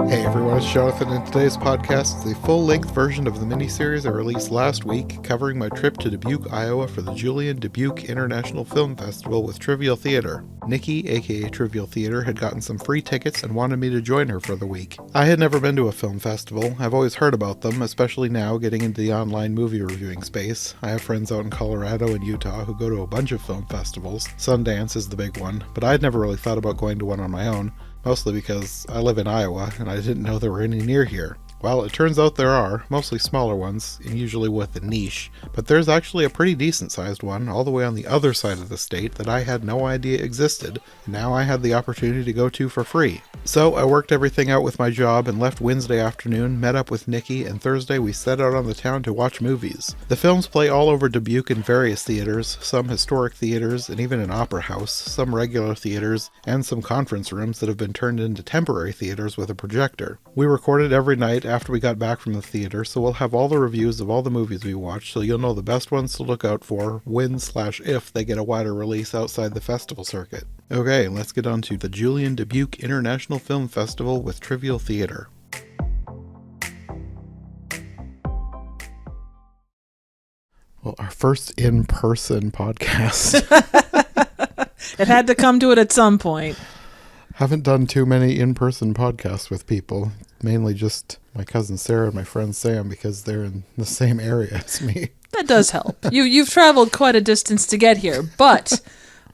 Hey everyone, it's Jonathan. In today's podcast is a full-length version of the miniseries I released last week, covering my trip to Dubuque, Iowa for the Julien Dubuque International Film Festival with Trivial Theater. Nicki, aka Trivial Theater, had gotten some free tickets and wanted me to join her for the week. I had never been to a film festival. I've always heard about them, especially now getting into the online movie reviewing space. I have friends out in Colorado and Utah who go to a bunch of film festivals. Sundance is the big one, but I had never really thought about going to one on my own. Mostly because I live in Iowa and I didn't know there were any near here. Well, it turns out there are, mostly smaller ones, and usually with a niche, but there's actually a pretty decent sized one all the way on the other side of the state that I had no idea existed, and now I had the opportunity to go to for free. So I worked everything out with my job and left Wednesday afternoon, met up with Nicki, and Thursday we set out on the town to watch movies. The films play all over Dubuque in various theaters, some historic theaters, and even an opera house, some regular theaters, and some conference rooms that have been turned into temporary theaters with a projector. We recorded every night after we got back from the theater, so we'll have all the reviews of all the movies we watched, so you'll know the best ones to look out for when/if they get a wider release outside the festival circuit. Okay, let's get on to the Julien Dubuque International Film Festival with Trivial Theater. Well, our first in-person podcast. It had to come to it at some point. Haven't done too many in-person podcasts with people. Mainly just my cousin Sarah and my friend Sam because they're in the same area as me. That does help. You've traveled quite a distance to get here, but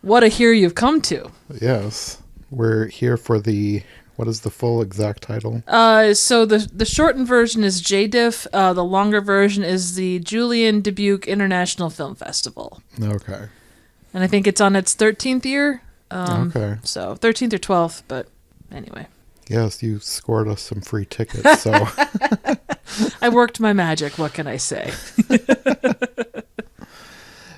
what a here you've come to. Yes. We're here for what is the full exact title? So the shortened version is JDIF. The longer version is the Julien Dubuque International Film Festival. Okay. And I think it's on its 13th year. Okay. So 13th or 12th, but anyway. Yes, you scored us some free tickets, so. I worked my magic, what can I say?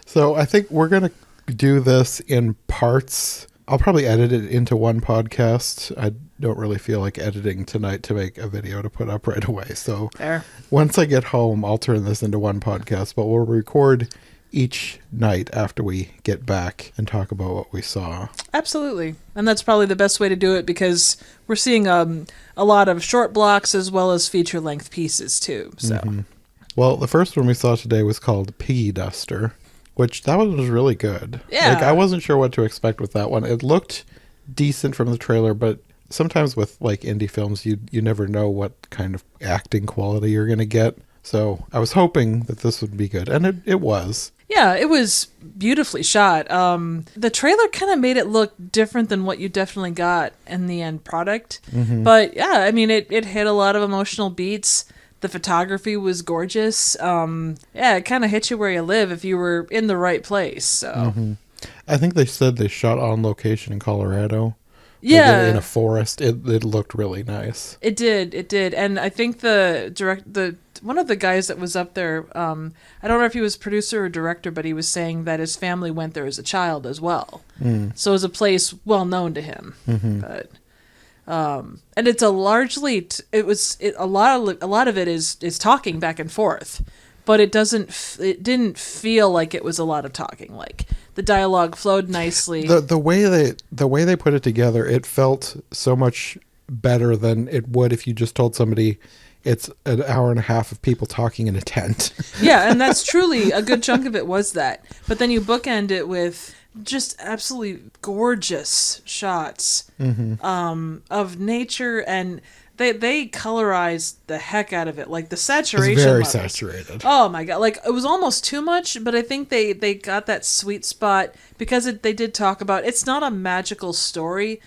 So I think we're going to do this in parts. I'll probably edit it into one podcast. I don't really feel like editing tonight to make a video to put up right away. So Fair. Once I get home, I'll turn this into one podcast, but we'll record each night after we get back and talk about what we saw. Absolutely. And that's probably the best way to do it because we're seeing a lot of short blocks as well as feature-length pieces too. So, Well, the first one we saw today was called Piggy Duster, which that one was really good. Yeah. Like, I wasn't sure what to expect with that one. It looked decent from the trailer, but sometimes with like indie films, you never know what kind of acting quality you're going to get. So I was hoping that this would be good, and it was. Yeah, it was beautifully shot. The trailer kind of made it look different than what you definitely got in the end product. But yeah, I mean, it hit a lot of emotional beats. The photography was gorgeous. Yeah, it kind of hit you where you live if you were in the right place. So I think they said they shot on location in Colorado. Yeah, Like in a forest. It looked really nice. It did. And I think one of the guys that was up there, I don't know if he was producer or director, but he was saying that his family went there as a child as well. So it was a place well known to him. But and it's a largely a lot of it is talking back and forth, but it didn't feel like it was a lot of talking. Like the dialogue flowed nicely. The way they put it together, it felt so much better than it would if you just told somebody it's an hour and a half of people talking in a tent. Yeah, and that's truly a good chunk of it was that. But then you bookend it with just absolutely gorgeous shots of nature, and they colorized the heck out of it. Like the saturation. It's very levels. saturated. Oh my god! Like it was almost too much, but I think they got that sweet spot because they did talk about it's not a magical story.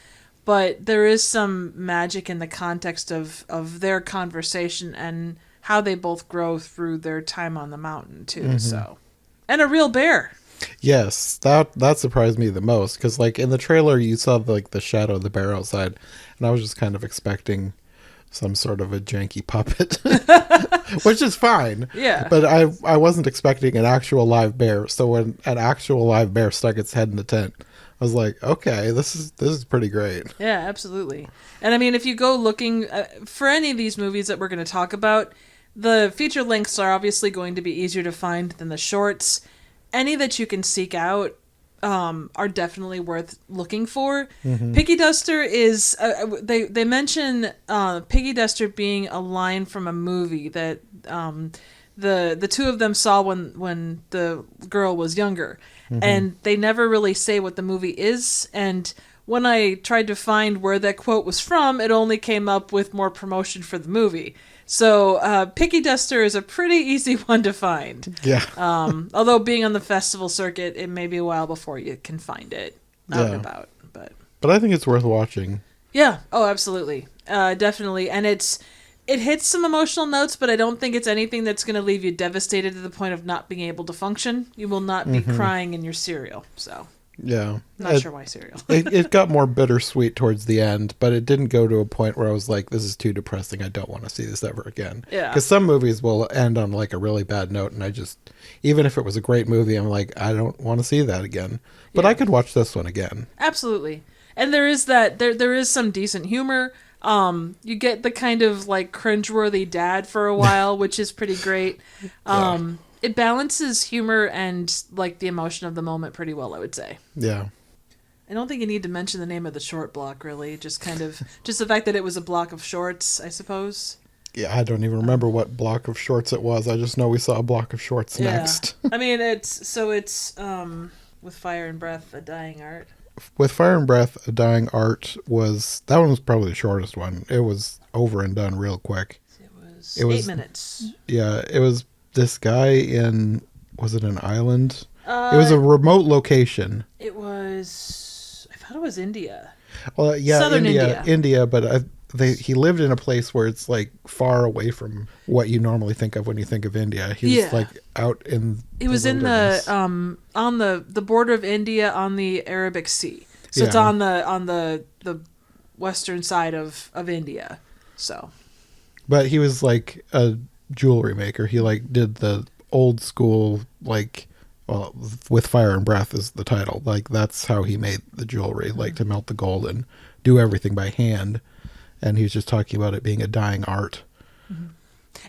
But there is some magic in the context of their conversation and how they both grow through their time on the mountain, too. So, and a real bear. Yes, that surprised me the most because, like, in the trailer, you saw the shadow of the bear outside, and I was just kind of expecting some sort of a janky puppet, which is fine. Yeah. But I wasn't expecting an actual live bear. So when an actual live bear stuck its head in the tent, I was like, okay, this is pretty great. Yeah, absolutely. And I mean, if you go looking for any of these movies that we're going to talk about, the feature lengths are obviously going to be easier to find than the shorts. Any that you can seek out, are definitely worth looking for. Piggy Duster is they mention Piggy Duster being a line from a movie that the two of them saw when the girl was younger, and they never really say what the movie is. And when I tried to find where that quote was from, it only came up with more promotion for the movie. So Piggy Duster is a pretty easy one to find. Yeah. Although being on the festival circuit, it may be a while before you can find it out and about. But I think it's worth watching. Yeah. Oh, absolutely. Definitely. And it hits some emotional notes, but I don't think it's anything that's going to leave you devastated to the point of not being able to function. You will not be crying in your cereal. So. Yeah. Not sure why cereal. it got more bittersweet towards the end, but it didn't go to a point where I was like, this is too depressing. I don't want to see this ever again. Yeah. Because some movies will end on like a really bad note, and I just, even if it was a great movie, I'm like, I don't want to see that again. But I could watch this one again. Absolutely. And there is there is some decent humor. You get the kind of like cringeworthy dad for a while, which is pretty great. It balances humor and like the emotion of the moment pretty well, I would say. Yeah. I don't think you need to mention the name of the short block, really. Just the fact that it was a block of shorts, I suppose. Yeah, I don't even remember what block of shorts it was. I just know we saw a block of shorts next. I mean, it's With Fire and Breath, A Dying Art. With Fire and Breath, A Dying Art that one was probably the shortest one. It was over and done real quick. It was 8 minutes. Yeah, it was this guy was it an island? It was a remote location. I thought it was India. Well, yeah, Southern India, but he lived in a place where it's like far away from what you normally think of when you think of India. He was like out in. It was in the on the border of India on the Arabic Sea. So it's on the western side of India. So. But he was like a jewelry maker. He like did the old school With Fire and Breath is the title. Like that's how he made the jewelry, like to melt the gold and do everything by hand. And he was just talking about it being a dying art.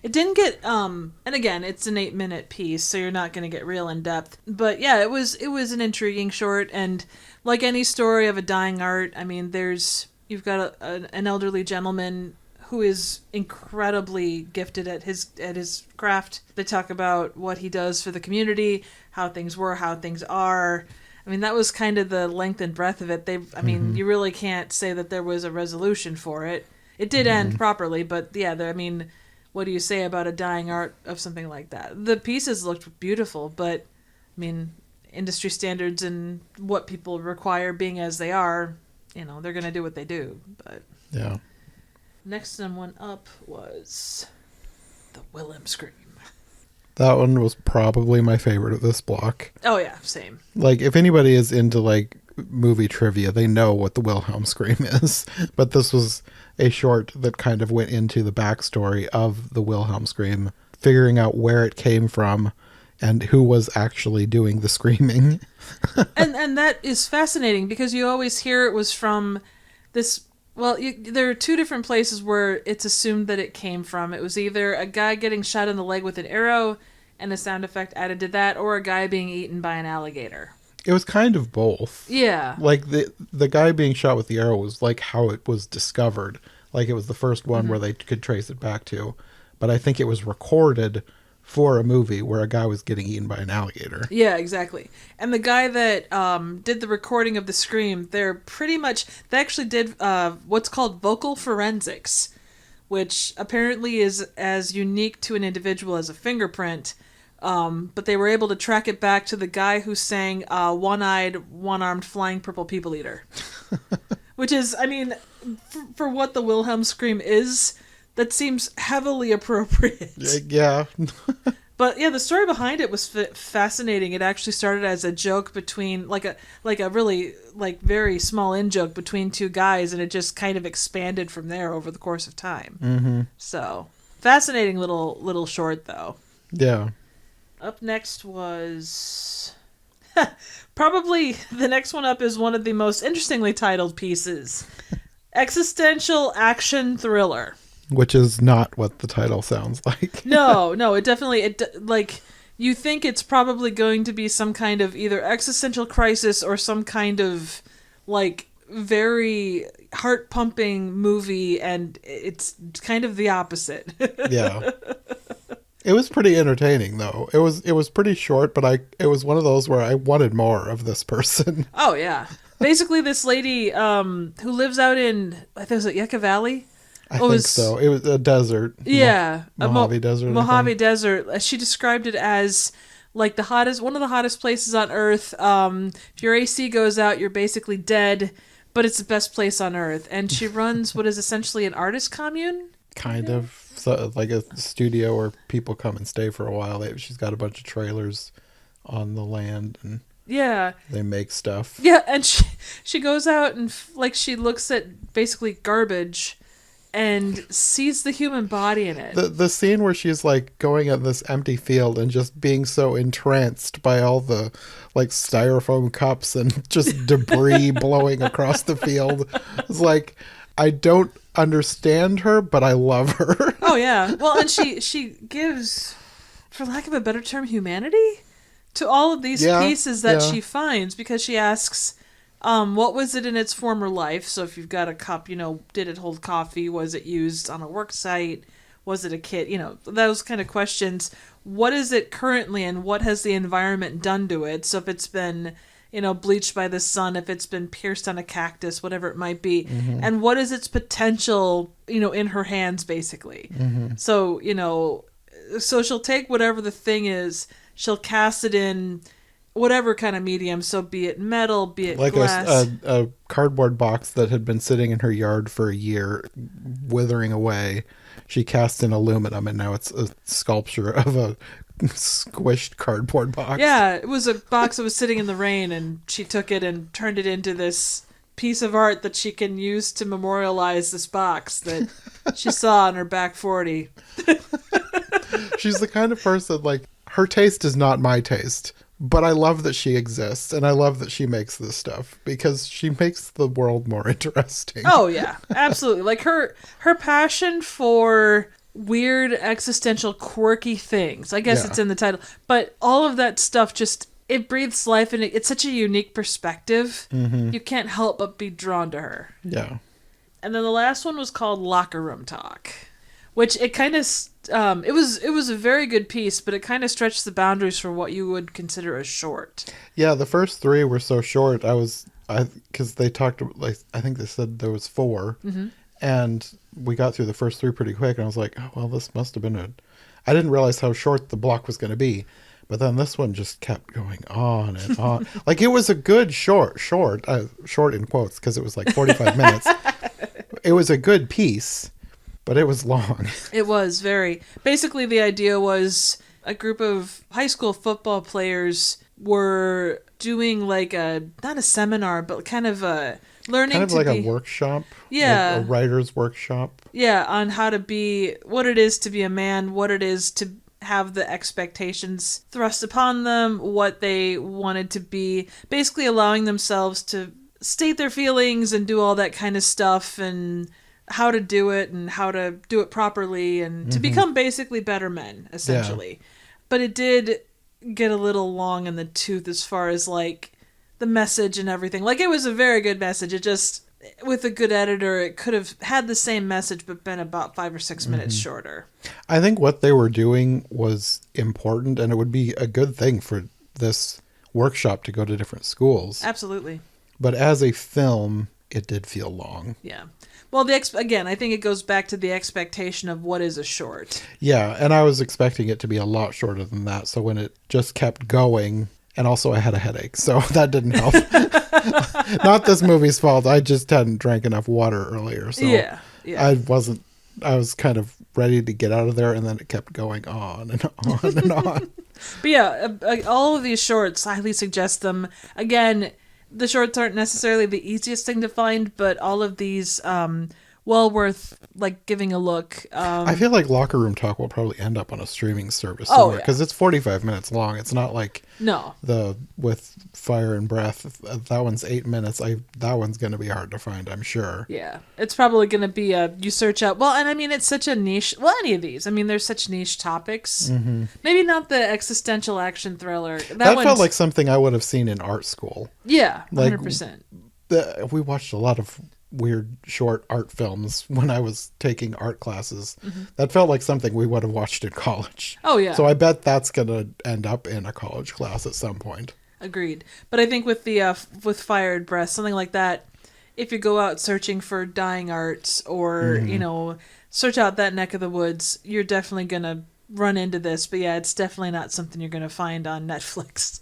It didn't get and again, it's an 8-minute piece, so you're not going to get real in depth. But yeah, it was an intriguing short, and like any story of a dying art, I mean, you've got an elderly gentleman who is incredibly gifted at his craft. They talk about what he does for the community, how things were, how things are. I mean, that was kind of the length and breadth of it. You really can't say that there was a resolution for it. It did end properly, but yeah, I mean, what do you say about a dying art of something like that? The pieces looked beautiful, but I mean, industry standards and what people require being as they are, they're going to do what they do. But yeah. Next one up was the Wilhelm Scream. That one was probably my favorite of this block. Oh yeah, same. Like if anybody is into like movie trivia, they know what the Wilhelm Scream is. But this was a short that kind of went into the backstory of the Wilhelm Scream, figuring out where it came from and who was actually doing the screaming. and that is fascinating because you always hear it was from this. Well, there are two different places where it's assumed that it came from. It was either a guy getting shot in the leg with an arrow and a sound effect added to that, or a guy being eaten by an alligator. It was kind of both. Yeah. Like the guy being shot with the arrow was like how it was discovered. Like it was the first one where they could trace it back to. But I think it was recorded for a movie where a guy was getting eaten by an alligator. Yeah, exactly. And the guy that did the recording of the scream, they actually did what's called vocal forensics, which apparently is as unique to an individual as a fingerprint. But they were able to track it back to the guy who sang One-Eyed, One-Armed Flying Purple People Eater. Which is, I mean, for what the Wilhelm Scream is, that seems heavily appropriate. Yeah. But yeah, the story behind it was fascinating. It actually started as a joke between, like a really, very small in-joke between two guys, and it just kind of expanded from there over the course of time. Mm-hmm. So, fascinating little short, though. Yeah. Up next was... probably the next one up is one of the most interestingly titled pieces. Existential Action Thriller. Which is not what the title sounds like. No, it definitely, you think it's probably going to be some kind of either existential crisis or some kind of like very heart-pumping movie, and it's kind of the opposite. Yeah. It was pretty entertaining, though. It was pretty short, but it was one of those where I wanted more of this person. Oh, yeah. Basically, this lady who lives out in, I think it was Yucca Valley? I think so. It was a desert. Yeah. Mojave Desert. Mojave Desert. She described it as like one of the hottest places on Earth. If your AC goes out, you're basically dead, but it's the best place on Earth. And she runs what is essentially an artist commune? Kind of. So, like a studio where people come and stay for a while. She's got a bunch of trailers on the land, and yeah, they make stuff. Yeah, and she goes out and like she looks at basically garbage and sees the human body in it. The scene where she's like going in this empty field and just being so entranced by all the like styrofoam cups and just debris blowing across the field. It's like, I don't understand her, but I love her. Oh yeah. Well, and she gives, for lack of a better term, humanity to all of these pieces that she finds, because she asks, what was it in its former life? So if you've got a cup, did it hold coffee? Was it used on a work site? Was it a kit? Those kind of questions. What is it currently, and what has the environment done to it? So if it's been, bleached by the sun, if it's been pierced on a cactus, whatever it might be, and what is its potential, in her hands, basically. So, so she'll take whatever the thing is, she'll cast it in whatever kind of medium, so be it metal, be it like glass. a cardboard box that had been sitting in her yard for a year, withering away. She cast in aluminum, and now it's a sculpture of a squished cardboard box. Yeah, it was a box that was sitting in the rain, and she took it and turned it into this piece of art that she can use to memorialize this box that she saw on her back 40. She's the kind of person, like, her taste is not my taste, but I love that she exists, and I love that she makes this stuff, because she makes the world more interesting. Oh yeah, absolutely. Like her passion for weird, existential, quirky things. I guess it's in the title. But all of that stuff just, it breathes life, and it's such a unique perspective. You can't help but be drawn to her. Yeah. And then the last one was called Locker Room Talk, which it kind of, it was a very good piece, but it kind of stretched the boundaries for what you would consider a short. Yeah, the first three were so short. Because they talked, like, I think they said there was 4. And we got through the first 3 pretty quick, and I was like, oh, well, this must have been I didn't realize how short the block was going to be. But then this one just kept going on and on. Like, it was a good short in quotes, because it was like 45 minutes. It was a good piece, but it was long. It was very. Basically, the idea was a group of high school football players were doing like not a seminar, but kind of a learning kind of like a workshop. Yeah. Like a writer's workshop. Yeah, on how to be, what it is to be a man, what it is to have the expectations thrust upon them, what they wanted to be, basically allowing themselves to state their feelings and do all that kind of stuff, and how to do it and how to do it properly, and to become basically better men, essentially. Yeah. But it did get a little long in the tooth as far as like the message and everything. Like, it was a very good message. It just, with a good editor, it could have had the same message but been about 5 or 6 minutes shorter. I think what they were doing was important, and it would be a good thing for this workshop to go to different schools. Absolutely. But as a film, it did feel long. Yeah. Well, again, I think it goes back to the expectation of what is a short. Yeah, and I was expecting it to be a lot shorter than that. So when it just kept going, and also I had a headache, so that didn't help. Not this movie's fault. I just hadn't drank enough water earlier. So yeah. I was kind of ready to get out of there, and then it kept going on and on and on. But yeah, all of these shorts, I highly suggest them. Again, the shorts aren't necessarily the easiest thing to find, but all of these well worth like giving a look. I feel like Locker Room Talk will probably end up on a streaming service Oh, somewhere yeah. because it's 45 minutes long. It's not like No. the with Fire and Breath. That one's 8 minutes. That one's going to be hard to find, I'm sure. Yeah, it's probably going to be you search up. Well, and I mean, it's such a niche. Well, any of these. I mean, there's such niche topics. Mm-hmm. Maybe not the existential action thriller. That felt like something I would have seen in art school. Yeah, Like, 100%. We watched a lot of weird short art films when I was taking art classes. Mm-hmm. That felt like something we would have watched in college. Oh, yeah. So I bet that's going to end up in a college class at some point. Agreed. But I think with the with Fire and Breath, something like that, if you go out searching for dying art or, you know, search out that neck of the woods, you're definitely going to run into this. But yeah, it's definitely not something you're going to find on Netflix.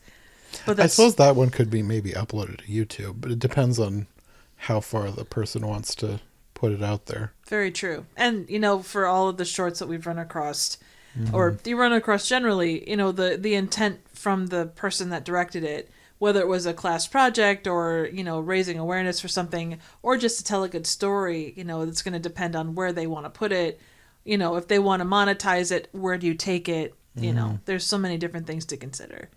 But I suppose that one could be maybe uploaded to YouTube, but it depends on how far the person wants to put it out there. very true. And, you know, for all of the shorts that we've run across, or you run across generally, you know, the intent from the person that directed it, whether it was a class project or, you know, raising awareness for something, or just to tell a good story, you know, it's going to depend on where they want to put it. You know, if they want to monetize it, where do you take it? You know, there's so many different things to consider.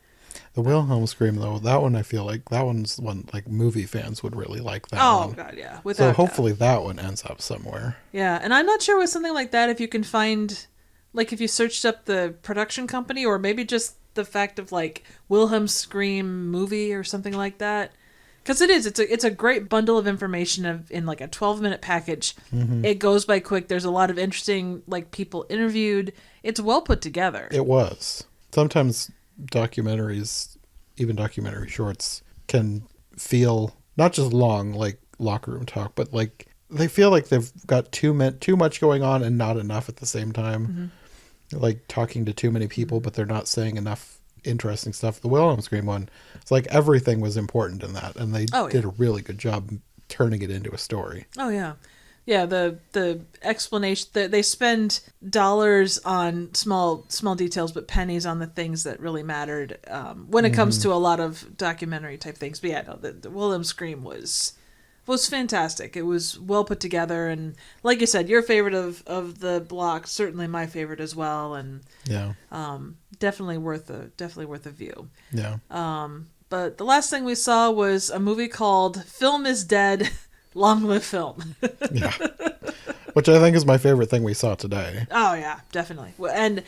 The Wilhelm scream, though, that one I feel like that one's one like movie fans would really like that Oh, one. God, yeah. So Without a doubt. hopefully that one ends up somewhere. Yeah, and I'm not sure with something like that if you can find, like if you searched up the production company or maybe just the fact of like Wilhelm Scream movie or something like that. Because it's a great bundle of information in like a 12-minute package. It goes by quick. There's a lot of interesting like people interviewed. It's well put together. It was. Sometimes documentaries, even documentary shorts, can feel not just long like Locker Room Talk, but like they feel like they've got too much going on and not enough at the same time. Like talking to too many people, but they're not saying enough interesting stuff. The Wilhelm Scream one, it's like everything was important in that, and they did a really good job turning it into a story. Oh yeah, yeah. The explanation that they spend dollars on small details, but pennies on the things that really mattered when it comes to a lot of documentary type things. But yeah, no, the Wilhelm Scream was fantastic. It was well put together, and like you said, your favorite of the block, certainly my favorite as well, and Yeah. definitely worth a view. Yeah. But the last thing we saw was a movie called Film is Dead, Long Live Film. Yeah. Which I think is my favorite thing we saw today. Oh yeah, definitely. And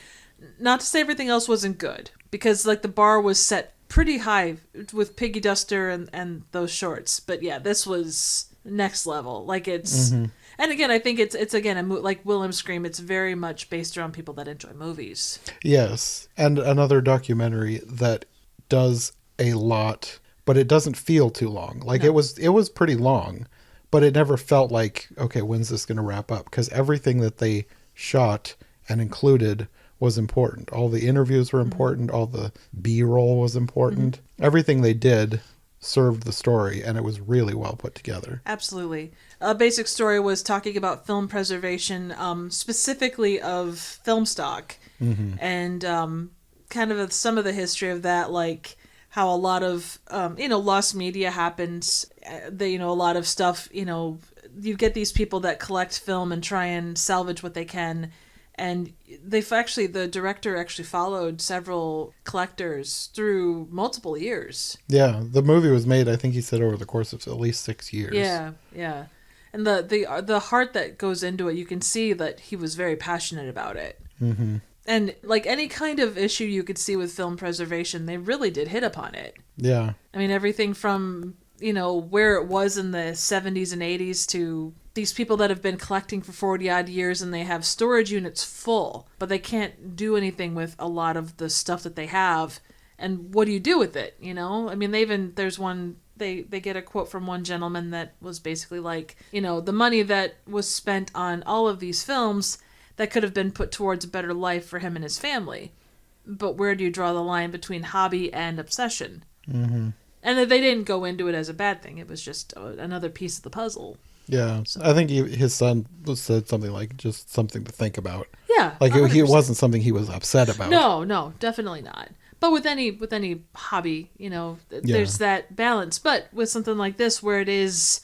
not to say everything else wasn't good, because like the bar was set pretty high with Piggy Duster and those shorts. But yeah, this was next level. Like it's, and again, I think it's again like Wilhelm Scream. It's very much based around people that enjoy movies. Yes. And another documentary that does a lot, but it doesn't feel too long. Like No. it was pretty long, but it never felt like, okay, when's this going to wrap up? Because everything that they shot and included was important. All the interviews were important. All the B-roll was important. Everything they did served the story, and it was really well put together. Absolutely. A basic story was talking about film preservation, specifically of film stock, and kind of some of the history of that, like how a lot of lost media happens. A lot of stuff. You get these people that collect film and try and salvage what they can. And the director actually followed several collectors through multiple years. Yeah, the movie was made, I think he said, over the course of at least 6 years. Yeah, yeah. And the heart that goes into it, you can see that he was very passionate about it. Mm-hmm. And like any kind of issue you could see with film preservation, they really did hit upon it. Yeah. I mean, everything from, where it was in the 70s and 80s to these people that have been collecting for 40 odd years and they have storage units full, but they can't do anything with a lot of the stuff that they have. And what do you do with it? I mean, there's one, they get a quote from one gentleman that was basically like, the money that was spent on all of these films that could have been put towards a better life for him and his family. But where do you draw the line between hobby and obsession? Mm-hmm. And they didn't go into it as a bad thing. It was just another piece of the puzzle. Yeah, so. I think his son said something like just something to think about. Yeah, like it wasn't something he was upset about. No, definitely not. But with any hobby, there's that balance. But with something like this, where it is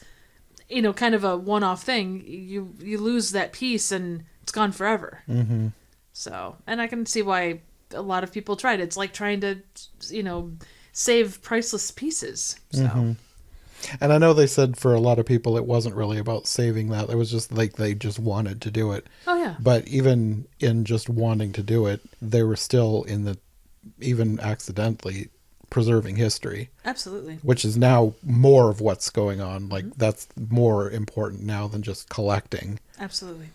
kind of a one-off thing, you lose that piece and it's gone forever. Mm-hmm. So, and I can see why a lot of people tried it. It's like trying to, save priceless pieces. So. Mm-hmm. And I know they said for a lot of people it wasn't really about saving that. It was just like they just wanted to do it. Oh, yeah. But even in just wanting to do it, they were still even accidentally preserving history. Absolutely. Which is now more of what's going on. Like, that's more important now than just collecting. Absolutely.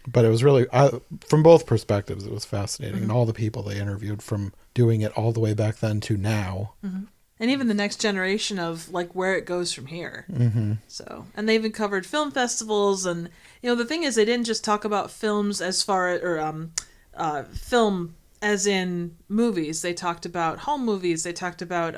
But it was really, from both perspectives, it was fascinating. And all the people they interviewed, from doing it all the way back then to now. Mm-hmm. And even the next generation of, like, where it goes from here. Mm-hmm. So, and they even covered film festivals. And, the thing is, they didn't just talk about films film as in movies. They talked about home movies. They talked about,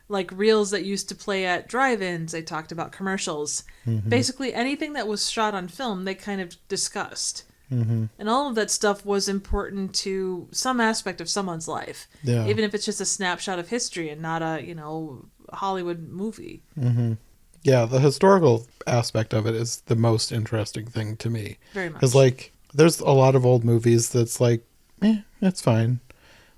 like, reels that used to play at drive-ins. They talked about commercials. Mm-hmm. Basically, anything that was shot on film, they kind of discussed. Mm-hmm. And all of that stuff was important to some aspect of someone's life. Yeah. Even if it's just a snapshot of history and not a, Hollywood movie. Mm-hmm. Yeah, the historical aspect of it is the most interesting thing to me. Very much. Because, like, there's a lot of old movies that's like, it's fine.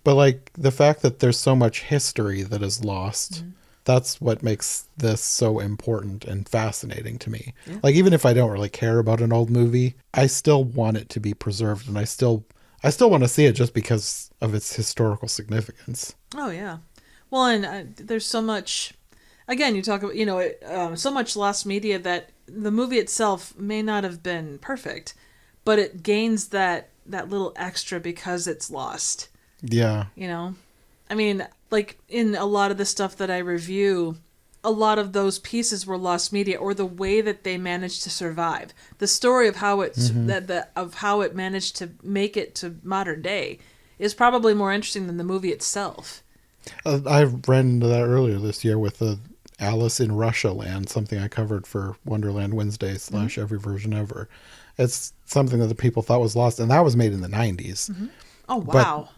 But, like, the fact that there's so much history that is lost, that's what makes this so important and fascinating to me. Yeah. Like, even if I don't really care about an old movie, I still want it to be preserved, and I still want to see it just because of its historical significance. Oh, yeah. Well, and there's so much, again, you talk about, so much lost media that the movie itself may not have been perfect, but it gains that little extra because it's lost. Yeah. I mean, like, in a lot of the stuff that I review, a lot of those pieces were lost media, or the way that they managed to survive. The story of how how it managed to make it to modern day is probably more interesting than the movie itself. I ran into that earlier this year with the Alice in Russia Land, something I covered for Wonderland Wednesday / Every Version Ever. It's something that the people thought was lost, and that was made in the 90s. Mm-hmm. Oh, wow.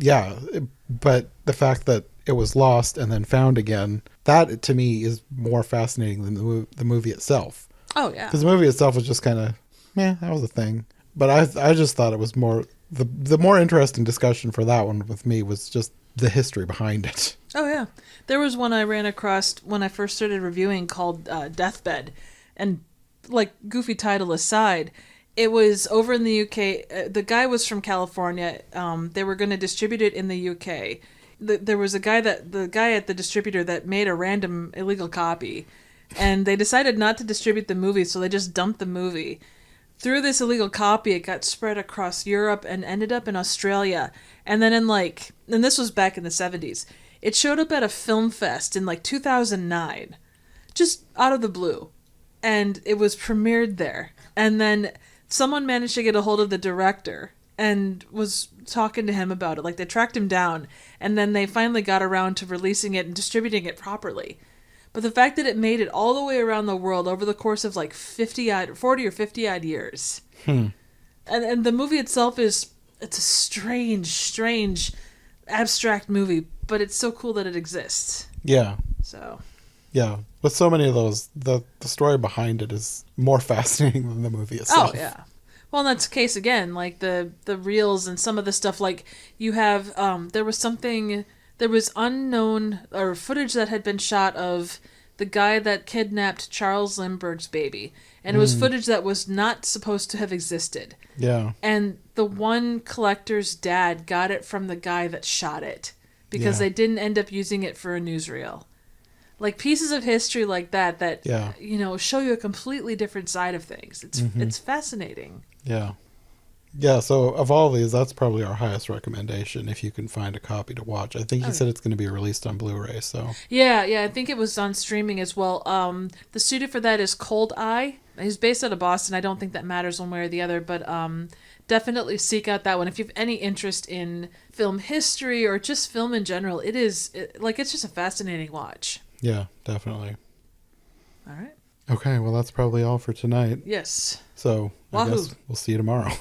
But the fact that it was lost and then found again, that to me is more fascinating than the movie itself. Oh, yeah. Because the movie itself was just kind of, that was a thing. But I just thought it was more, the more interesting discussion for that one with me was just the history behind it. Oh, yeah. There was one I ran across when I first started reviewing called Deathbed. And, like, goofy title aside, it was over in the UK. The guy was from California. They were going to distribute it in the UK. There was the guy at the distributor that made a random illegal copy, and they decided not to distribute the movie, so they just dumped the movie. Through this illegal copy, it got spread across Europe and ended up in Australia. And then and this was back in the 70s, it showed up at a film fest in 2009, just out of the blue, and it was premiered there. And then someone managed to get a hold of the director and was talking to him about it. Like, they tracked him down, and then they finally got around to releasing it and distributing it properly. But the fact that it made it all the way around the world over the course of 40 or 50 odd years. And the movie itself it's a strange, abstract movie, but it's so cool that it exists. Yeah. So. Yeah. With so many of those, the story behind it is more fascinating than the movie itself. Oh, yeah. Well, and that's the case again, like the reels and some of the stuff, like you have, there was unknown or footage that had been shot of the guy that kidnapped Charles Lindbergh's baby. And it was footage that was not supposed to have existed. Yeah. And the one collector's dad got it from the guy that shot it because they didn't end up using it for a newsreel. Like pieces of history like that, show you a completely different side of things. It's fascinating. Yeah. Yeah, so of all these, that's probably our highest recommendation if you can find a copy to watch. I think he said it's going to be released on Blu-ray, so... Yeah, I think it was on streaming as well. The studio for that is Cold Eye. He's based out of Boston. I don't think that matters one way or the other, but definitely seek out that one. If you have any interest in film history or just film in general, it's just a fascinating watch. Yeah, definitely. All right. Okay, well, that's probably all for tonight. Yes. So, I guess we'll see you tomorrow.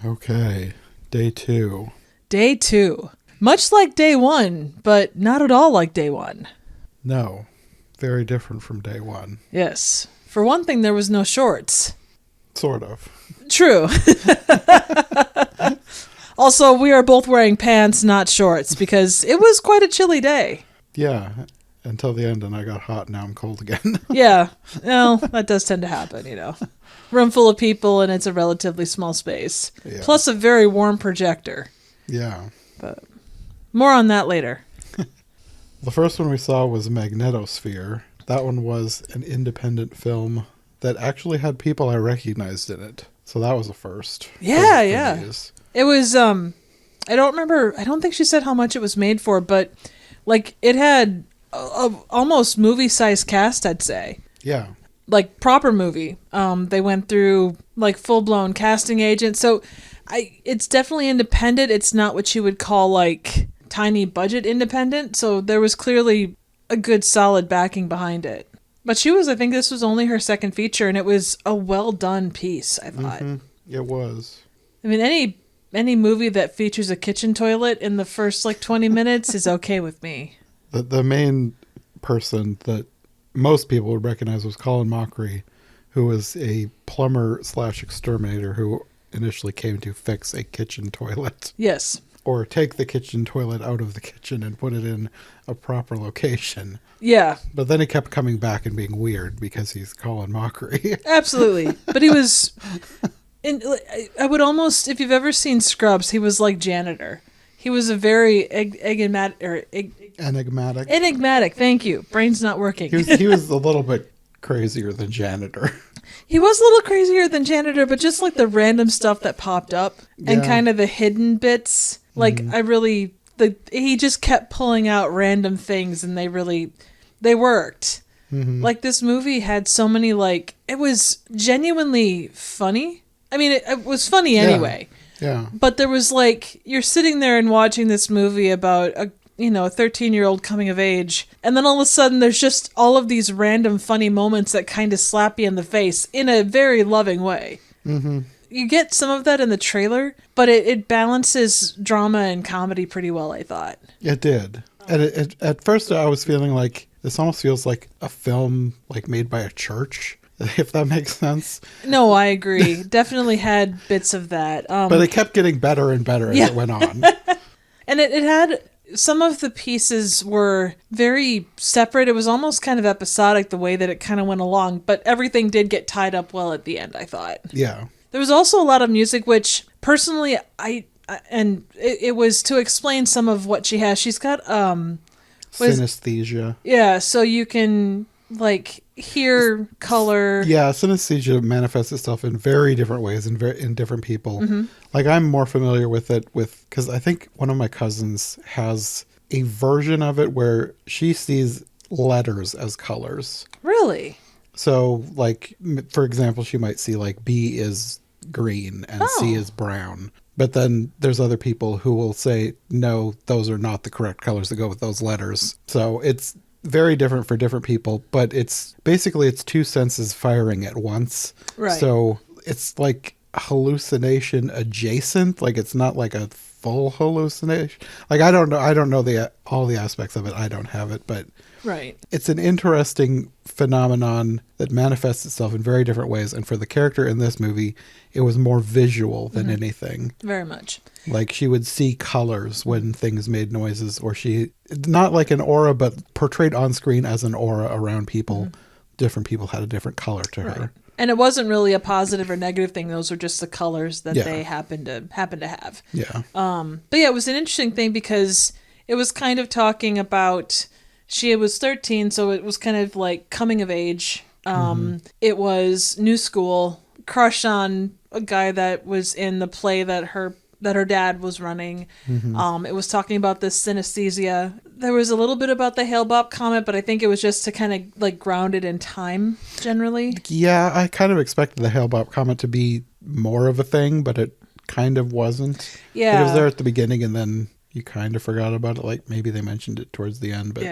Okay, day 2. Day 2. Much like day 1, but not at all like day 1. No. Very different from day one. Yes. For one thing, there was no shorts. Sort of. True. Also, we are both wearing pants, not shorts, because it was quite a chilly day. Yeah, until the end, and I got hot, now I'm cold again. Yeah. Well, that does tend to happen, Room full of people, and it's a relatively small space. Yeah. Plus a very warm projector. Yeah. But more on that later. The first one we saw was Magnetosphere. That one was an independent film that actually had people I recognized in it. So that was a first. Yeah, for yeah. these. It was, I don't remember, I don't think she said how much it was made for, but, it had a almost movie-sized cast, I'd say. Yeah. Like, proper movie. They went through, full-blown casting agents. So, it's definitely independent. It's not what you would call, tiny budget independent. So, there was clearly a good, solid backing behind it. But I think this was only her second feature, and it was a well-done piece, I thought. Mm-hmm. It was. I mean, any movie that features a kitchen toilet in the first 20 minutes is okay with me. The main person that most people would recognize was Colin Mockery, who was a plumber / exterminator who initially came to fix a kitchen toilet. Yes. Or take the kitchen toilet out of the kitchen and put it in a proper location. Yeah. But then he kept coming back and being weird because he's Colin Mockery. Absolutely. But he was... I would almost... If you've ever seen Scrubs, he was like Janitor. He was a very Enigmatic. Enigmatic, thank you. Brain's not working. He was a little bit crazier than Janitor. He was a little crazier than Janitor, but just the random stuff that popped up and kind of the hidden bits. He just kept pulling out random things, and they worked. Mm-hmm. This movie had so many, it was genuinely funny. I mean, it was funny anyway. Yeah. But there was you're sitting there and watching this movie about a 13-year-old coming of age, and then all of a sudden there's just all of these random funny moments that kind of slap you in the face in a very loving way. Mm-hmm. You get some of that in the trailer, but it balances drama and comedy pretty well, I thought. It did. And at first I was feeling this almost feels like a film made by a church, if that makes sense. No, I agree. Definitely had bits of that. But it kept getting better and better as it went on. And it had... Some of the pieces were very separate. It was almost kind of episodic the way that it kind of went along, but everything did get tied up well at the end, I thought. Yeah. There was also a lot of music, which personally, it was to explain some of what she has. She's got, synesthesia. Yeah, so you can, hear color. Yeah, synesthesia manifests itself in very different ways in different people. Mm-hmm. I'm more familiar with it because I think one of my cousins has a version of it where she sees letters as colors. Really? So, for example, she might see B is green and C is brown. But then there's other people who will say, no, those are not the correct colors to go with those letters. So it's very different for different people, but it's two senses firing at once. Right. So it's hallucination adjacent. It's not a full hallucination. I don't know all the aspects of it. I don't have it, but right. It's an interesting phenomenon that manifests itself in very different ways. And for the character in this movie, it was more visual than anything. Very much. She would see colors when things made noises, or not like an aura, but portrayed on screen as an aura around people. Mm-hmm. Different people had a different color to her. And it wasn't really a positive or negative thing. Those were just the colors that they happened to have. Yeah. But yeah, it was an interesting thing because it was kind of talking about, she was 13, so it was kind of coming of age. It was new school, crush on a guy that was in the play that her dad was running. Mm-hmm. It was talking about this synesthesia. There was a little bit about the Hale-Bopp comet, but I think it was just to kind of ground it in time generally. Yeah, I kind of expected the Hale-Bopp comet to be more of a thing, but it kind of wasn't. Yeah. It was there at the beginning, and then you kind of forgot about it. Maybe they mentioned it towards the end, but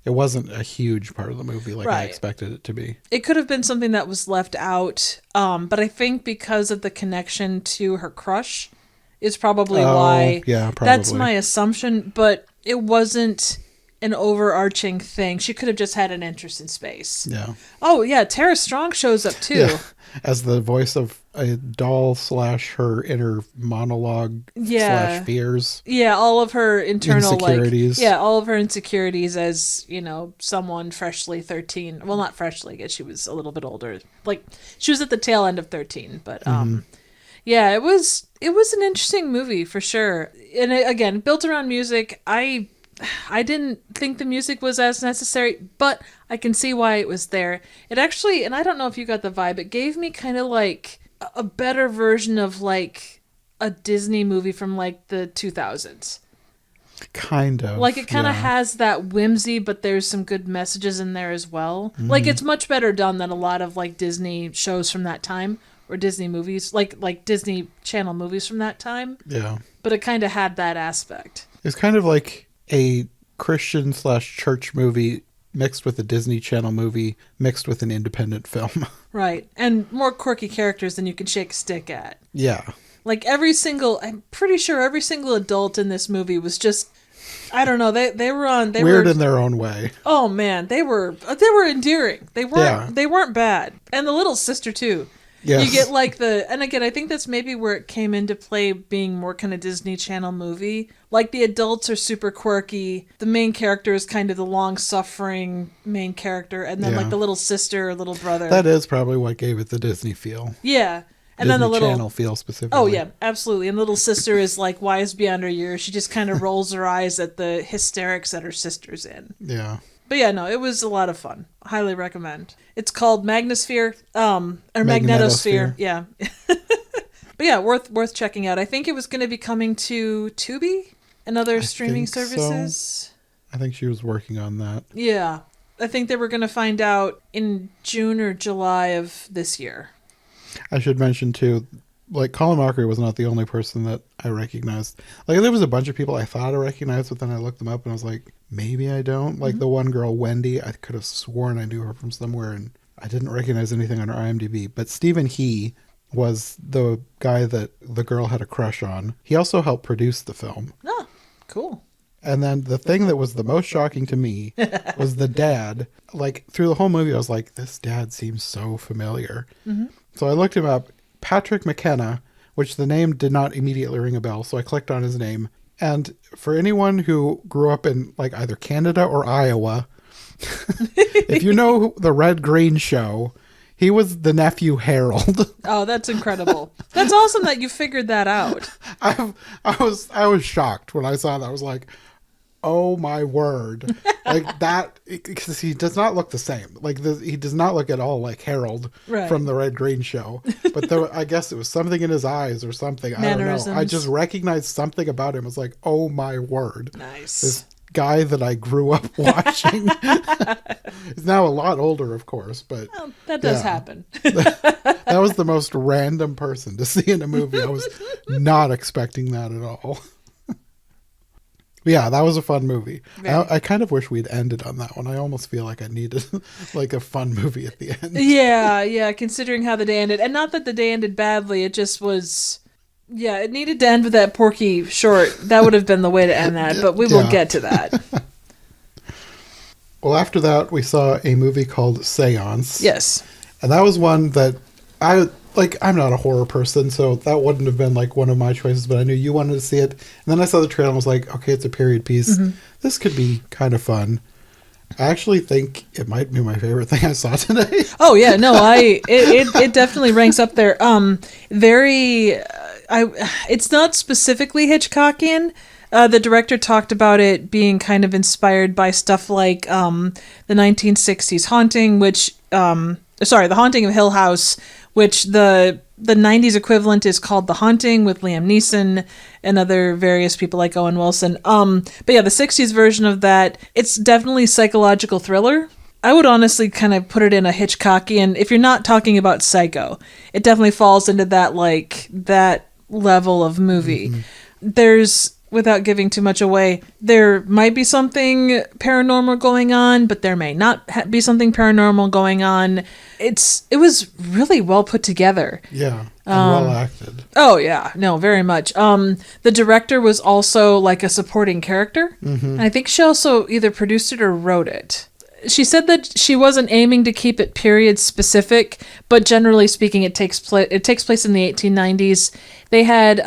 it wasn't a huge part of the movie I expected it to be. It could have been something that was left out, but I think because of the connection to her crush is probably why. Yeah, probably. That's my assumption, but it wasn't an overarching thing. She could have just had an interest in space. Yeah. Oh, yeah. Tara Strong shows up, too. Yeah. As the voice of a doll / her inner monologue / fears. Yeah, all of her internal insecurities. all of her insecurities as, someone freshly 13. Well, not freshly, I guess she was a little bit older. Like, she was at the tail end of 13, but yeah, it was an interesting movie for sure. And it, again, built around music. I didn't think the music was as necessary, but I can see why it was there. It actually, and I don't know if you got the vibe, it gave me kind of like a better version of like a Disney movie from like the 2000s. Kind of. Like it kind of has that whimsy, but there's some good messages in there as well. Like it's much better done than a lot of like Disney shows from that time or Disney movies, like Disney Channel movies from that time. Yeah. But it kind of had that aspect. It's kind of like a Christian / church movie mixed with a Disney Channel movie mixed with an independent film. Right. And more quirky characters than you can shake a stick at. Yeah. Like I'm pretty sure every single adult in this movie was just, I don't know, they were weird in their own way. Oh man, they were endearing. They weren't bad. And the little sister too. Yes. You get like and again, I think that's maybe where it came into play being more kind of Disney Channel movie. Like the adults are super quirky. The main character is kind of the long-suffering main character. And then like the little sister or little brother. That is probably what gave it the Disney feel. Yeah. And Disney then the little Channel feel specifically. Oh yeah, absolutely. And little sister is like wise beyond her years. She just kind of rolls her eyes at the hysterics that her sister's in. Yeah. But yeah, no, it was a lot of fun. Highly recommend. It's called Magnosphere, or Magnetosphere. Yeah. But yeah, worth checking out. I think it was going to be coming to Tubi and other streaming services. So. I think she was working on that. Yeah. I think they were going to find out in June or July of this year. I should mention too, like Colin Mockery was not the only person that I recognized. Like there was a bunch of people I thought I recognized, but then I looked them up and I was like, maybe I don't. Like the one girl, Wendy, I could have sworn I knew her from somewhere and I didn't recognize anything on her IMDb. But Stephen He was the guy that the girl had a crush on. He also helped produce the film. Oh, cool. And then the thing that was the most shocking to me was the dad. Like through the whole movie, I was like, this dad seems so familiar. Mm-hmm. So I looked him up. Patrick McKenna, which the name did not immediately ring a bell. So I clicked on his name. And for anyone who grew up in like either Canada or Iowa, if you know the Red Green Show, he was the nephew Harold. Oh, that's incredible. That's awesome that you figured that out. I was shocked when I saw that. I was like, oh my word. Like that, because he does not look the same. Like he does not look at all like Harold from the Red Green Show. But I guess it was something in his eyes or something. I don't know. I just recognized something about him. I was like, oh my word. Nice. This guy that I grew up watching. He's now a lot older, of course, but well, that does happen. That was the most random person to see in a movie. I was not expecting that at all. Yeah, that was a fun movie. I kind of wish we'd ended on that one. I almost feel like I needed like a fun movie at the end. Yeah, considering how the day ended. And not that the day ended badly, it just was... Yeah, it needed to end with that Porky short. That would have been the way to end that, but we will get to that. Well, after that, we saw a movie called Seance. Yes. And that was one that I'm not a horror person, so that wouldn't have been like one of my choices, but I knew you wanted to see it. And then I saw the trailer and was like, okay, it's a period piece. Mm-hmm. This could be kind of fun. I actually think it might be my favorite thing I saw today. Oh yeah, no, it definitely ranks up there. It's not specifically Hitchcockian. The director talked about it being kind of inspired by stuff like the 1960s Haunting, The Haunting of Hill House, which the 90s equivalent is called The Haunting with Liam Neeson and other various people like Owen Wilson. But yeah, the 60s version of that, it's definitely psychological thriller. I would honestly kind of put it in a Hitchcockian, if you're not talking about Psycho, it definitely falls into that level of movie. Mm-hmm. There's, without giving too much away, there might be something paranormal going on, but there may not be something paranormal going on. It was really well put together. Yeah. And well acted. Oh yeah, no, very much. The director was also like a supporting character. And I think she also either produced it or wrote it. She said that she wasn't aiming to keep it period specific, but generally speaking, it takes place in the 1890s. They had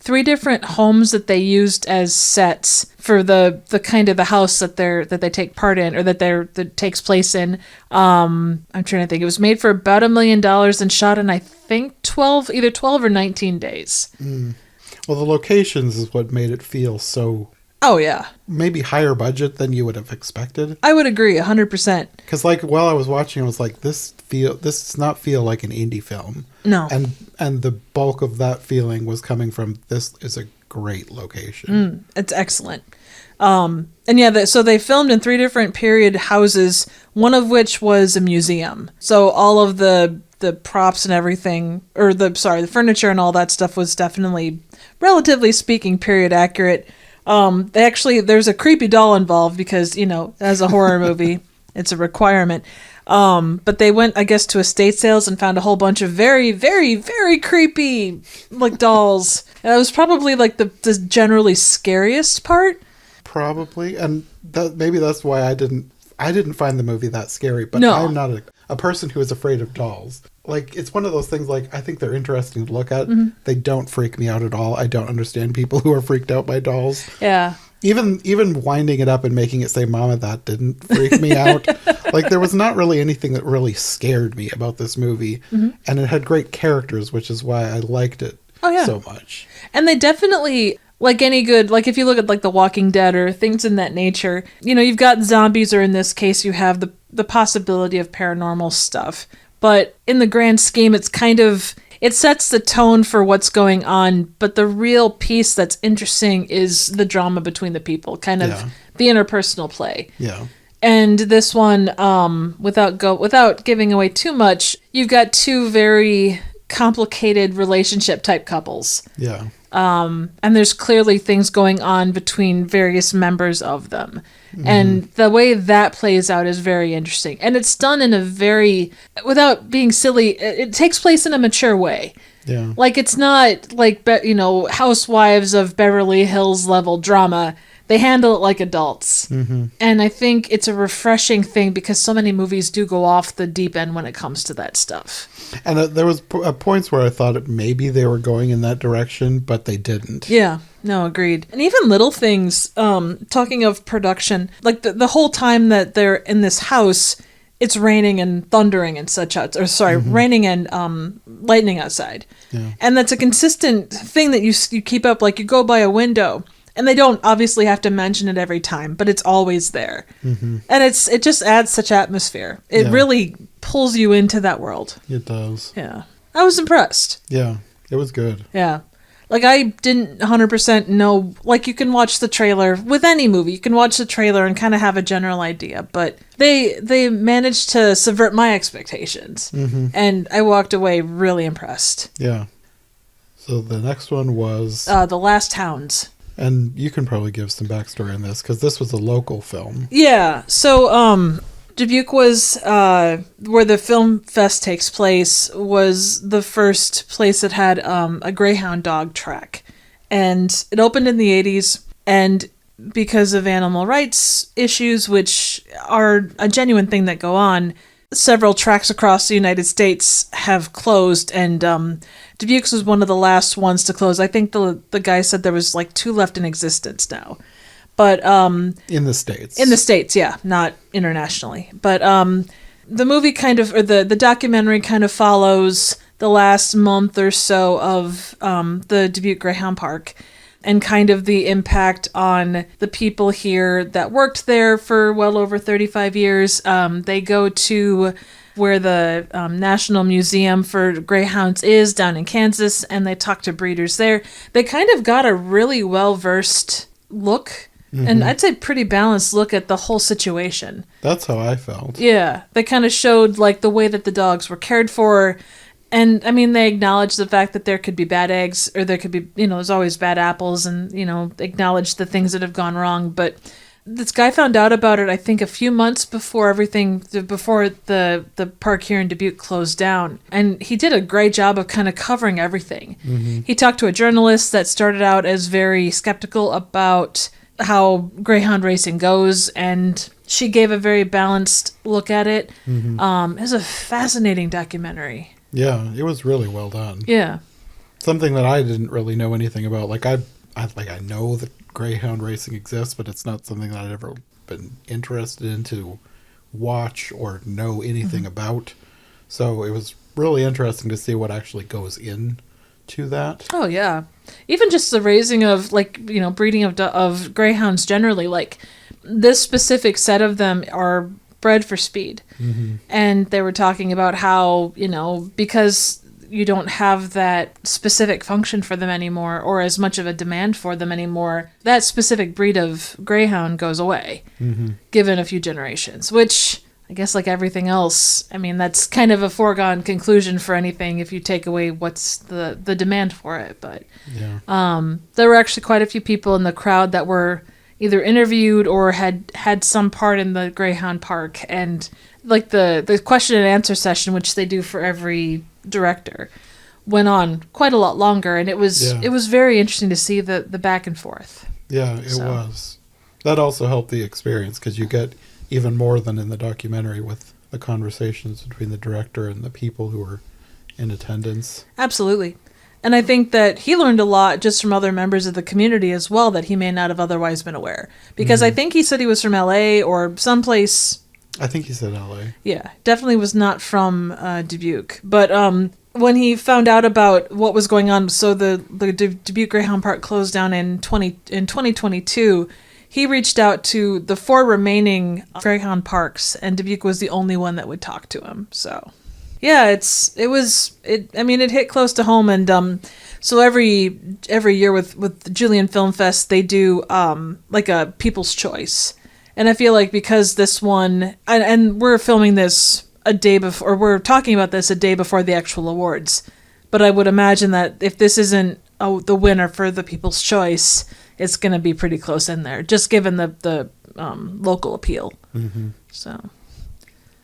3 different homes that they used as sets for the kind of the house that they take part in, or that takes place in. I'm trying to think. It was made for about $1 million and shot in, I think, either 12 or 19 days. Well, the locations is what made it feel so. Oh yeah, maybe higher budget than you would have expected. I would agree 100%. Because while I was watching, I was like, this does not feel like an indie film. No. And the bulk of that feeling was coming from, this is a great location. It's excellent. And yeah, so they filmed in 3 different period houses, one of which was a museum. So all of the props and everything, or the furniture and all that stuff was definitely, relatively speaking, period accurate. There's a creepy doll involved because, as a horror movie, it's a requirement. But they went, I guess, to estate sales and found a whole bunch of very, very, very creepy, like, dolls. And that was probably, like, the generally scariest part. Probably. And maybe that's why I didn't find the movie that scary. But no. I'm not a person who is afraid of dolls. Like, it's one of those things, like, I think they're interesting to look at. They don't freak me out at all. I don't understand people who are freaked out by dolls. Yeah. Even winding it up and making it say "Mama, that" didn't freak me out. Like, there was not really anything that really scared me about this movie. And it had great characters, which is why I liked it so much. And they definitely, like any good, like if you look at like The Walking Dead or things in that nature, you've got zombies, or in this case you have the possibility of paranormal stuff. But in the grand scheme, it's kind of, it sets the tone for what's going on. But the real piece that's interesting is the drama between the people, kind of the interpersonal play. Yeah. And this one, without giving away too much, you've got 2 very complicated relationship type couples. Yeah. And there's clearly things going on between various members of them. And the way that plays out is very interesting. And it's done in a very, without being silly, it takes place in a mature way. Yeah. Like, it's not like, Housewives of Beverly Hills level drama. They handle it like adults. And I think it's a refreshing thing because so many movies do go off the deep end when it comes to that stuff. And there was points where I thought maybe they were going in that direction, but they didn't. Yeah, no, agreed. And even little things, talking of production, like the whole time that they're in this house, it's raining and thundering and such, raining and lightning outside. Yeah. And that's a consistent thing that you keep up. Like, you go by a window, and they don't obviously have to mention it every time, but it's always there. And it just adds such atmosphere. It really pulls you into that world. It does. Yeah. I was impressed. Yeah, it was good. Yeah. Like, I didn't 100% know, like, you can watch the trailer with any movie. You can watch the trailer and kind of have a general idea, but they managed to subvert my expectations. And I walked away really impressed. Yeah. So the next one was... The Last Hounds. And you can probably give some backstory on this, because this was a local film. Yeah, so Dubuque was, where the film fest takes place, was the first place that had a greyhound dog track. And it opened in the 80s, and because of animal rights issues, which are a genuine thing that go on, several tracks across the United States have closed, and Dubuque's was one of the last ones to close. I think the guy said there was like 2 left in existence now. But in the States. In the States, yeah, not internationally. But the movie the documentary kind of follows the last month or so of the Dubuque Greyhound Park, and kind of the impact on the people here that worked there for well over 35 years. They go to where the National Museum for Greyhounds is down in Kansas, and they talk to breeders there. They kind of got a really well-versed look, and I'd say pretty balanced look at the whole situation. That's how I felt. Yeah. They kind of showed like the way that the dogs were cared for. And, I mean, they acknowledge the fact that there could be bad eggs, or there could be, there's always bad apples, and, acknowledge the things that have gone wrong. But This guy found out about it, I think, a few months before the park here in Dubuque closed down. And he did a great job of kind of covering everything. Mm-hmm. He talked to a journalist that started out as very skeptical about how greyhound racing goes, and she gave a very balanced look at it. Mm-hmm. It was a fascinating documentary. Yeah, it was really well done. Yeah. Something that I didn't really know anything about. Like I know that greyhound racing exists, but it's not something that I'd ever been interested in to watch or know anything about. So it was really interesting to see what actually goes into that. Oh yeah, even just the raising of breeding of greyhounds generally. Like this specific set of them are bred for speed, and they were talking about how because you don't have that specific function for them anymore, or as much of a demand for them anymore, that specific breed of greyhound goes away, given a few generations, which I guess like everything else, I mean, that's kind of a foregone conclusion for anything if you take away what's the demand for it. But there were actually quite a few people in the crowd that were either interviewed or had some part in the Greyhound Park, and like the question and answer session, which they do for every director, went on quite a lot longer, and it was very interesting to see the back and forth. Yeah, it was. That also helped the experience because you get even more than in the documentary with the conversations between the director and the people who were in attendance. Absolutely. And I think that he learned a lot just from other members of the community as well that he may not have otherwise been aware. Because I think he said he was from LA or someplace. I think he said LA. Yeah, definitely was not from Dubuque. But when he found out about what was going on, so the Dubuque Greyhound Park closed down in 2022, he reached out to the 4 remaining Greyhound parks, and Dubuque was the only one that would talk to him. So, yeah, it hit close to home, and so every year with Julien Film Fest, they do like a People's Choice. And I feel like because this one, and we're filming this a day before, or we're talking about this a day before the actual awards, but I would imagine that if this isn't the winner for the People's Choice, it's going to be pretty close in there, just given the local appeal. Mm-hmm. So,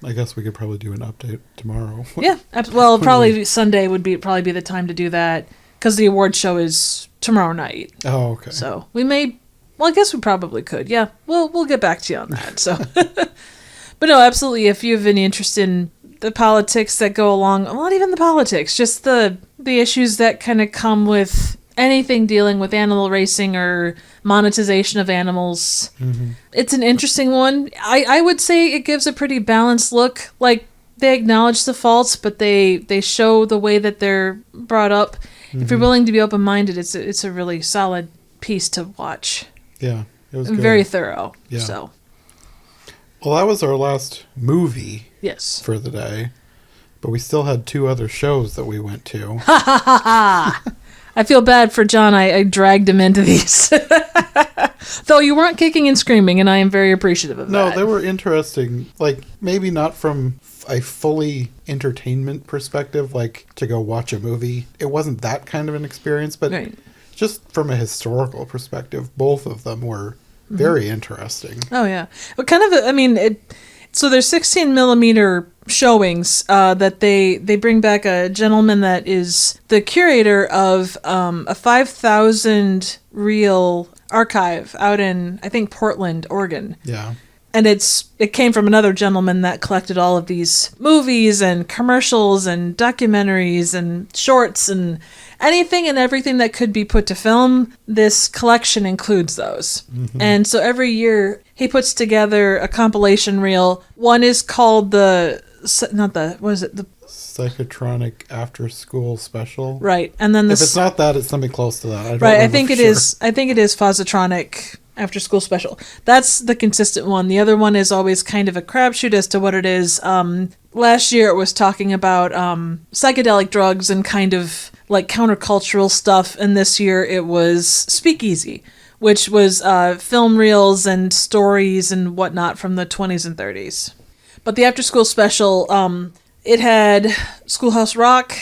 I guess we could probably do an update tomorrow. Yeah, well, probably Sunday would probably be the time to do that, because the award show is tomorrow night. Oh, okay. So we may. Well, I guess we probably could. Yeah, we'll get back to you on that. So, but no, absolutely. If you have any interest in the politics that go along, well, not even the politics, just the issues that kind of come with anything dealing with animal racing or monetization of animals, it's an interesting one. I would say it gives a pretty balanced look. Like, they acknowledge the faults, but they show the way that they're brought up. If you're willing to be open-minded, it's a really solid piece to watch. Yeah, it was good. Very thorough. Yeah. So. Well, that was our last movie. Yes. For the day, but we still had 2 other shows that we went to. Ha ha ha ha! I feel bad for John. I dragged him into these, though you weren't kicking and screaming, and I am very appreciative of that. No, they were interesting. Like, maybe not from a fully entertainment perspective, like to go watch a movie. It wasn't that kind of an experience, but. Right. Just from a historical perspective, both of them were very interesting. Oh, yeah. Well, kind of, so there's 16 millimeter showings that they bring back a gentleman that is the curator of a 5,000 reel archive out in, I think, Portland, Oregon. Yeah. And it came from another gentleman that collected all of these movies and commercials and documentaries and shorts and anything and everything that could be put to film. This collection includes those. And so every year he puts together a compilation reel. One is called the Psychotronic After School Special. Right. And then if it's not that, it's something close to that. I think it is Phosotronic After School Special. That's the consistent one. The other one is always kind of a crapshoot as to what it is. Last year it was talking about psychedelic drugs and kind of like countercultural stuff, and this year it was Speakeasy, which was film reels and stories and whatnot from the 20s and 30s. But the After School Special, it had Schoolhouse Rock,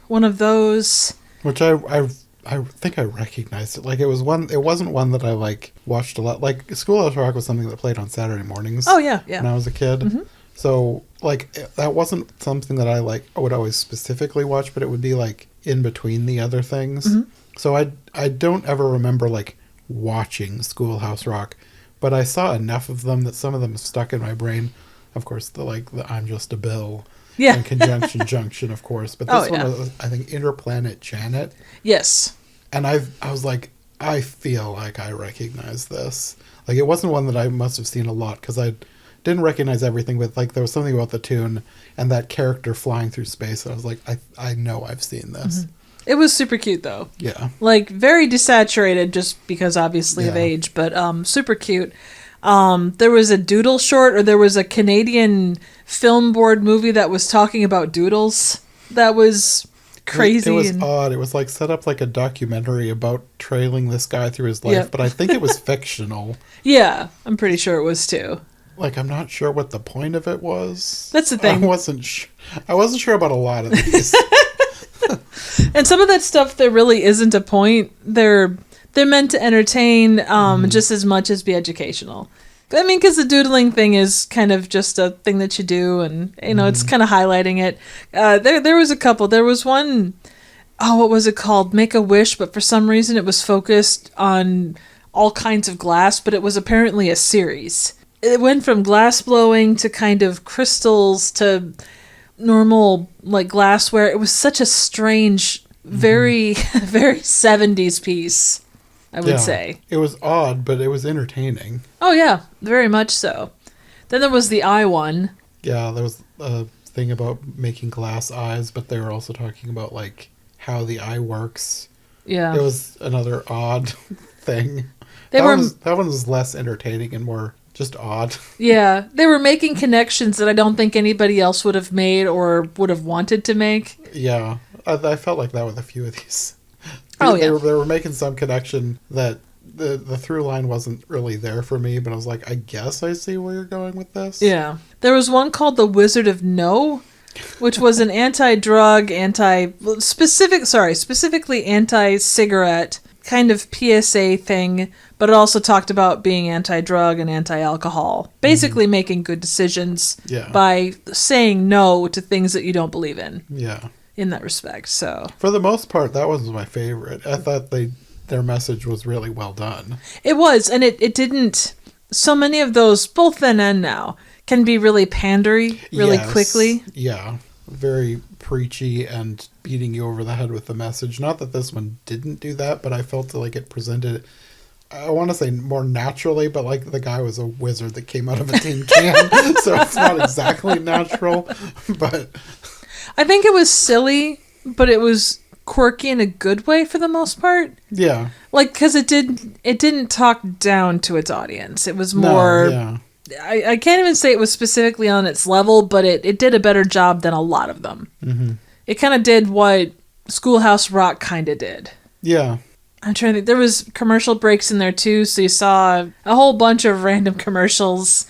one of those. Which I I think I recognized it. Like, it wasn't one that I, like, watched a lot. Like, Schoolhouse Rock was something that played on Saturday mornings. Oh, yeah. When I was a kid. Mm-hmm. So, like, that wasn't something that I would always specifically watch, but it would be, like, in between the other things. Mm-hmm. So I don't ever remember, like, watching Schoolhouse Rock, but I saw enough of them that some of them stuck in my brain. Of course, the I'm Just a Bill. Yeah. And Conjunction Junction, of course. But this one was, I think, Interplanet Janet. Yes. And I was like, I feel like I recognize this. Like, it wasn't one that I must have seen a lot, because I didn't recognize everything, but, like, there was something about the tune and that character flying through space. And I was like, I know I've seen this. Mm-hmm. It was super cute, though. Yeah. Like, very desaturated, just because, obviously, of age, but super cute. There was a doodle short, or there was a Canadian film board movie that was talking about doodles. That was crazy. It was odd. It was, like, set up like a documentary about trailing this guy through his life, but I think it was fictional. Yeah, I'm pretty sure it was, too. Like, I'm not sure what the point of it was. That's the thing. I wasn't sure about a lot of these. And some of that stuff, there really isn't a point. They're meant to entertain just as much as be educational. I mean, because the doodling thing is kind of just a thing that you do, and, you know, it's kind of highlighting it. There was a couple. There was one, what was it called? Make a Wish, but for some reason it was focused on all kinds of glass, but it was apparently a series. It went from glass blowing to kind of crystals to normal, like, glassware. It was such a strange, very, very 70s piece, I would say. It was odd, but it was entertaining. Oh, yeah, very much so. Then there was the eye one. Yeah, there was a thing about making glass eyes, but they were also talking about, like, how the eye works. Yeah. It was another odd thing. That one was less entertaining and more just odd. Yeah, they were making connections that I don't think anybody else would have made or would have wanted to make. Yeah, I felt like that with a few of these. They were making some connection that the through line wasn't really there for me, but I was like, I guess I see where you're going with this. Yeah. There was one called The Wizard of No, which was an anti-drug, specifically anti-cigarette kind of PSA thing, but it also talked about being anti-drug and anti-alcohol. Basically making good decisions by saying no to things that you don't believe in. Yeah. In that respect, so. For the most part, that was my favorite. I thought their message was really well done. It was, and it didn't... So many of those, both then and now, can be really pandery really quickly. Yeah. Very preachy and beating you over the head with the message. Not that this one didn't do that, but I felt like it presented, I want to say more naturally, but like the guy was a wizard that came out of a tin can, so it's not exactly natural, but... I think it was silly, but it was quirky in a good way for the most part. Yeah. Like, because it didn't talk down to its audience. It was more... No, yeah. I can't even say it was specifically on its level, but it did a better job than a lot of them. Mm-hmm. It kind of did what Schoolhouse Rock kind of did. Yeah. I'm trying to think. There was commercial breaks in there, too, so you saw a whole bunch of random commercials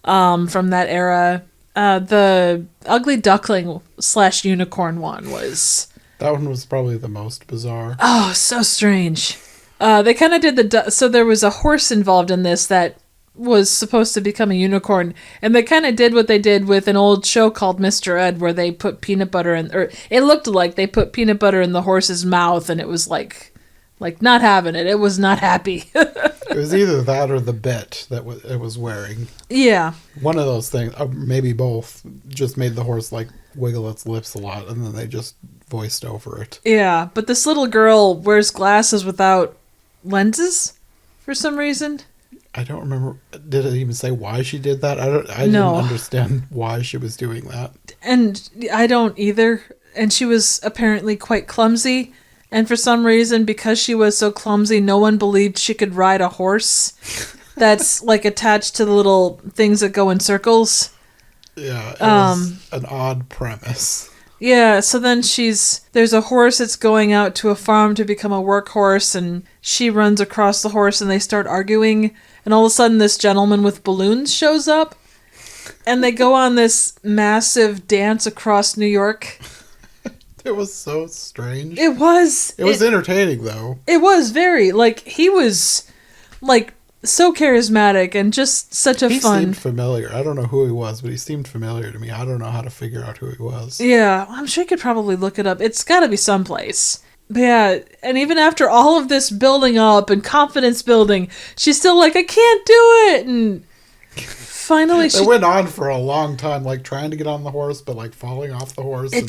from that era. The Ugly Duckling / Unicorn one was... That one was probably the most bizarre. Oh, so strange. They kind of did so there was a horse involved in this that was supposed to become a unicorn, and they kind of did what they did with an old show called Mr. Ed, where they put peanut butter in, or it looked like they put peanut butter in the horse's mouth, and it was like not having it. It was not happy. It was either that or the bit that it was wearing. Yeah. One of those things, maybe both, just made the horse like wiggle its lips a lot, and then they just voiced over it. Yeah, but this little girl wears glasses without lenses for some reason. I don't remember. Did it even say why she did that? I didn't understand why she was doing that. And I don't either. And she was apparently quite clumsy. And for some reason, because she was so clumsy, no one believed she could ride a horse that's like attached to the little things that go in circles. Yeah, it was an odd premise. Yeah, so then there's a horse that's going out to a farm to become a workhorse, and she runs across the horse and they start arguing, and all of a sudden this gentleman with balloons shows up, and they go on this massive dance across New York. It was so strange. It was entertaining, though. It was very, like, he was, like, so charismatic and just such a fun... He seemed familiar. I don't know who he was, but he seemed familiar to me. I don't know how to figure out who he was. Yeah, I'm sure you could probably look it up. It's got to be someplace. But yeah, and even after all of this building up and confidence building, she's still like, I can't do it! And finally she... It went on for a long time, like, trying to get on the horse, but, like, falling off the horse. It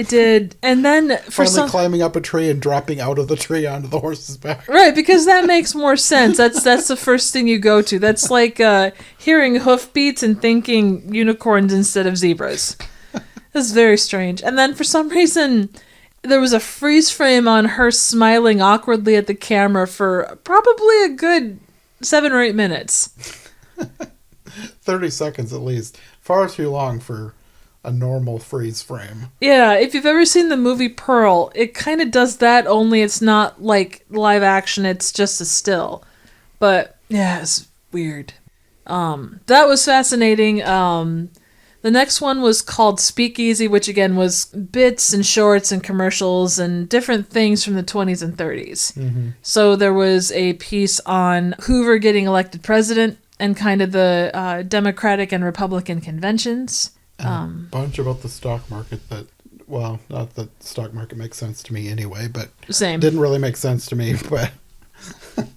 did. And then... Finally climbing up a tree and dropping out of the tree onto the horse's back. Right, because that makes more sense. That's the first thing you go to. That's like hearing hoofbeats and thinking unicorns instead of zebras. That's very strange. And then for some reason... There was a freeze frame on her smiling awkwardly at the camera for probably a good 7 or 8 minutes. 30 seconds at least. Far too long for a normal freeze frame. Yeah, if you've ever seen the movie Pearl, it kind of does that, only it's not like live action, it's just a still. But yeah, it's weird. That was fascinating. The next one was called Speakeasy, which again was bits and shorts and commercials and different things from the 20s and 30s. Mm-hmm. So there was a piece on Hoover getting elected president and kind of the Democratic and Republican conventions. A bunch about the stock market that, well, not that the stock market makes sense to me anyway, but same. Didn't really make sense to me, but...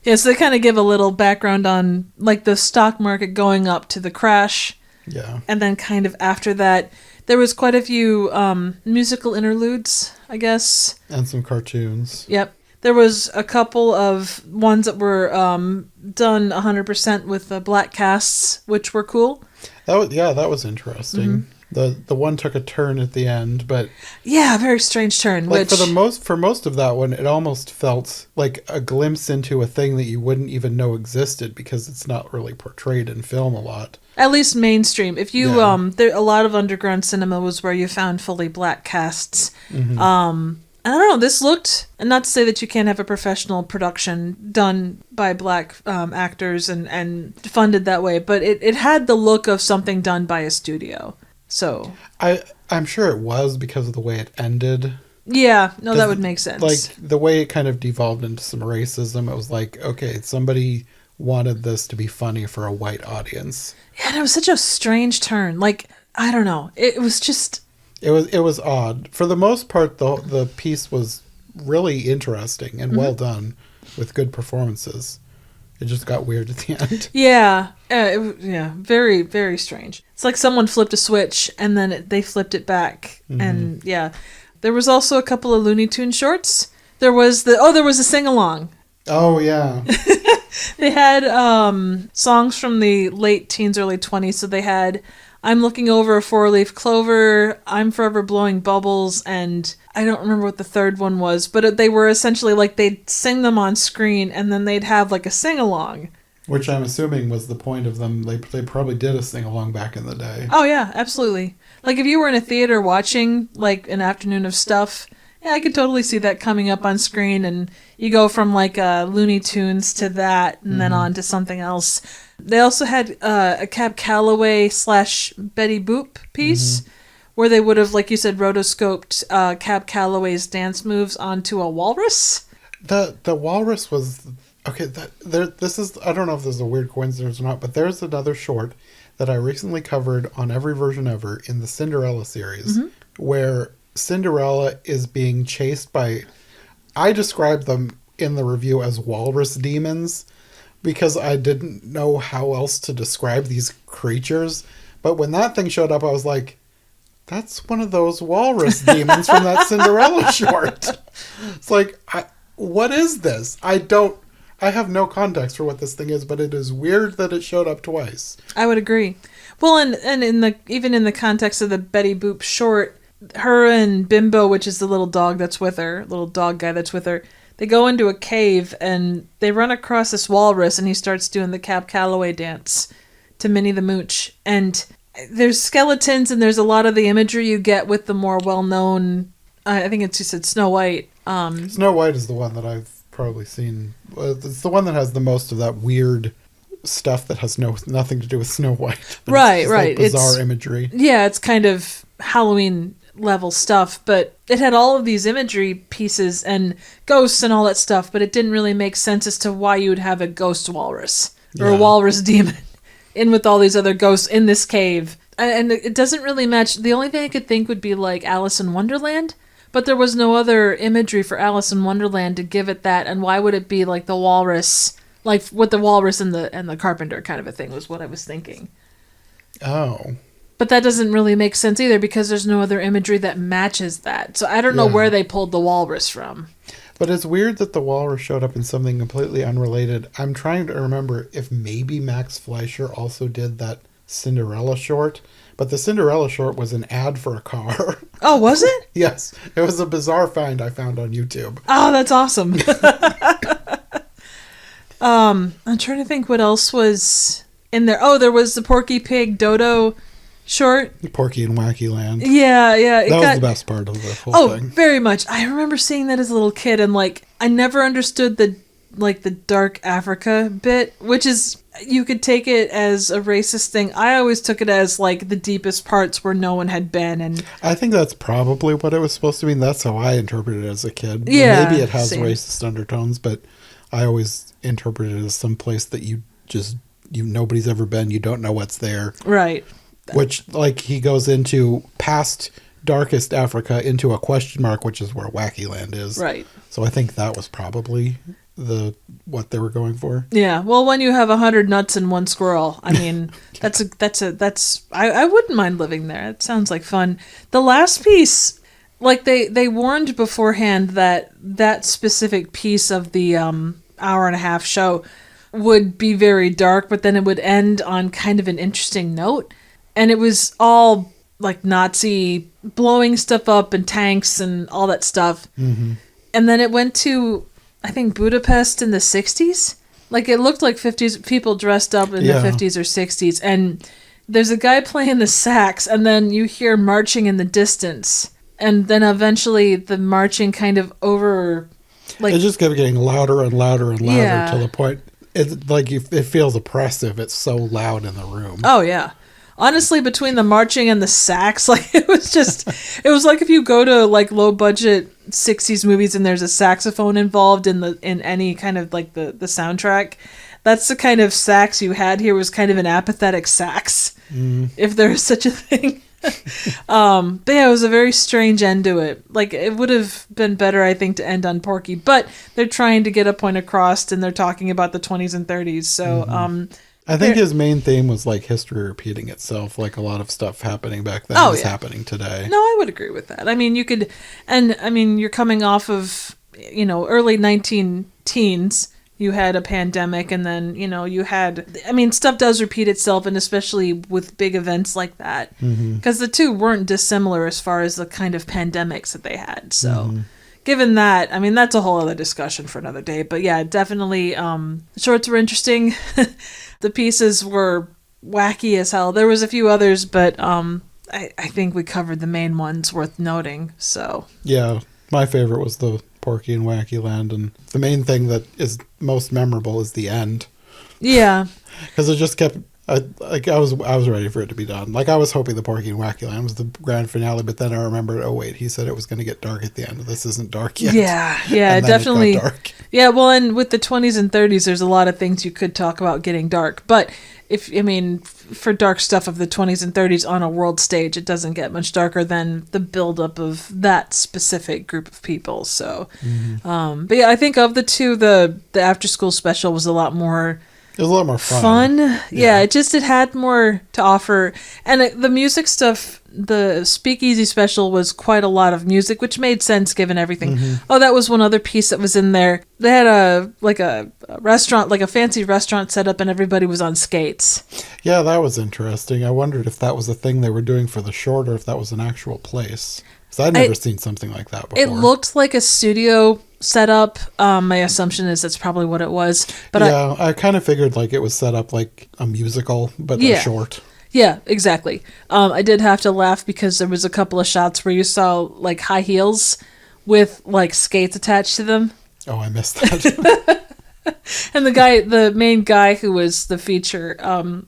Yeah, so they kind of give a little background on like the stock market going up to the crash. Yeah. And then kind of after that, there was quite a few musical interludes, I guess. And some cartoons. Yep. There was a couple of ones that were done 100% with black casts, which were cool. That was interesting. Mm-hmm. The one took a turn at the end, but... Yeah, a very strange turn. Like, for most of that one, it almost felt like a glimpse into a thing that you wouldn't even know existed because it's not really portrayed in film a lot. At least mainstream. If you, there a lot of underground cinema was where you found fully black casts. Mm-hmm. I don't know, this looked, and not to say that you can't have a professional production done by black actors and funded that way, but it had the look of something done by a studio. So I'm sure it was because of the way it ended. Yeah, no, that would make sense. Like, the way it kind of devolved into some racism, it was like, okay, somebody wanted this to be funny for a white audience. Yeah, and it was such a strange turn. Like, I don't know. It was just... It was odd. For the most part, the piece was really interesting and well done with good performances. It just got weird at the end. Yeah. Very, very strange. It's like someone flipped a switch and then they flipped it back. Mm-hmm. And yeah. There was also a couple of Looney Tunes shorts. There was a sing-along. Oh, yeah. They had songs from the late teens, early 20s. So they had I'm Looking Over a Four-Leaf Clover, I'm Forever Blowing Bubbles, and I don't remember what the third one was, but they were essentially like they'd sing them on screen and then they'd have like a sing-along. Which I'm assuming was the point of them. They probably did a sing-along back in the day. Oh, yeah, absolutely. Like if you were in a theater watching like an afternoon of stuff, yeah, I could totally see that coming up on screen, and you go from like Looney Tunes to that and then on to something else. They also had a Cab Calloway / Betty Boop piece where they would have, like you said, rotoscoped Cab Calloway's dance moves onto a walrus. The walrus was... Okay, this is... I don't know if this is a weird coincidence or not, but there's another short that I recently covered on Every Version Ever in the Cinderella series where Cinderella is being chased by... I described them in the review as walrus demons because I didn't know how else to describe these creatures. But when that thing showed up, I was like, that's one of those walrus demons from that Cinderella short. It's like, what is this? I have no context for what this thing is, but it is weird that it showed up twice. I would agree. Well, and even in the context of the Betty Boop short, her and Bimbo, which is the little dog that's with her, little dog guy that's with her, they go into a cave and they run across this walrus and he starts doing the Cab Calloway dance to Minnie the Mooch. And there's skeletons and there's a lot of the imagery you get with the more well-known, I think it's, you said Snow White. Snow White is the one that I've probably seen. It's the one that has the most of that weird stuff that has nothing to do with Snow White. Right. Like bizarre imagery. Yeah, it's kind of Halloween level stuff, but it had all of these imagery pieces and ghosts and all that stuff, but it didn't really make sense as to why you would have a ghost walrus or a walrus demon in with all these other ghosts in this cave. And it doesn't really match. The only thing I could think would be like Alice in Wonderland, but there was no other imagery for Alice in Wonderland to give it that. And why would it be like the walrus, like with the walrus and the carpenter kind of a thing was what I was thinking. Oh. But that doesn't really make sense either because there's no other imagery that matches that. So I don't know where they pulled the walrus from. But it's weird that the walrus showed up in something completely unrelated. I'm trying to remember if maybe Max Fleischer also did that Cinderella short. But the Cinderella short was an ad for a car. Oh, was it? Yes. It was a bizarre find I found on YouTube. Oh, that's awesome. I'm trying to think what else was in there. Oh, there was the Porky Pig Dodo short. Porky and Wacky Land. Yeah. That was the best part of the whole thing. Oh, very much. I remember seeing that as a little kid, and like I never understood the dark Africa bit, which is you could take it as a racist thing. I always took it as like the deepest parts where no one had been, and I think that's probably what it was supposed to mean. That's how I interpreted it as a kid. Yeah, maybe it has same. racist undertones, but I always interpreted it as some place that you nobody's ever been. You don't know what's there. Right. Which, like, he goes into past darkest Africa into a question mark, which is where Wacky Land is. Right. So I think that was probably what they were going for. Yeah. Well, when you have 100 nuts and one squirrel, I mean, I wouldn't mind living there. It sounds like fun. The last piece, like they warned beforehand that specific piece of the hour and a half show would be very dark, but then it would end on kind of an interesting note. And it was all like Nazi blowing stuff up and tanks and all that stuff. Mm-hmm. And then it went to, I think, Budapest in the 60s. Like it looked like 50s people dressed up in the 50s or 60s. And there's a guy playing the sax, and then you hear marching in the distance. And then eventually the marching kind of it just kept getting louder and louder and louder to the point it feels oppressive. It's so loud in the room. Oh yeah. Honestly, between the marching and the sax, like it was like if you go to like low budget 60s movies and there's a saxophone involved in any kind of like the soundtrack. That's the kind of sax you had here, was kind of an apathetic sax, if there is such a thing. But yeah, it was a very strange end to it. Like it would have been better, I think, to end on Porky, but they're trying to get a point across and they're talking about the 20s and 30s. So, I think his main theme was like history repeating itself, like a lot of stuff happening back then is happening today. No, I would agree with that. I mean, you're coming off of, early 19-teens. You had a pandemic, and then, stuff does repeat itself, and especially with big events like that. Because the two weren't dissimilar as far as the kind of pandemics that they had. So, given that, I mean, that's a whole other discussion for another day. But yeah, definitely, the shorts were interesting. The pieces were wacky as hell. There was a few others, but I think we covered the main ones worth noting. So yeah, my favorite was the Porky and Wacky Land, and the main thing that is most memorable is the end. Yeah, because it just kept. I was ready for it to be done. Like I was hoping the Porky and Wacky Land was the grand finale, but then I remembered, oh wait, he said it was going to get dark at the end. This isn't dark yet. Yeah, definitely. It got dark. Yeah, well, and with the 20s and 30s, there's a lot of things you could talk about getting dark. But for dark stuff of the 20s and 30s on a world stage, it doesn't get much darker than the buildup of that specific group of people. So, but yeah, I think of the two, the after school special was a lot more. It was a lot more fun. Yeah, it had more to offer. And the music stuff, the Speakeasy special was quite a lot of music, which made sense given everything. Oh, that was one other piece that was in there. They had a restaurant, like a fancy restaurant set up, and everybody was on skates. Yeah, that was interesting. I wondered if that was a thing they were doing for the short or if that was an actual place. Because I'd never seen something like that before. It looked like a studio set up. My assumption is that's probably what it was. But yeah, I kind of figured like it was set up like a musical, but a short. Yeah, exactly. I did have to laugh because there was a couple of shots where you saw like high heels with like skates attached to them. Oh, I missed that. And the main guy who was the feature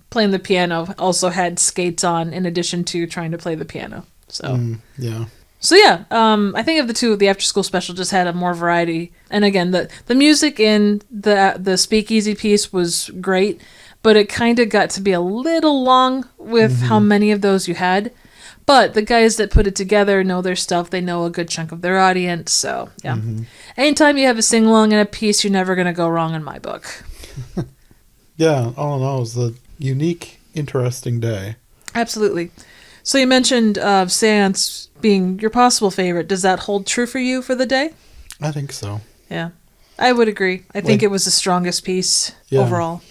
playing the piano also had skates on in addition to trying to play the piano. So yeah. So yeah, I think of the two, the After School Special just had a more variety. And again, the music in the Speakeasy piece was great, but it kind of got to be a little long with how many of those you had. But the guys that put it together know their stuff. They know a good chunk of their audience. So yeah, anytime you have a sing along in a piece, you're never gonna go wrong in my book. Yeah, all in all, it was a unique, interesting day. Absolutely. So you mentioned Seance being your possible favorite. Does that hold true for you for the day? I think so. Yeah, I would agree. I think it was the strongest piece overall.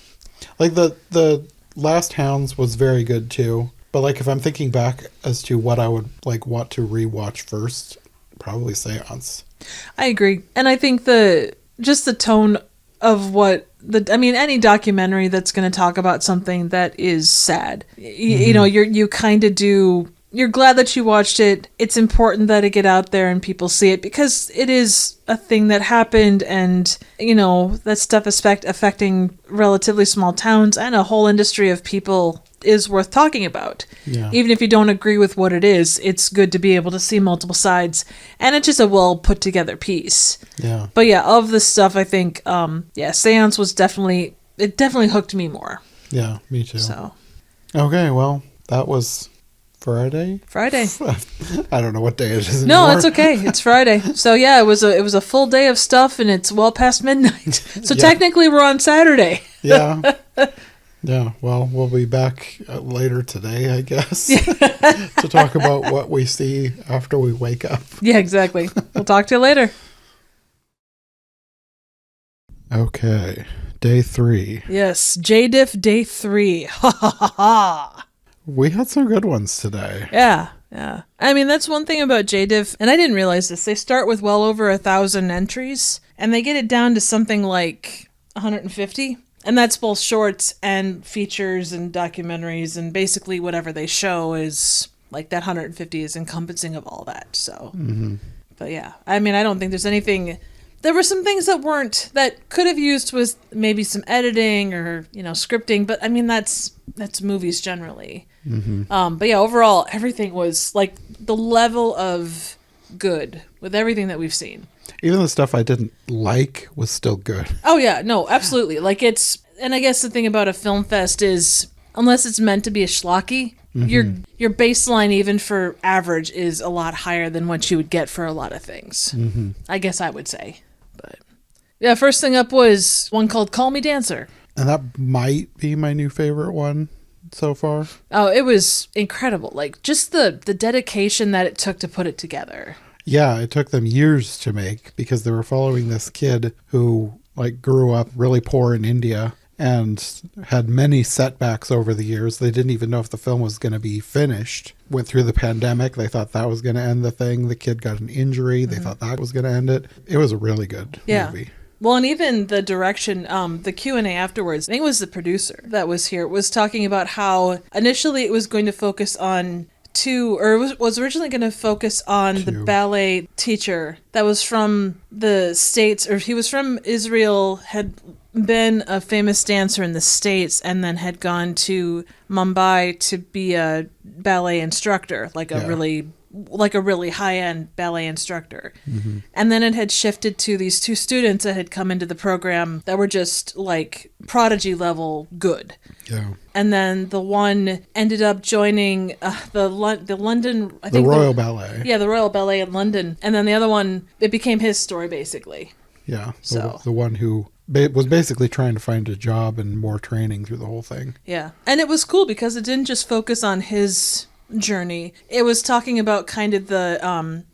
Like the Last Hounds was very good too. But like if I'm thinking back as to what I would like want to rewatch first, probably Seance. I agree. And I think the tone of any documentary that's going to talk about something that is sad, you know, you kind of you're glad that you watched it. It's important that it get out there and people see it because it is a thing that happened, and you know, that stuff affecting relatively small towns and a whole industry of people is worth talking about. Yeah. Even if you don't agree with what it is, it's good to be able to see multiple sides, and it's just a well put together piece. Yeah. But yeah, of the stuff, I think, Seance was definitely hooked me more. Yeah, me too. So. Okay, well, that was Friday. I don't know what day it is anymore. No, it's okay. It's Friday. So yeah, it was a full day of stuff, and it's well past midnight. So technically, we're on Saturday. Yeah. Yeah, well, we'll be back later today, I guess, to talk about what we see after we wake up. Yeah, exactly. We'll talk to you later. Okay, day 3. Yes, JDiff day 3. Ha ha ha ha. We had some good ones today. Yeah. I mean, that's one thing about JDiff, and I didn't realize this. They start with well over 1,000 entries, and they get it down to something like 150. And that's both shorts and features and documentaries, and basically whatever they show is like that 150 is encompassing of all that. So, But yeah, I mean, I don't think there's anything. There were some things that could have used was maybe some editing or, you know, scripting, but I mean, that's movies generally. But yeah, overall, everything was like the level of good with everything that we've seen. Even the stuff I didn't like was still good. Oh yeah, no, absolutely. Like and I guess the thing about a film fest is, unless it's meant to be a schlocky, your baseline even for average is a lot higher than what you would get for a lot of things. I guess I would say. But yeah, first thing up was one called Call Me Dancer. And that might be my new favorite one so far. Oh, it was incredible. Like just the dedication that it took to put it together. Yeah, it took them years to make because they were following this kid who like grew up really poor in India and had many setbacks over the years. They didn't even know if the film was going to be finished. Went through the pandemic. They thought that was going to end the thing. The kid got an injury. They thought that was going to end it. It was a really good movie. Well, and even the direction, the Q&A afterwards, I think it was the producer that was here, was talking about how initially it was going to focus on was originally going to focus on the ballet teacher that was from the States, or he was from Israel, had been a famous dancer in the States, and then had gone to Mumbai to be a ballet instructor, like a really high-end ballet instructor. And then it had shifted to these 2 students that had come into the program that were just like prodigy level good. Yeah. And then the one ended up joining the London, I think, the Royal Ballet. Yeah, the Royal Ballet in London. And then the other one, it became his story basically. Yeah. The one who was basically trying to find a job and more training through the whole thing. Yeah. And it was cool because it didn't just focus on his journey. It was talking about kind of the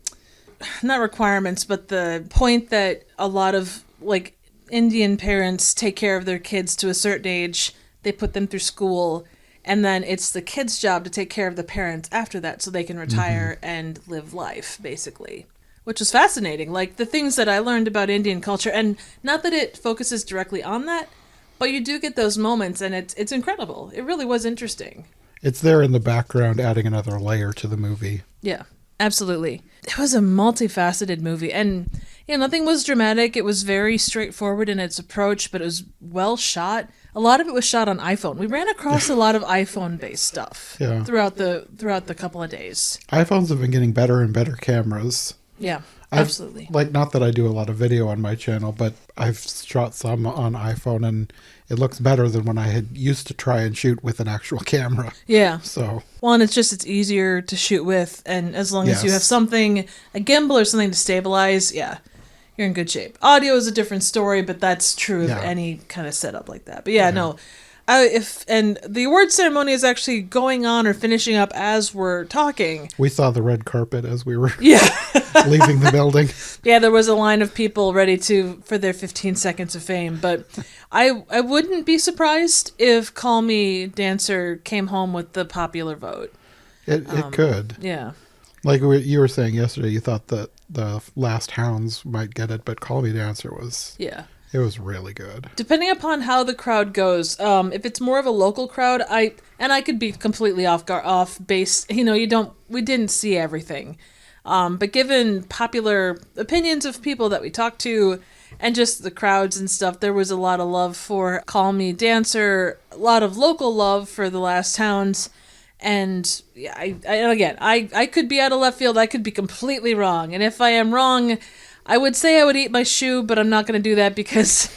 not requirements, but the point that a lot of like Indian parents take care of their kids to a certain age. They put them through school, and then it's the kids' job to take care of the parents after that so they can retire and live life, basically. Which was fascinating. Like the things that I learned about Indian culture, and not that it focuses directly on that, but you do get those moments, and it's incredible. It really was interesting. It's there in the background, adding another layer to the movie. Yeah, absolutely. It was a multifaceted movie, and nothing was dramatic. It was very straightforward in its approach, but it was well shot. a lot of it was shot on iPhone. We ran across a lot of iPhone-based stuff throughout the couple of days. iPhones have been getting better and better cameras. Yeah, absolutely. Not that I do a lot of video on my channel, but I've shot some on iPhone, and it looks better than when I had used to try and shoot with an actual camera. Yeah. So. Well, and it's easier to shoot with, and as long as you have something, a gimbal or something to stabilize, you're in good shape. Audio is a different story, but that's true of any kind of setup like that. But no, and the award ceremony is actually going on or finishing up as we're talking. We saw the red carpet as we were leaving the building. Yeah, there was a line of people ready for their 15 seconds of fame. But I wouldn't be surprised if Call Me Dancer came home with the popular vote. It could. Yeah. Like you were saying yesterday, you thought that the Last Hounds might get it, but Call Me Dancer was... Yeah. It was really good. Depending upon how the crowd goes, if it's more of a local crowd, I could be completely off base. We didn't see everything, but given popular opinions of people that we talked to, and just the crowds and stuff, there was a lot of love for Call Me Dancer, a lot of local love for The Last Hounds, and I could be out of left field. I could be completely wrong, and if I am wrong, I would say I would eat my shoe, but I'm not going to do that because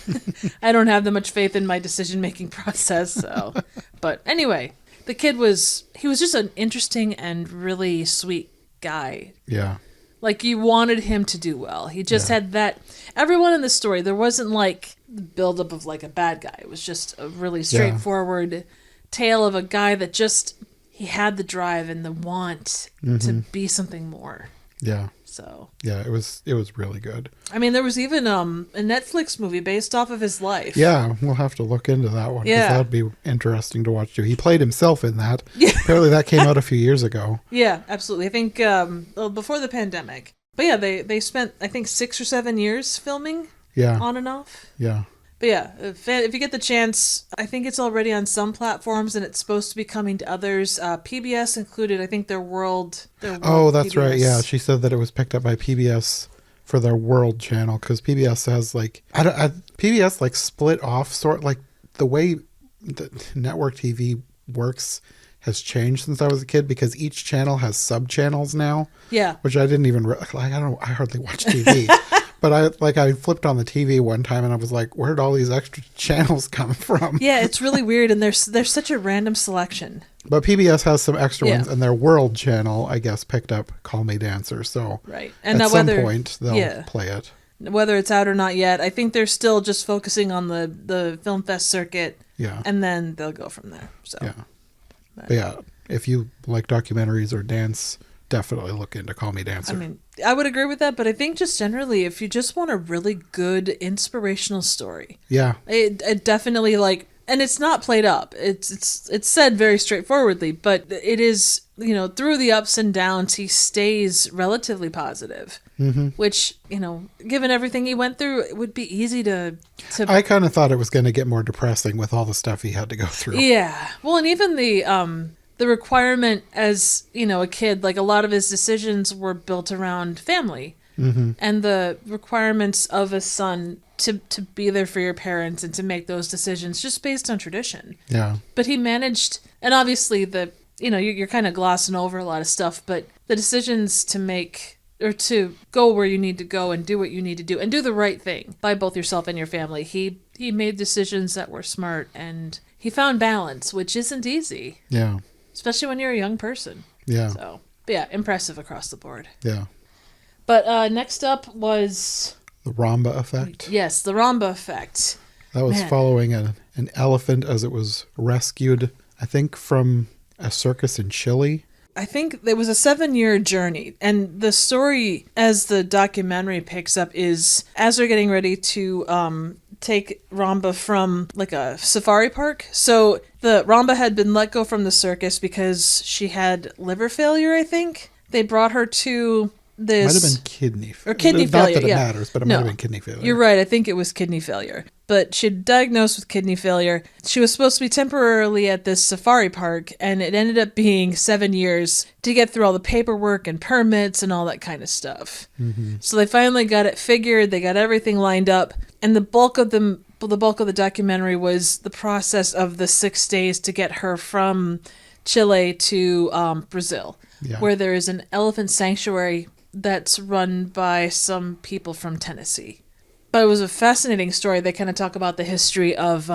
I don't have that much faith in my decision-making process. So, but anyway, the kid he was just an interesting and really sweet guy. Yeah. Like, you wanted him to do well. He just had that. Everyone in the story, there wasn't like the buildup of like a bad guy. It was just a really straightforward tale of a guy that he had the drive and the want to be something more. Yeah. So yeah, it was really good. I mean, there was even a Netflix movie based off of his life. Yeah, we'll have to look into that one because that'd be interesting to watch too. He played himself in that. Yeah. Apparently, that came out a few years ago. Yeah, absolutely. I think before the pandemic. But yeah, they spent I think 6 or 7 years filming. Yeah. On and off. Yeah. But yeah, if you get the chance, I think it's already on some platforms and it's supposed to be coming to others. PBS included, I think, their world Oh, that's PBS. right. Yeah, she said that it was picked up by PBS for their World channel because PBS has like PBS like split off sort like the way the network TV works has changed since I was a kid because each channel has sub channels now. Yeah, which I didn't even I hardly watch TV. But I flipped on the TV one time and I was like, where did all these extra channels come from? Yeah, it's really weird and there's such a random selection. But PBS has some extra ones and their World channel, I guess, picked up Call Me Dancer. So and at some point they'll play it. Whether it's out or not yet, I think they're still just focusing on the Film Fest circuit. Yeah. And then they'll go from there. So yeah. But yeah, if you like documentaries or dance, definitely look into Call Me Dancer. I mean, I would agree with that, but I think just generally, if you just want a really good inspirational story, it definitely and it's not played up. It's said very straightforwardly, but it is through the ups and downs, he stays relatively positive, which given everything he went through, it would be easy to. I kind of thought it was going to get more depressing with all the stuff he had to go through. Yeah, well, and even the requirement as, a kid, like a lot of his decisions were built around family and the requirements of a son to be there for your parents and to make those decisions just based on tradition. Yeah. But he managed, and obviously you're kind of glossing over a lot of stuff, but the decisions to make or to go where you need to go and do what you need to do and do the right thing by both yourself and your family. He made decisions that were smart and he found balance, which isn't easy. Yeah. Especially when you're a young person. Yeah. So, but yeah, impressive across the board. Yeah. But next up was... The Ramba effect. Yes, the Ramba effect. That was following an elephant as it was rescued, I think, from a circus in Chile. I think it was a 7-year journey. And the story, as the documentary picks up, is as they're getting ready to take Ramba from like a safari park. So the Ramba had been let go from the circus because she had liver failure, I think. They brought her to this... Might have been kidney failure. Or kidney failure, Not that it matters, but it might have been kidney failure. You're right, I think it was kidney failure. But she'd diagnosed with kidney failure. She was supposed to be temporarily at this safari park, and it ended up being 7 years to get through all the paperwork and permits and all that kind of stuff. Mm-hmm. So they finally got it figured, they got everything lined up, and the bulk of the the bulk of the documentary was the process of the 6 days to get her from Chile to Brazil, where there is an elephant sanctuary that's run by some people from Tennessee. But it was a fascinating story. They kind of talk about the history of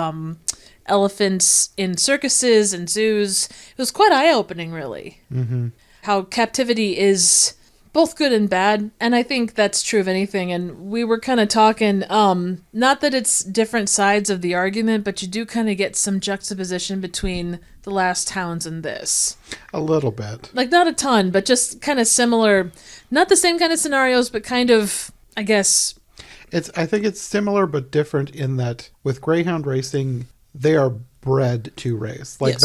elephants in circuses and zoos. It was quite eye-opening, really. Mm-hmm. How captivity is both good and bad, and I think that's true of anything. And we were kind of talking, not that it's different sides of the argument, but you do kind of get some juxtaposition between The Last Hounds and this. A little bit. Like, not a ton, but just kind of similar. Not the same kind of scenarios, but kind of, I guess... I think it's similar but different in that with greyhound racing, they are bred to race. Like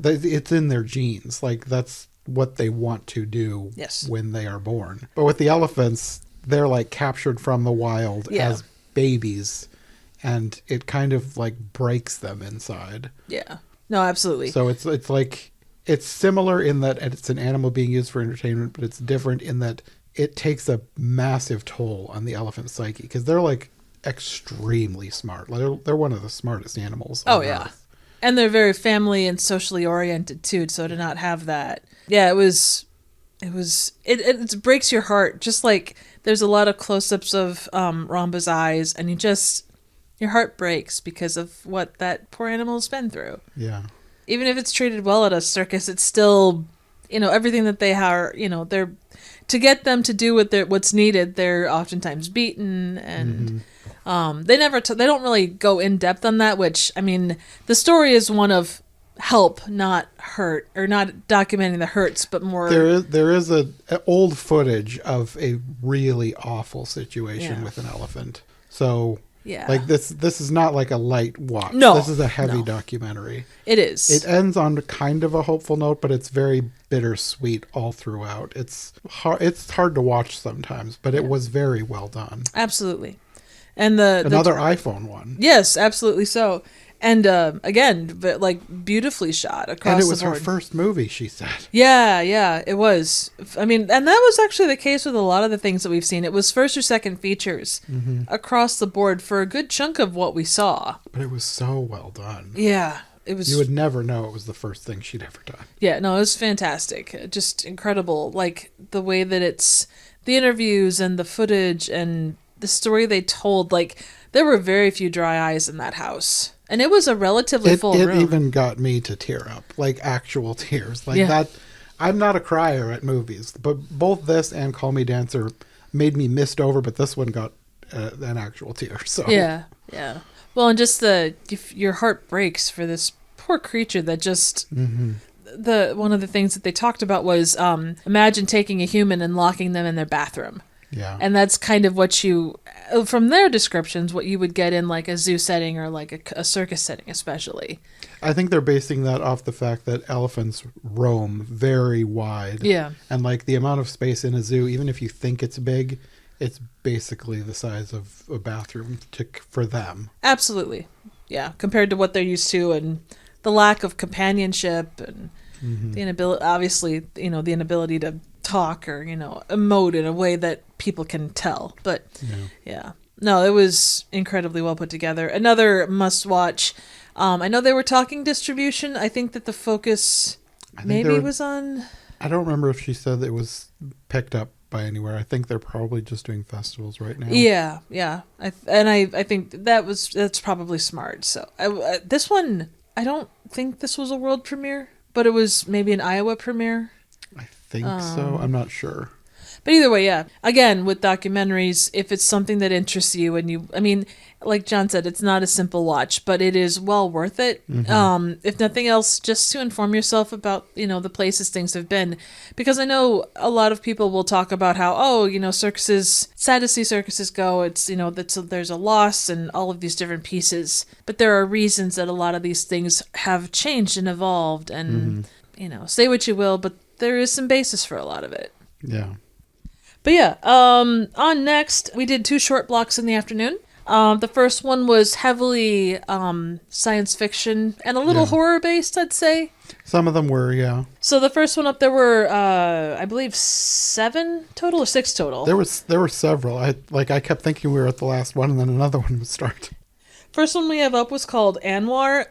it's in their genes. Like that's what they want to do when they are born. But with the elephants, they're like captured from the wild as babies, and it kind of like breaks them inside. Yeah. No, absolutely. So it's like it's similar in that it's an animal being used for entertainment, but it's different in that it takes a massive toll on the elephant psyche because they're like extremely smart. Like they're one of the smartest animals on Earth. And they're very family and socially oriented too. So to not have that, it breaks your heart. Just like there's a lot of close-ups of Ramba's eyes, and your heart breaks because of what that poor animal's been through. Yeah. Even if it's treated well at a circus, it's still, everything that they are, they're. To get them to do what's needed, they're oftentimes beaten, and they don't really go in depth on that. Which the story is one of help, not hurt, or not documenting the hurts, but more. There is a old footage of a really awful situation with an elephant. So like this is not like a light watch. No, this is a heavy documentary. It is. It ends on kind of a hopeful note, but it's very bittersweet all throughout. It's hard to watch sometimes, but it was very well done. Absolutely. And another iPhone one. Yes, absolutely so. And again, like beautifully shot across the board. And it was her first movie, she said. Yeah, it was. And that was actually the case with a lot of the things that we've seen. It was first or second features across the board for a good chunk of what we saw. But it was so well done. Yeah. It was. You would never know it was the first thing she'd ever done. Yeah, no, it was fantastic. Just incredible. Like the way that it's the interviews and the footage and the story they told. Like there were very few dry eyes in that house. And it was a relatively full room. It even got me to tear up, like actual tears. Like that. I'm not a crier at movies, but both this and Call Me Dancer made me mist over, but this one got an actual tear. So yeah. Well, and just your heart breaks for this poor creature that just one of the things that they talked about was imagine taking a human and locking them in their bathroom. Yeah. And that's kind of what from their descriptions, what you would get in like a zoo setting or like a circus setting, especially. I think they're basing that off the fact that elephants roam very wide. Yeah. And like the amount of space in a zoo, even if you think it's big, it's basically the size of a bathroom for them. Absolutely. Yeah. Compared to what they're used to and the lack of companionship and the inability, obviously, the inability to talk or emote in a way that people can tell. But no, it was incredibly well put together. Another must watch. I know they were talking distribution. I think that the focus was on. I don't remember if she said that it was picked up by anywhere. I think they're probably just doing festivals right now. Yeah. I think that's probably smart. So this one, I don't think this was a world premiere, but it was maybe an Iowa premiere. I think so. I'm not sure. But either way, yeah. Again, with documentaries, if it's something that interests you and like John said, it's not a simple watch, but it is well worth it. If nothing else, just to inform yourself about, the places things have been. Because I know a lot of people will talk about how, circuses, sad to see circuses go. It's, there's a loss and all of these different pieces. But there are reasons that a lot of these things have changed and evolved and, say what you will, but there is some basis for a lot of it. Yeah. But yeah, on next, we did 2 short blocks in the afternoon. The first one was heavily science fiction and a little horror-based, I'd say. Some of them were, yeah. So the first one up, there were, I believe, 7 total or 6 total. There were several. I kept thinking we were at the last one, and then another one would start. First one we have up was called Anwar.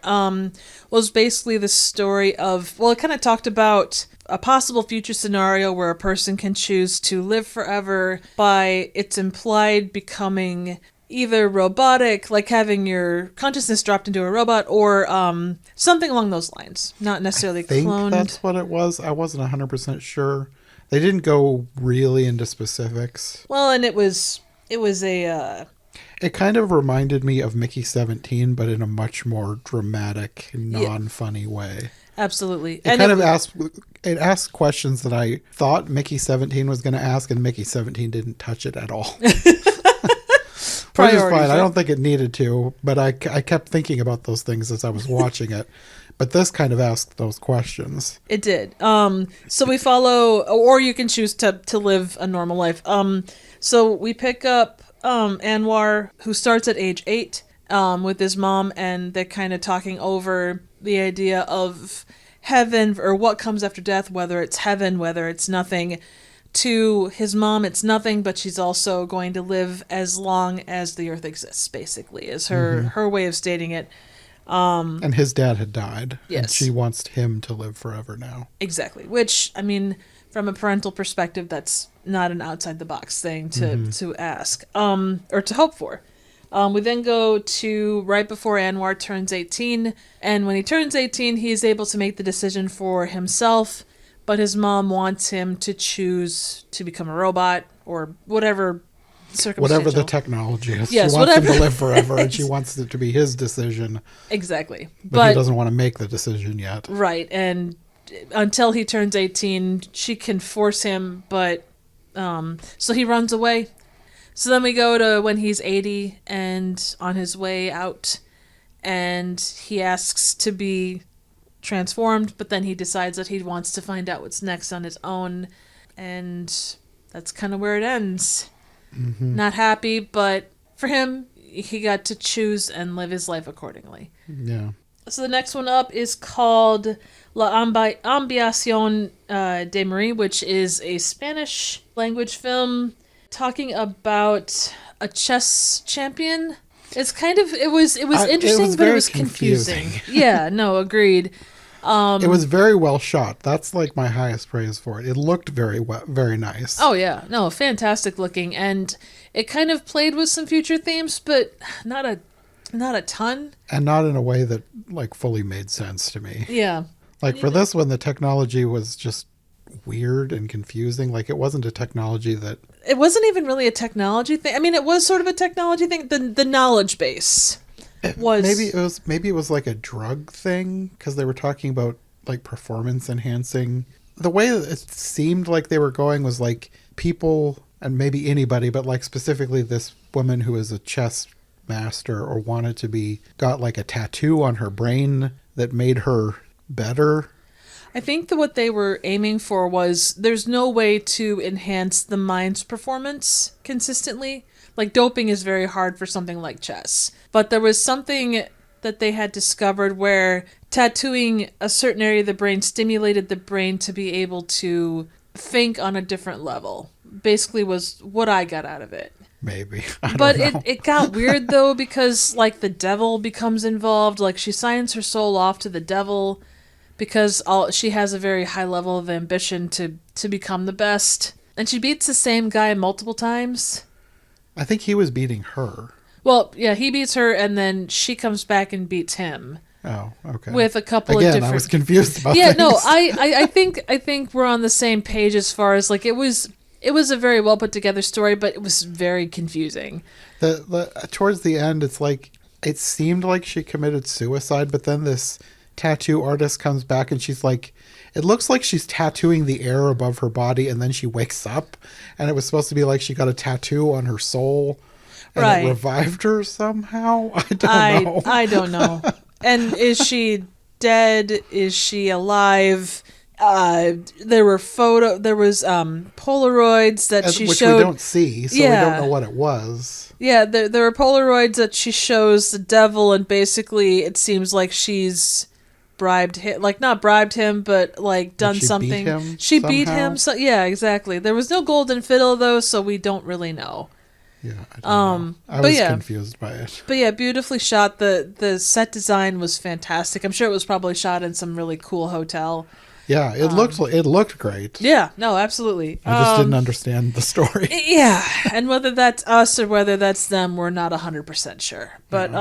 Was basically the story of, well, it kind of talked about a possible future scenario where a person can choose to live forever by its implied becoming either robotic, like having your consciousness dropped into a robot, or something along those lines. Not necessarily cloned. That's what it was. I wasn't 100% sure. They didn't go really into specifics. Well, and it was a... It kind of reminded me of Mickey 17, but in a much more dramatic, non-funny way. Absolutely. It asked questions that I thought Mickey 17 was going to ask, and Mickey 17 didn't touch it at all. Which is fine. I don't think it needed to, but I kept thinking about those things as I was watching it. But this kind of asked those questions. It did. So we follow, or you can choose to live a normal life. So we pick up Anwar, who starts at age 8 with his mom, and they're kind of talking over the idea of heaven, or what comes after death, whether it's heaven, whether it's nothing. To his mom, it's nothing, but she's also going to live as long as the earth exists, basically, is her way of stating it. And his dad had died. Yes. And she wants him to live forever now. Exactly. Which, I mean, from a parental perspective, that's not an outside-the-box thing to ask, or to hope for. We then go to right before Anwar turns 18, and when he turns 18, he is able to make the decision for himself, but his mom wants him to choose to become a robot, or whatever circumstantial. Whatever the technology is. Yes, she wants him to live forever, and she wants it to be his decision. Exactly. But he doesn't want to make the decision yet. Right, and until he turns 18, she can force him, but so he runs away. So then we go to when he's 80 and on his way out, and he asks to be transformed, but then he decides that he wants to find out what's next on his own, and that's kind of where it ends. Not happy, but for him, he got to choose and live his life accordingly. Yeah. So the next one up is called La Ambición de Marie, which is a Spanish language film talking about a chess champion. It's kind of, it was interesting, but it was confusing. Yeah, no, agreed. It was very well shot. That's like my highest praise for it. It looked very nice. Oh yeah, no, fantastic looking, and it kind of played with some future themes, but not a ton, and not in a way that like fully made sense to me. Yeah, like for this one, the technology was just weird and confusing. Like it wasn't a technology that. It wasn't even really a technology thing. I mean, it was sort of a technology thing. The knowledge base. Maybe it was like a drug thing, because they were talking about like performance enhancing. The way that it seemed like they were going was like people, and maybe anybody, but like specifically this woman who is a chess master or wanted to be, got like a tattoo on her brain that made her better. I think that what they were aiming for was there's no way to enhance the mind's performance consistently. Like doping is very hard for something like chess. But there was something that they had discovered where tattooing a certain area of the brain stimulated the brain to be able to think on a different level. Basically was what I got out of it. Maybe. But it got weird though, because like the devil becomes involved. Like she signs her soul off to the devil because she has a very high level of ambition to become the best. And she beats the same guy multiple times. I think he was beating her. Well, yeah, he beats her, and then she comes back and beats him. Oh, okay. With a couple of different. I was confused about. Yeah, things. no, I think we're on the same page as far as like it was a very well put together story, but it was very confusing. Towards the end, it's like it seemed like she committed suicide, but then this tattoo artist comes back and she's like, it looks like she's tattooing the air above her body, and then she wakes up, and it was supposed to be like she got a tattoo on her soul, and right. It revived her somehow. I don't know. And is she dead? Is she alive? There was Polaroids that she which showed. We don't see, so we don't know what it was. Yeah, there were Polaroids that she shows the devil, and basically it seems like she's bribed him, like not bribed him, but like done something. She beat him. So yeah, exactly. There was no golden fiddle though, so we don't really know. Yeah, I don't know. I was confused by it. But yeah, beautifully shot. The set design was fantastic. I'm sure it was probably shot in some really cool hotel. Yeah, it looked great. Yeah, no, absolutely. I just didn't understand the story. Yeah, and whether that's us or whether that's them, we're not 100% sure. But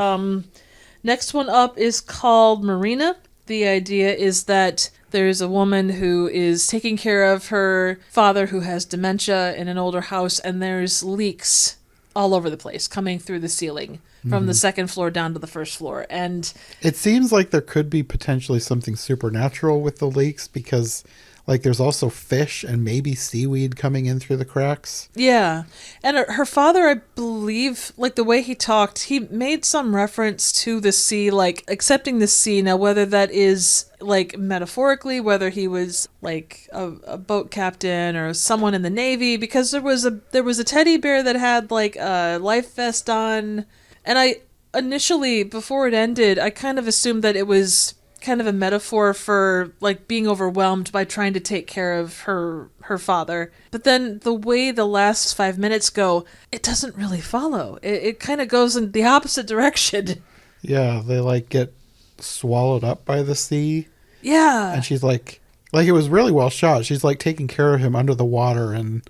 next one up is called Marina. The idea is that there's a woman who is taking care of her father who has dementia in an older house, and there's leaks all over the place coming through the ceiling from the second floor down to the first floor. And it seems like there could be potentially something supernatural with the leaks because like there's also fish and maybe seaweed coming in through the cracks. Yeah. And her father, I believe, like the way he talked, he made some reference to the sea, like accepting the sea. Now, whether that is like metaphorically, whether he was like a boat captain or someone in the Navy, because there was a teddy bear that had like a life vest on. And I initially, before it ended, I kind of assumed that it was kind of a metaphor for like being overwhelmed by trying to take care of her father. But then the way the last 5 minutes go, it doesn't really follow. It kind of goes in the opposite direction. Yeah, they like get swallowed up by the sea. Yeah. And she's like it was really well shot. She's like taking care of him under the water and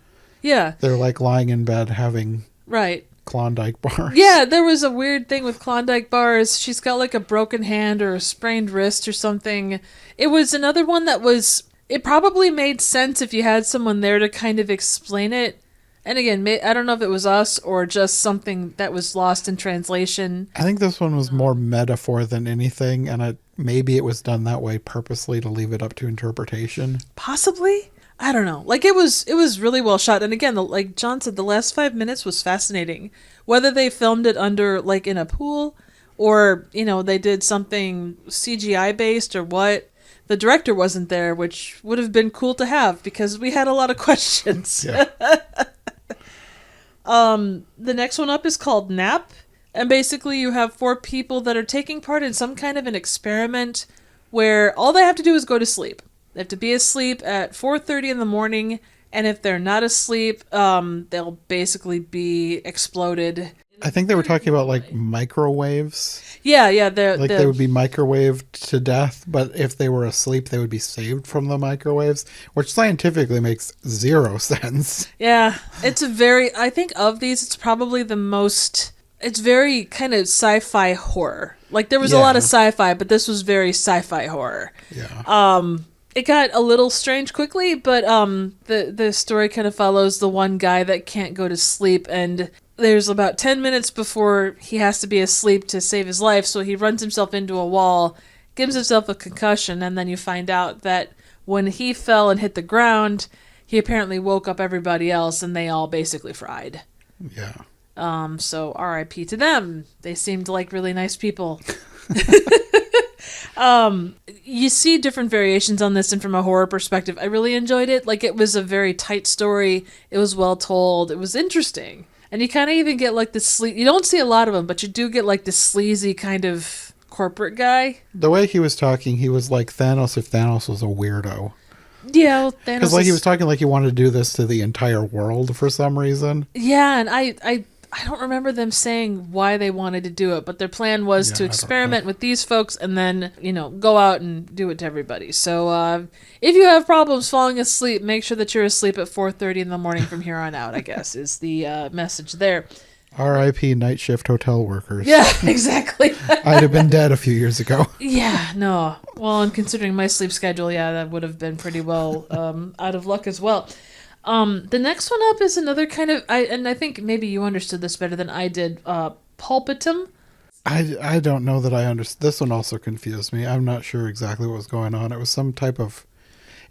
yeah, they're like lying in bed having right. Klondike bars. Yeah, there was a weird thing with Klondike bars. She's got like a broken hand or a sprained wrist or something. It was another one that it probably made sense if you had someone there to kind of explain it. And again, I don't know if it was us or just something that was lost in translation. I think this one was more metaphor than anything, and maybe it was done that way purposely to leave it up to interpretation. Possibly. I don't know. Like it was really well shot. And again, like John said, the last 5 minutes was fascinating. Whether they filmed it under like in a pool or, they did something CGI based or what. The director wasn't there, which would have been cool to have because we had a lot of questions. Yeah. The next one up is called Nap. And basically you have 4 people that are taking part in some kind of an experiment where all they have to do is go to sleep. They have to be asleep at 4:30 in the morning, and if they're not asleep, they'll basically be exploded. I think they were talking about like microwaves. Yeah, they would be microwaved to death, but if they were asleep, they would be saved from the microwaves, which scientifically makes 0 sense. Yeah, I think of these, it's probably the most. It's very kind of sci-fi horror. Like there was a lot of sci-fi, but this was very sci-fi horror. Yeah. It got a little strange quickly, but the story kind of follows the one guy that can't go to sleep, and there's about 10 minutes before he has to be asleep to save his life, so he runs himself into a wall, gives himself a concussion, and then you find out that when he fell and hit the ground, he apparently woke up everybody else, and they all basically fried. Yeah. So R.I.P. to them. They seemed like really nice people. You see different variations on this, and from a horror perspective, I really enjoyed it. Like, it was a very tight story. It was well told. It was interesting. And you kind of even get like this you don't see a lot of them, but you do get like this sleazy kind of corporate guy. The way he was talking, he was like Thanos if Thanos was a weirdo. Yeah, well, Thanos. Because like he was talking like he wanted to do this to the entire world for some reason. Yeah, and I don't remember them saying why they wanted to do it, but their plan was to experiment with these folks and then, go out and do it to everybody. So if you have problems falling asleep, make sure that you're asleep at 4:30 in the morning from here on out, I guess, is the message there. R.I.P. night shift hotel workers. Yeah, exactly. I'd have been dead a few years ago. Yeah, no. Well, and considering my sleep schedule, that would have been pretty well out of luck as well. The next one up is another kind of, I think maybe you understood this better than I did, pulpitum. I don't know that I understood. This one also confused me. I'm not sure exactly what was going on. It was some type of,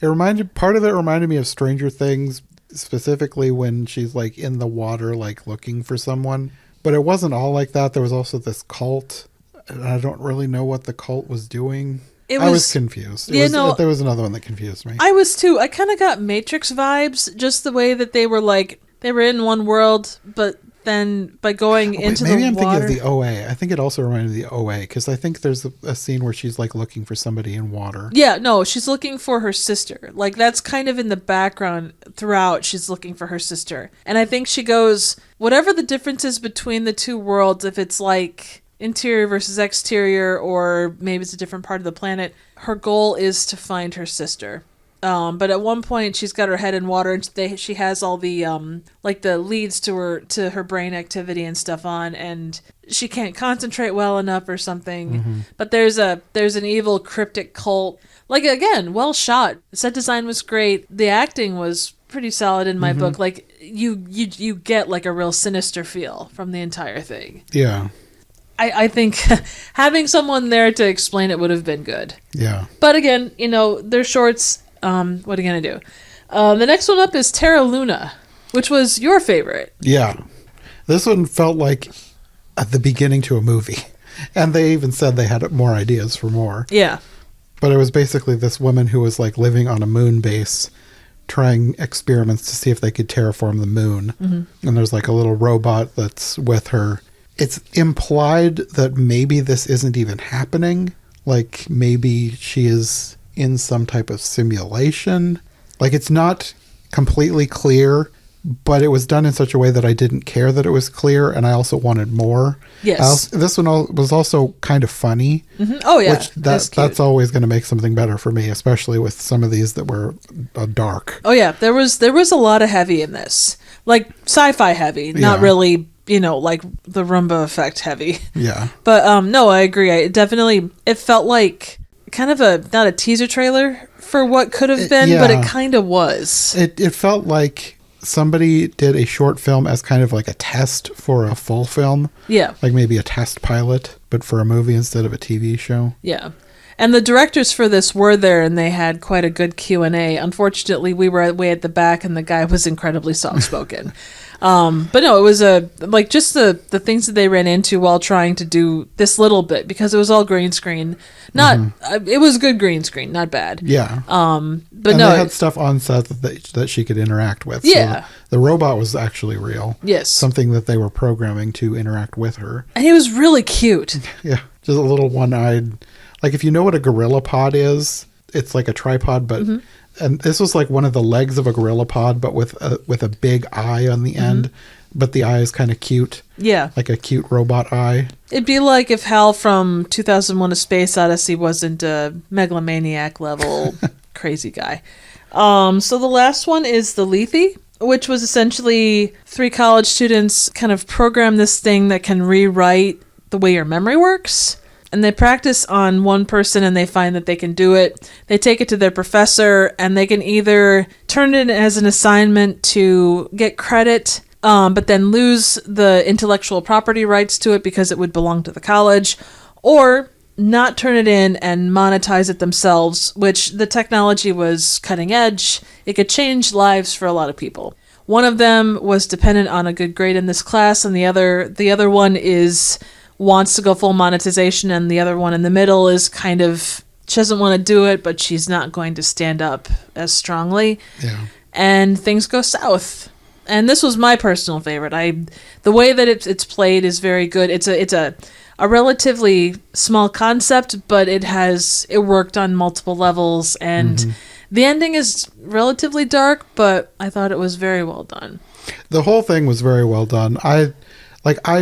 part of it reminded me of Stranger Things, specifically when she's like in the water, like looking for someone. But it wasn't all like that. There was also this cult, and I don't really know what the cult was doing. I was confused. There was another one that confused me. I was too. I kind of got Matrix vibes, just the way that they were in one world, but then by going into maybe the I'm water... thinking of the OA. I think it also reminded me of the OA, because I think there's a scene where she's like looking for somebody in water. Yeah, no, she's looking for her sister. Like, that's kind of in the background throughout. She's looking for her sister. And I think she goes, whatever the difference is between the two worlds, if it's like interior versus exterior, or maybe it's a different part of the planet, her goal is to find her sister. But at one point she's got her head in water, and she has all the like the leads to her brain activity and stuff on, and she can't concentrate well enough or something. Mm-hmm. But there's an evil cryptic cult. Like, again, well shot. The set design was great. The acting was pretty solid in my book. Like, you get like a real sinister feel from the entire thing. Yeah. I think having someone there to explain it would have been good. Yeah. But again, they're shorts. What are you going to do? The next one up is Terra Luna, which was your favorite. Yeah. This one felt like at the beginning to a movie. And they even said they had more ideas for more. Yeah. But it was basically this woman who was like living on a moon base, trying experiments to see if they could terraform the moon. Mm-hmm. And there's like a little robot that's with her. It's implied that maybe this isn't even happening. Like, maybe she is in some type of simulation. Like, it's not completely clear, but it was done in such a way that I didn't care that it was clear, and I also wanted more. Yes. This one was also kind of funny. Mm-hmm. Oh, yeah. Which that's always going to make something better for me, especially with some of these that were dark. Oh, yeah. There was a lot of heavy in this. Like, sci-fi heavy, not really... like the Roomba effect heavy. Yeah. But no, I agree. It felt like kind of not a teaser trailer for what could have been, but it kind of was. It felt like somebody did a short film as kind of like a test for a full film. Yeah. Like maybe a test pilot, but for a movie instead of a TV show. Yeah. And the directors for this were there, and they had quite a good Q&A. Unfortunately, we were way at the back, and the guy was incredibly soft-spoken. But no, it was just the things that they ran into while trying to do this little bit, because it was all green screen. It was good green screen, not bad. Yeah. But they had stuff on set that she could interact with. Yeah. So the robot was actually real. Yes. Something that they were programming to interact with her. And he was really cute. Yeah. Just a little one-eyed. Like, if you know what a gorilla pod is, it's like a tripod, but and this was like one of the legs of a gorilla pod, but with a big eye on the end. But the eye is kind of cute. Yeah. Like a cute robot eye. It'd be like if Hal from 2001: A Space Odyssey wasn't a megalomaniac level crazy guy. So the last one is the Lethe, which was essentially 3 college students kind of program this thing that can rewrite the way your memory works. And they practice on one person, and they find that they can do it. They take it to their professor, and they can either turn it as an assignment to get credit, but then lose the intellectual property rights to it because it would belong to the college, or not turn it in and monetize it themselves, which the technology was cutting edge. It could change lives for a lot of people. One of them was dependent on a good grade in this class, and the other one wants to go full monetization, and the other one in the middle is kind of, she doesn't want to do it, but she's not going to stand up as strongly. Yeah. And things go south. And this was my personal favorite. The way that it's played is very good. It's a relatively small concept, but it worked on multiple levels, and the ending is relatively dark, but I thought it was very well done. The whole thing was very well done. I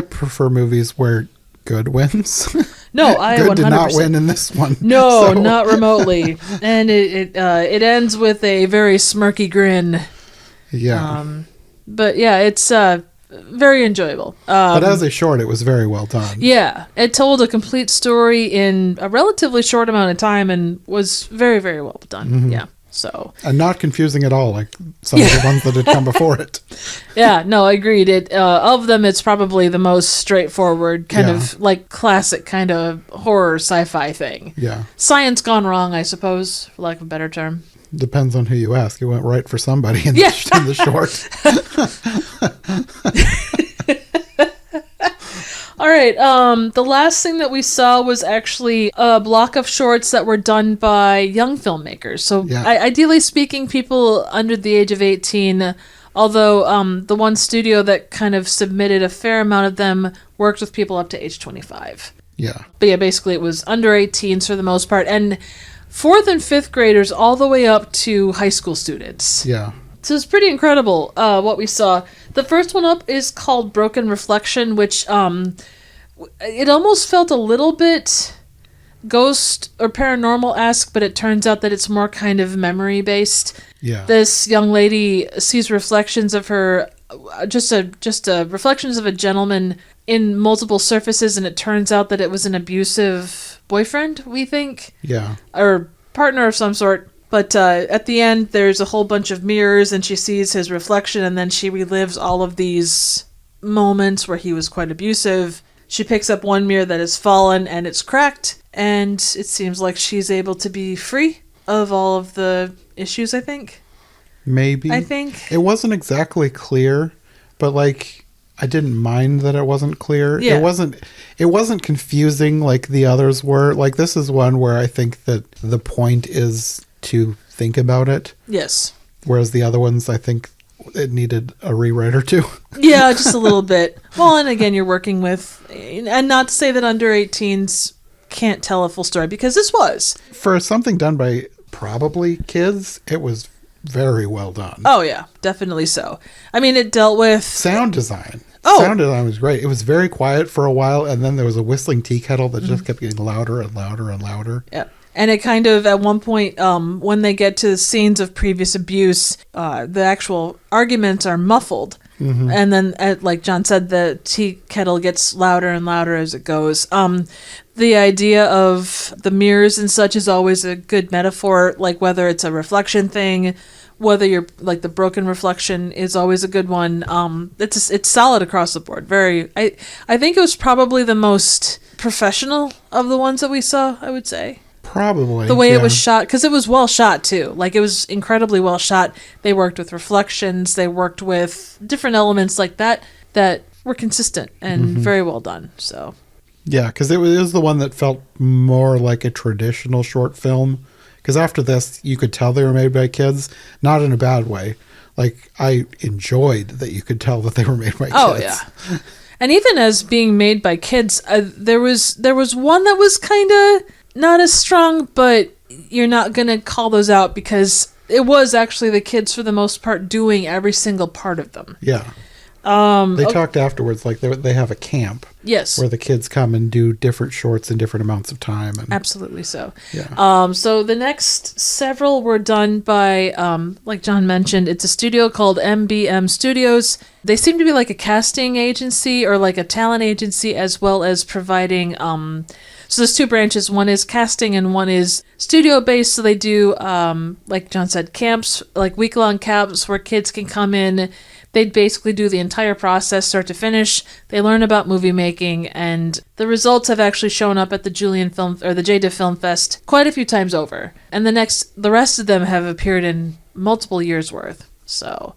prefer movies where good wins. No, I good 100%. Did not win in this one. No, not remotely. And it ends with a very smirky grin. Yeah. But yeah, it's very enjoyable. But as a short, it was very well done. Yeah, it told a complete story in a relatively short amount of time and was very, very well done. Yeah. So, and not confusing at all, like some of the ones that had come before it. Yeah, no, I agreed. Of them, it's probably the most straightforward, kind of like classic kind of horror sci-fi thing. Yeah. Science gone wrong, I suppose, for lack of a better term. Depends on who you ask. It went right for somebody in the short. All right, the last thing that we saw was actually a block of shorts that were done by young filmmakers. So ideally speaking, people under the age of 18, Although the one studio that kind of submitted a fair amount of them worked with people up to age 25. Yeah. But yeah, basically it was under 18s for the most part. And 4th and 5th graders all the way up to high school students. Yeah. So it's pretty incredible what we saw. The first one up is called Broken Reflection, which it almost felt a little bit ghost or paranormal-esque, but it turns out that it's more kind of memory-based. Yeah. This young lady sees reflections of her, just reflections of a gentleman in multiple surfaces, and it turns out that it was an abusive boyfriend, we think. Yeah. Or partner of some sort. But at the end, there's a whole bunch of mirrors, and she sees his reflection, and then she relives all of these moments where he was quite abusive. She picks up one mirror that has fallen, and it's cracked, and it seems like she's able to be free of all of the issues, I think. Maybe. I think. It wasn't exactly clear, but, like, I didn't mind that it wasn't clear. Yeah. It wasn't confusing like the others were. Like, this is one where I think that the point is to think about it. Yes. Whereas the other ones, I think it needed a rewrite or two. Yeah, just a little bit. Well, and again, you're working with, and not to say that under 18s can't tell a full story, because this was. For something done by probably kids, it was very well done. Oh, yeah, definitely so. I mean, it dealt with Sound design. Oh. Sound design was great. It was very quiet for a while, and then there was a whistling tea kettle that just kept getting louder and louder and louder. Yeah. And it kind of, at one point, when they get to scenes of previous abuse, the actual arguments are muffled. Mm-hmm. And then, like John said, the tea kettle gets louder and louder as it goes. The idea of the mirrors and such is always a good metaphor, like whether it's a reflection thing, whether you're, like, the broken reflection is always a good one. It's solid across the board. I think it was probably the most professional of the ones that we saw, I would say. Probably. The way it was shot, because it was well shot too. Like, it was incredibly well shot. They worked with reflections. They worked with different elements like that were consistent and very well done. So. Yeah, because it was the one that felt more like a traditional short film. Because after this, you could tell they were made by kids, not in a bad way. Like, I enjoyed that you could tell that they were made by kids. Oh, yeah. And even as being made by kids, there was one that was kind of not as strong, but you're not going to call those out because it was actually the kids for the most part doing every single part of them. Yeah. They talked afterwards, like they have a camp. Yes. Where the kids come and do different shorts in different amounts of time. And, absolutely so. Yeah. So the next several were done by, like John mentioned, it's a studio called MBM Studios. They seem to be like a casting agency or like a talent agency, as well as providing, so there's two branches. One is casting and one is studio-based. So they do, like John said, camps, like week-long camps where kids can come in. They basically do the entire process, start to finish. They learn about movie making, and the results have actually shown up at the JDIF Film Fest quite a few times over. And the rest of them have appeared in multiple years worth. So,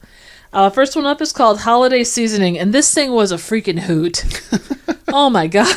first one up is called Holiday Seasoning, and this thing was a freaking hoot. Oh my god.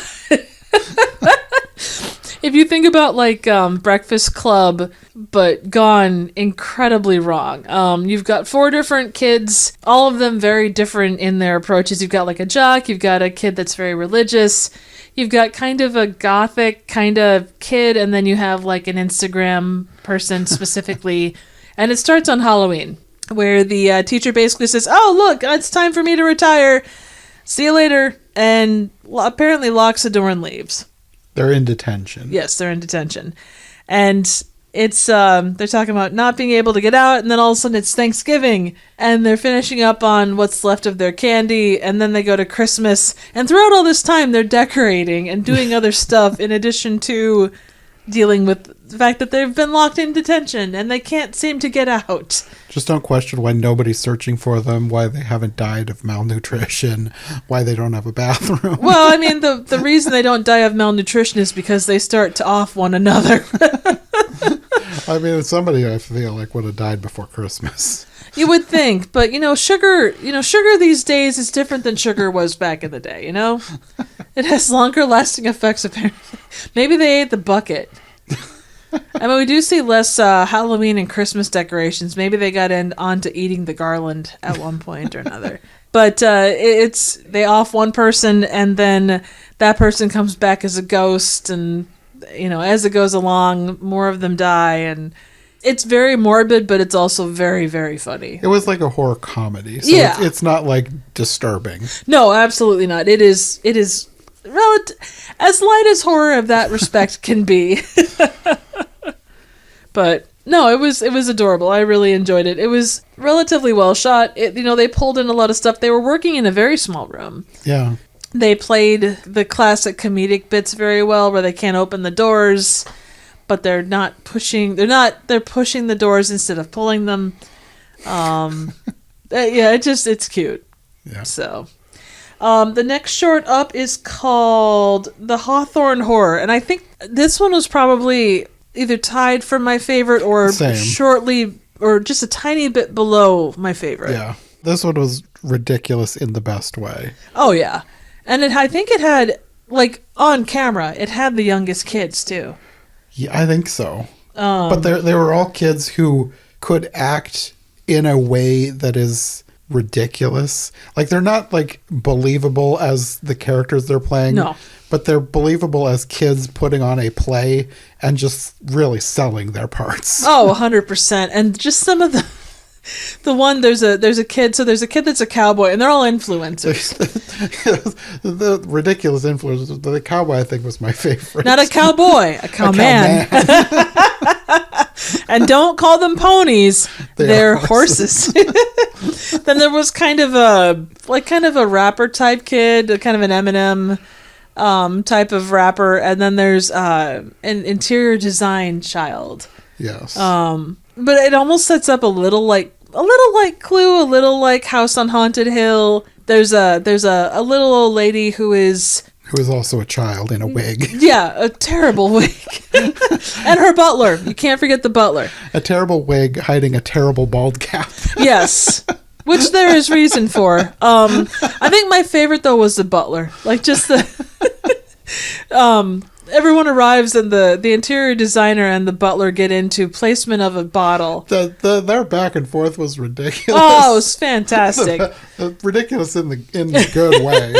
If you think about like Breakfast Club, but gone incredibly wrong. You've got 4 different kids, all of them very different in their approaches. You've got like a jock, you've got a kid that's very religious, you've got kind of a gothic kind of kid, and then you have like an Instagram person specifically. And it starts on Halloween, where the teacher basically says, "Oh, look, it's time for me to retire. See you later," and apparently locks the door and leaves. They're in detention. Yes, they're in detention. And it's, they're talking about not being able to get out, and then all of a sudden it's Thanksgiving, and they're finishing up on what's left of their candy, and then they go to Christmas, and throughout all this time they're decorating and doing other stuff in addition to dealing with the fact that they've been locked in detention, and they can't seem to get out. Just don't question why nobody's searching for them, why they haven't died of malnutrition, why they don't have a bathroom. Well, I mean, the reason they don't die of malnutrition is because they start to off one another. I mean, somebody I feel like would have died before Christmas. You would think, but sugar these days is different than sugar was back in the day, It has longer lasting effects apparently. Maybe they ate the bucket. I mean, we do see less Halloween and Christmas decorations. Maybe they got onto eating the garland at one point or another. But it's they off one person, and then that person comes back as a ghost, and as it goes along, more of them die, and it's very morbid, but it's also very, very funny. It was like a horror comedy, so yeah. it's not like disturbing. No, absolutely not. It is as light as horror of that respect can be. But no, it was adorable. I really enjoyed it. It was relatively well shot. They pulled in a lot of stuff. They were working in a very small room. Yeah. They played the classic comedic bits very well, where they can't open the doors, but they're pushing the doors instead of pulling them. It's cute. Yeah. So, the next short up is called The Hawthorne Horror, and I think this one was probably either tied for my favorite or shortly or just a tiny bit below my favorite. Yeah. This one was ridiculous in the best way. Oh, yeah. And I think it had, like, on camera, it had the youngest kids, too. Yeah, I think so. But they were all kids who could act in a way that is ridiculous. Like, they're not, like, believable as the characters they're playing. No. But they're believable as kids putting on a play and just really selling their parts. Oh, 100%. And just some of there's a kid that's a cowboy, and they're all influencers. The ridiculous influencers. The cowboy, I think, was my favorite. Not a cowboy, a cowman. And don't call them ponies. They're horses. Then there was kind of a rapper type kid, kind of an Eminem type of rapper, and then there's an interior design child. Yes. But it almost sets up a little like Clue, a little like House on Haunted Hill. There's a little old lady who is also a child in a wig. Yeah, a terrible wig. And her butler. You can't forget the butler. A terrible wig hiding a terrible bald cap. Yes. Which there is reason for. I think my favorite though was the butler. Like just the everyone arrives and the interior designer and the butler get into placement of a bottle. Their back and forth was ridiculous. Oh, it was fantastic. Ridiculous in the good way.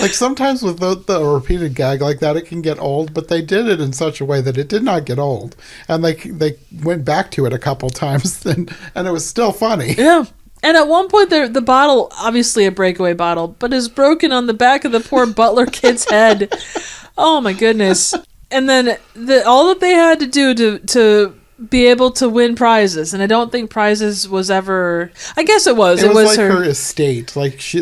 Like sometimes with the repeated gag like that, it can get old, but they did it in such a way that it did not get old. And they went back to it a couple times and it was still funny. Yeah. And at one point, the bottle, obviously a breakaway bottle, but is broken on the back of the poor butler kid's head. Oh, my goodness. And then all that they had to do to be able to win prizes, and I don't think prizes was ever... I guess it was. It was like her estate. Like she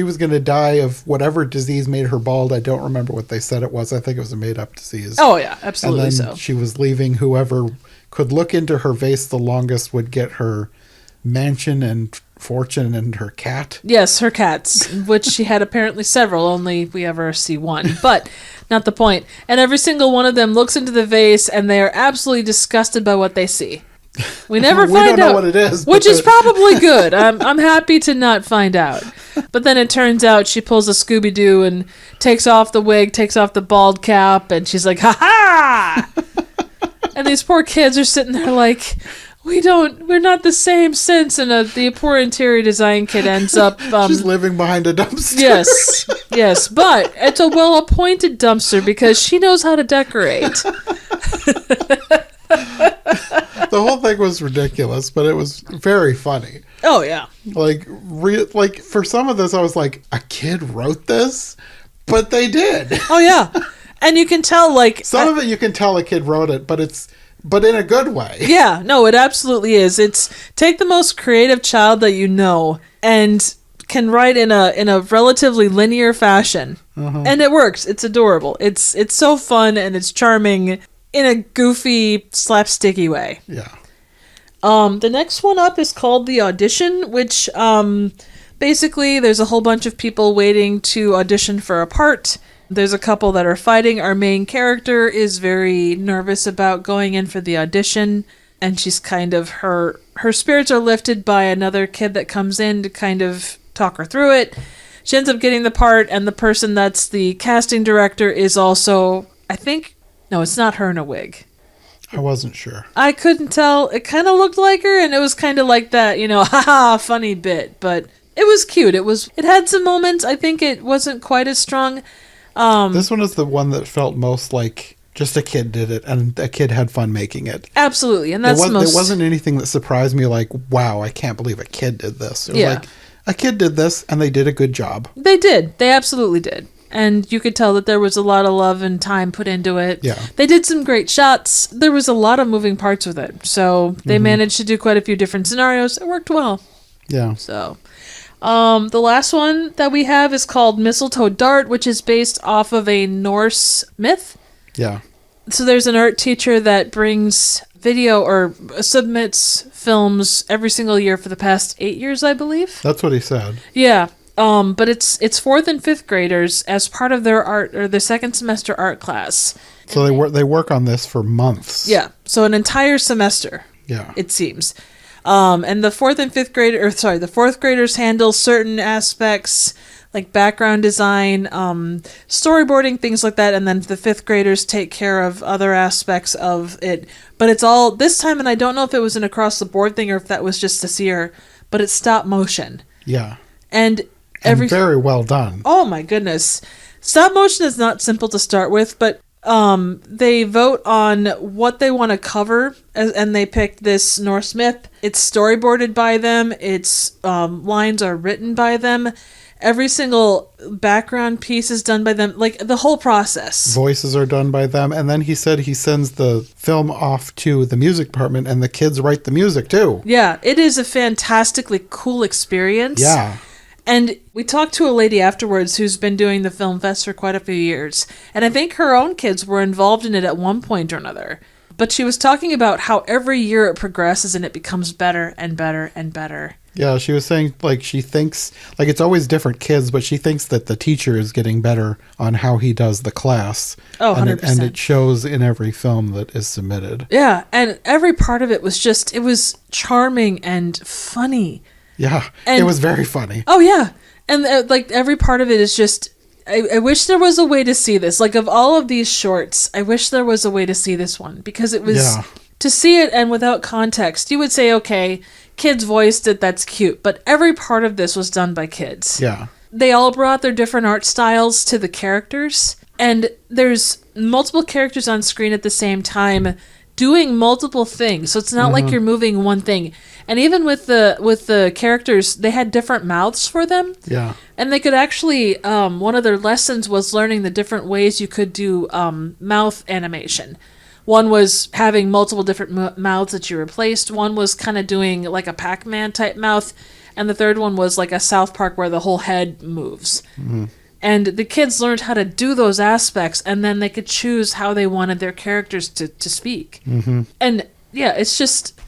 was going to die of whatever disease made her bald. I don't remember what they said it was. I think it was a made-up disease. Oh, yeah, absolutely. And then she was leaving. Whoever could look into her vase the longest would get her mansion and fortune and her cat. Yes, her cats, which she had apparently several, only we ever see one, but not the point. And every single one of them looks into the vase and they are absolutely disgusted by what they see. We never find out. We don't know what it is. Which is probably good. I'm happy to not find out. But then it turns out she pulls a Scooby-Doo and takes off the wig, takes off the bald cap, and she's like, ha-ha! And these poor kids are sitting there like... We're not the same since, and the poor interior design kid ends up... She's living behind a dumpster. Yes, but it's a well-appointed dumpster because she knows how to decorate. The whole thing was ridiculous, but it was very funny. Oh, yeah. Like for some of this, I was like, a kid wrote this? But they did. Oh, yeah. And you can tell, like... Some of it you can tell a kid wrote it, but in a good way. Yeah, no, it absolutely is. It's take the most creative child that you know and can write in a relatively linear fashion. Uh-huh. And it works. It's adorable. It's so fun and it's charming in a goofy, slapsticky way. Yeah. The next one up is called The Audition, which basically there's a whole bunch of people waiting to audition for a part. There's a couple that are fighting. Our main character is very nervous about going in for the audition, and she's kind of her spirits are lifted by another kid that comes in to kind of talk her through it. She ends up getting the part, and the person that's the casting director is also, I think, No, it's not her in a wig. I wasn't sure. I couldn't tell. It kind of looked like her, and it was kind of like that, haha, funny bit. But it was cute. It had some moments. I think it wasn't quite as strong. This one is the one that felt most like just a kid did it, and a kid had fun making it. Absolutely, and that's It wasn't anything that surprised me like, wow, I can't believe a kid did this. It was like, a kid did this, and they did a good job. They did. They absolutely did. And you could tell that there was a lot of love and time put into it. Yeah. They did some great shots. There was a lot of moving parts with it. So they managed to do quite a few different scenarios. It worked well. Yeah. So the last one that we have is called Mistletoe Dart, which is based off of a Norse myth. Yeah. So there's an art teacher that brings video or submits films every single year for the past 8 years, I believe. That's what he said. Yeah. But it's 4th and 5th graders as part of their art or their second semester art class. So they work on this for months. Yeah. So an entire semester. Yeah. It seems. And the 4th graders handle certain aspects like background design, storyboarding, things like that, and then the 5th graders take care of other aspects of it. But it's all this time, and I don't know if it was an across the board thing or if that was just this year, but it's stop motion. Yeah. And very well done. Oh my goodness. Stop motion is not simple to start with, but they vote on what they want to cover, and they picked this Norse myth. It's storyboarded by them. Its lines are written by them. Every single background piece is done by them, like the whole process. Voices are done by them. And then he said he sends the film off to the music department, and the kids write the music too. Yeah, it is a fantastically cool experience. Yeah. And we talked to a lady afterwards who's been doing the film fest for quite a few years. And I think her own kids were involved in it at one point or another. But she was talking about how every year it progresses and it becomes better and better and better. Yeah, she was saying, like, she thinks, like, it's always different kids, but she thinks that the teacher is getting better on how he does the class. Oh, 100%. And it shows in every film that is submitted. Yeah, and every part of it was just, it was charming and funny. Yeah, and it was very funny. Oh, yeah. And, like, every part of it is just, I wish there was a way to see this. Like, of all of these shorts, I wish there was a way to see this one. Because it was, to see it and without context, you would say, okay, kids voiced it, that's cute. But every part of this was done by kids. Yeah. They all brought their different art styles to the characters. And there's multiple characters on screen at the same time doing multiple things. So it's not like you're moving one thing. And even with the characters, they had different mouths for them. Yeah. And they could actually, one of their lessons was learning the different ways you could do mouth animation. One was having multiple different mouths that you replaced. One was kind of doing like a Pac-Man type mouth. And the third one was like a South Park where the whole head moves. Mm-hmm. And the kids learned how to do those aspects, and then they could choose how they wanted their characters to speak. Mm-hmm. And yeah, it's just,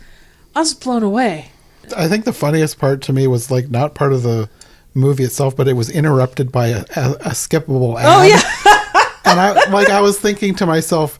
I was blown away. I think the funniest part to me was like not part of the movie itself, but it was interrupted by a skippable ad. Oh yeah. And I was thinking to myself,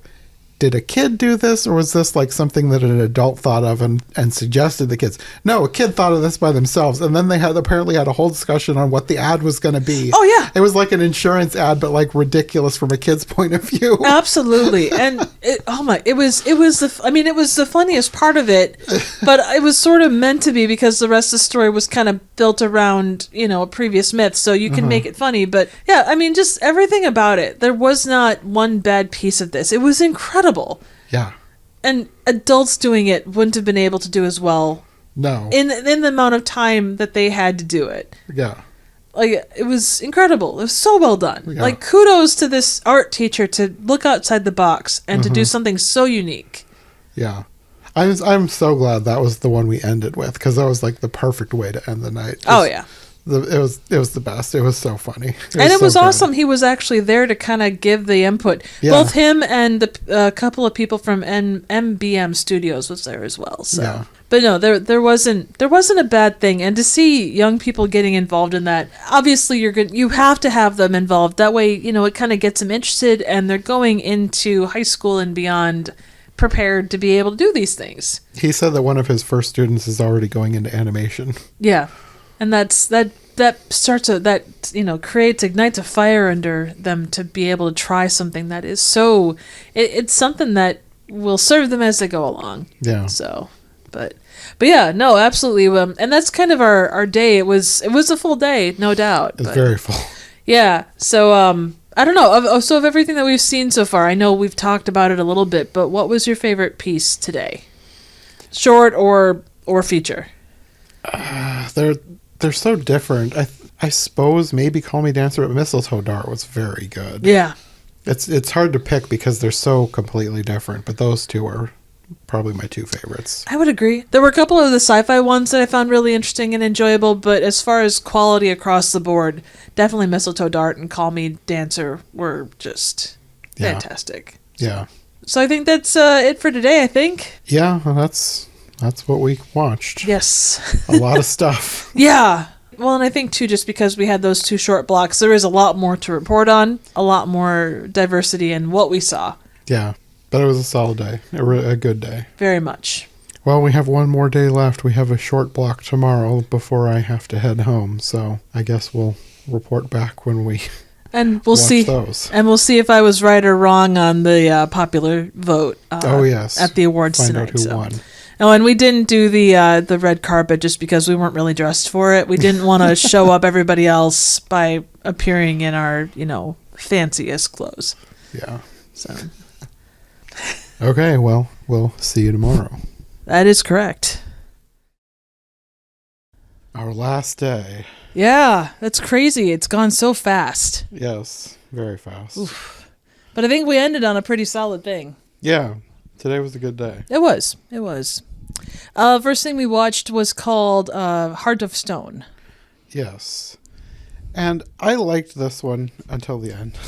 did a kid do this, or was this like something that an adult thought of and suggested the kids? No, a kid thought of this by themselves, and then they apparently had a whole discussion on what the ad was going to be. Oh yeah, it was like an insurance ad, but like ridiculous from a kid's point of view. Absolutely, and it was the funniest part of it, but it was sort of meant to be because the rest of the story was kind of built around a previous myth, so you can make it funny. But yeah, I mean, just everything about it. There was not one bad piece of this. It was incredible. Yeah. And adults doing it wouldn't have been able to do as well. No. In the amount of time that they had to do it. Yeah. Like, it was incredible. It was so well done. Yeah. Like, kudos to this art teacher to look outside the box and to do something so unique. Yeah. I'm so glad that was the one we ended with, because that was like the perfect way to end the night. Oh, yeah. It was the best. It was so funny. It was awesome. He was actually there to kind of give the input. Yeah. Both him and a couple of people from MBM Studios was there as well. So, yeah. But no, there wasn't a bad thing. And to see young people getting involved in that, obviously you have to have them involved. That way, it kind of gets them interested, and they're going into high school and beyond prepared to be able to do these things. He said that one of his first students is already going into animation. Yeah. And that ignites a fire under them to be able to try something that is so, it's something that will serve them as they go along. Yeah. So, but yeah, no, absolutely. And that's kind of our day. It was a full day, no doubt. It's very full. Yeah. So, I don't know. So of everything that we've seen so far, I know we've talked about it a little bit, but what was your favorite piece today? Short or feature? They're so different. I suppose maybe Call Me Dancer, but Mistletoe Dart was very good. Yeah. It's hard to pick because they're so completely different, but those two are probably my two favorites. I would agree. There were a couple of the sci-fi ones that I found really interesting and enjoyable, but as far as quality across the board, definitely Mistletoe Dart and Call Me Dancer were just fantastic. Yeah. So I think that's it for today, I think. Yeah, well, that's what we watched. Yes. A lot of stuff. Yeah. Well, and I think, too, just because we had those 2 short blocks, there is a lot more to report on, a lot more diversity in what we saw. Yeah. But it was a solid day, a good day. Very much. Well, we have one more day left. We have a short block tomorrow before I have to head home. So I guess we'll report back when we and we'll watch see those. And we'll see if I was right or wrong on the popular vote. Yes, at the awards find tonight. Out who won. Oh, and we didn't do the red carpet just because we weren't really dressed for it. We didn't want to show up everybody else by appearing in our fanciest clothes. Yeah. So. Okay, well, we'll see you tomorrow. That is correct. Our last day. Yeah, that's crazy. It's gone so fast. Yes, very fast. Oof. But I think we ended on a pretty solid thing. Yeah, today was a good day. It was. First thing we watched was called Heart of Stone. Yes. And I liked this one until the end.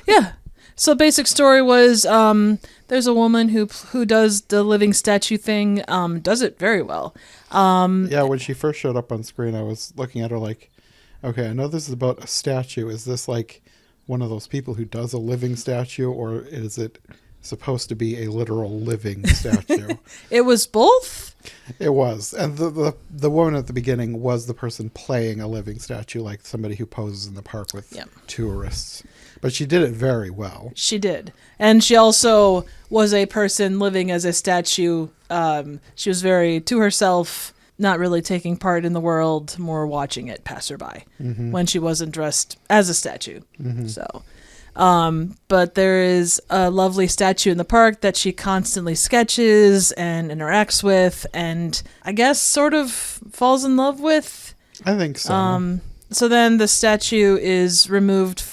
Yeah. So basic story was there's a woman who does the living statue thing, does it very well. Yeah, when she first showed up on screen, I was looking at her like, okay, I know this is about a statue. Is this like one of those people who does a living statue, or is it supposed to be a literal living statue? It was both? It was. And the woman at the beginning was the person playing a living statue, like somebody who poses in the park with tourists. But she did it very well. She did. And she also was a person living as a statue. She was very to herself, not really taking part in the world, more watching it pass her by when she wasn't dressed as a statue. So, but there is a lovely statue in the park that she constantly sketches and interacts with and I guess sort of falls in love with. I think so. So then the statue is removed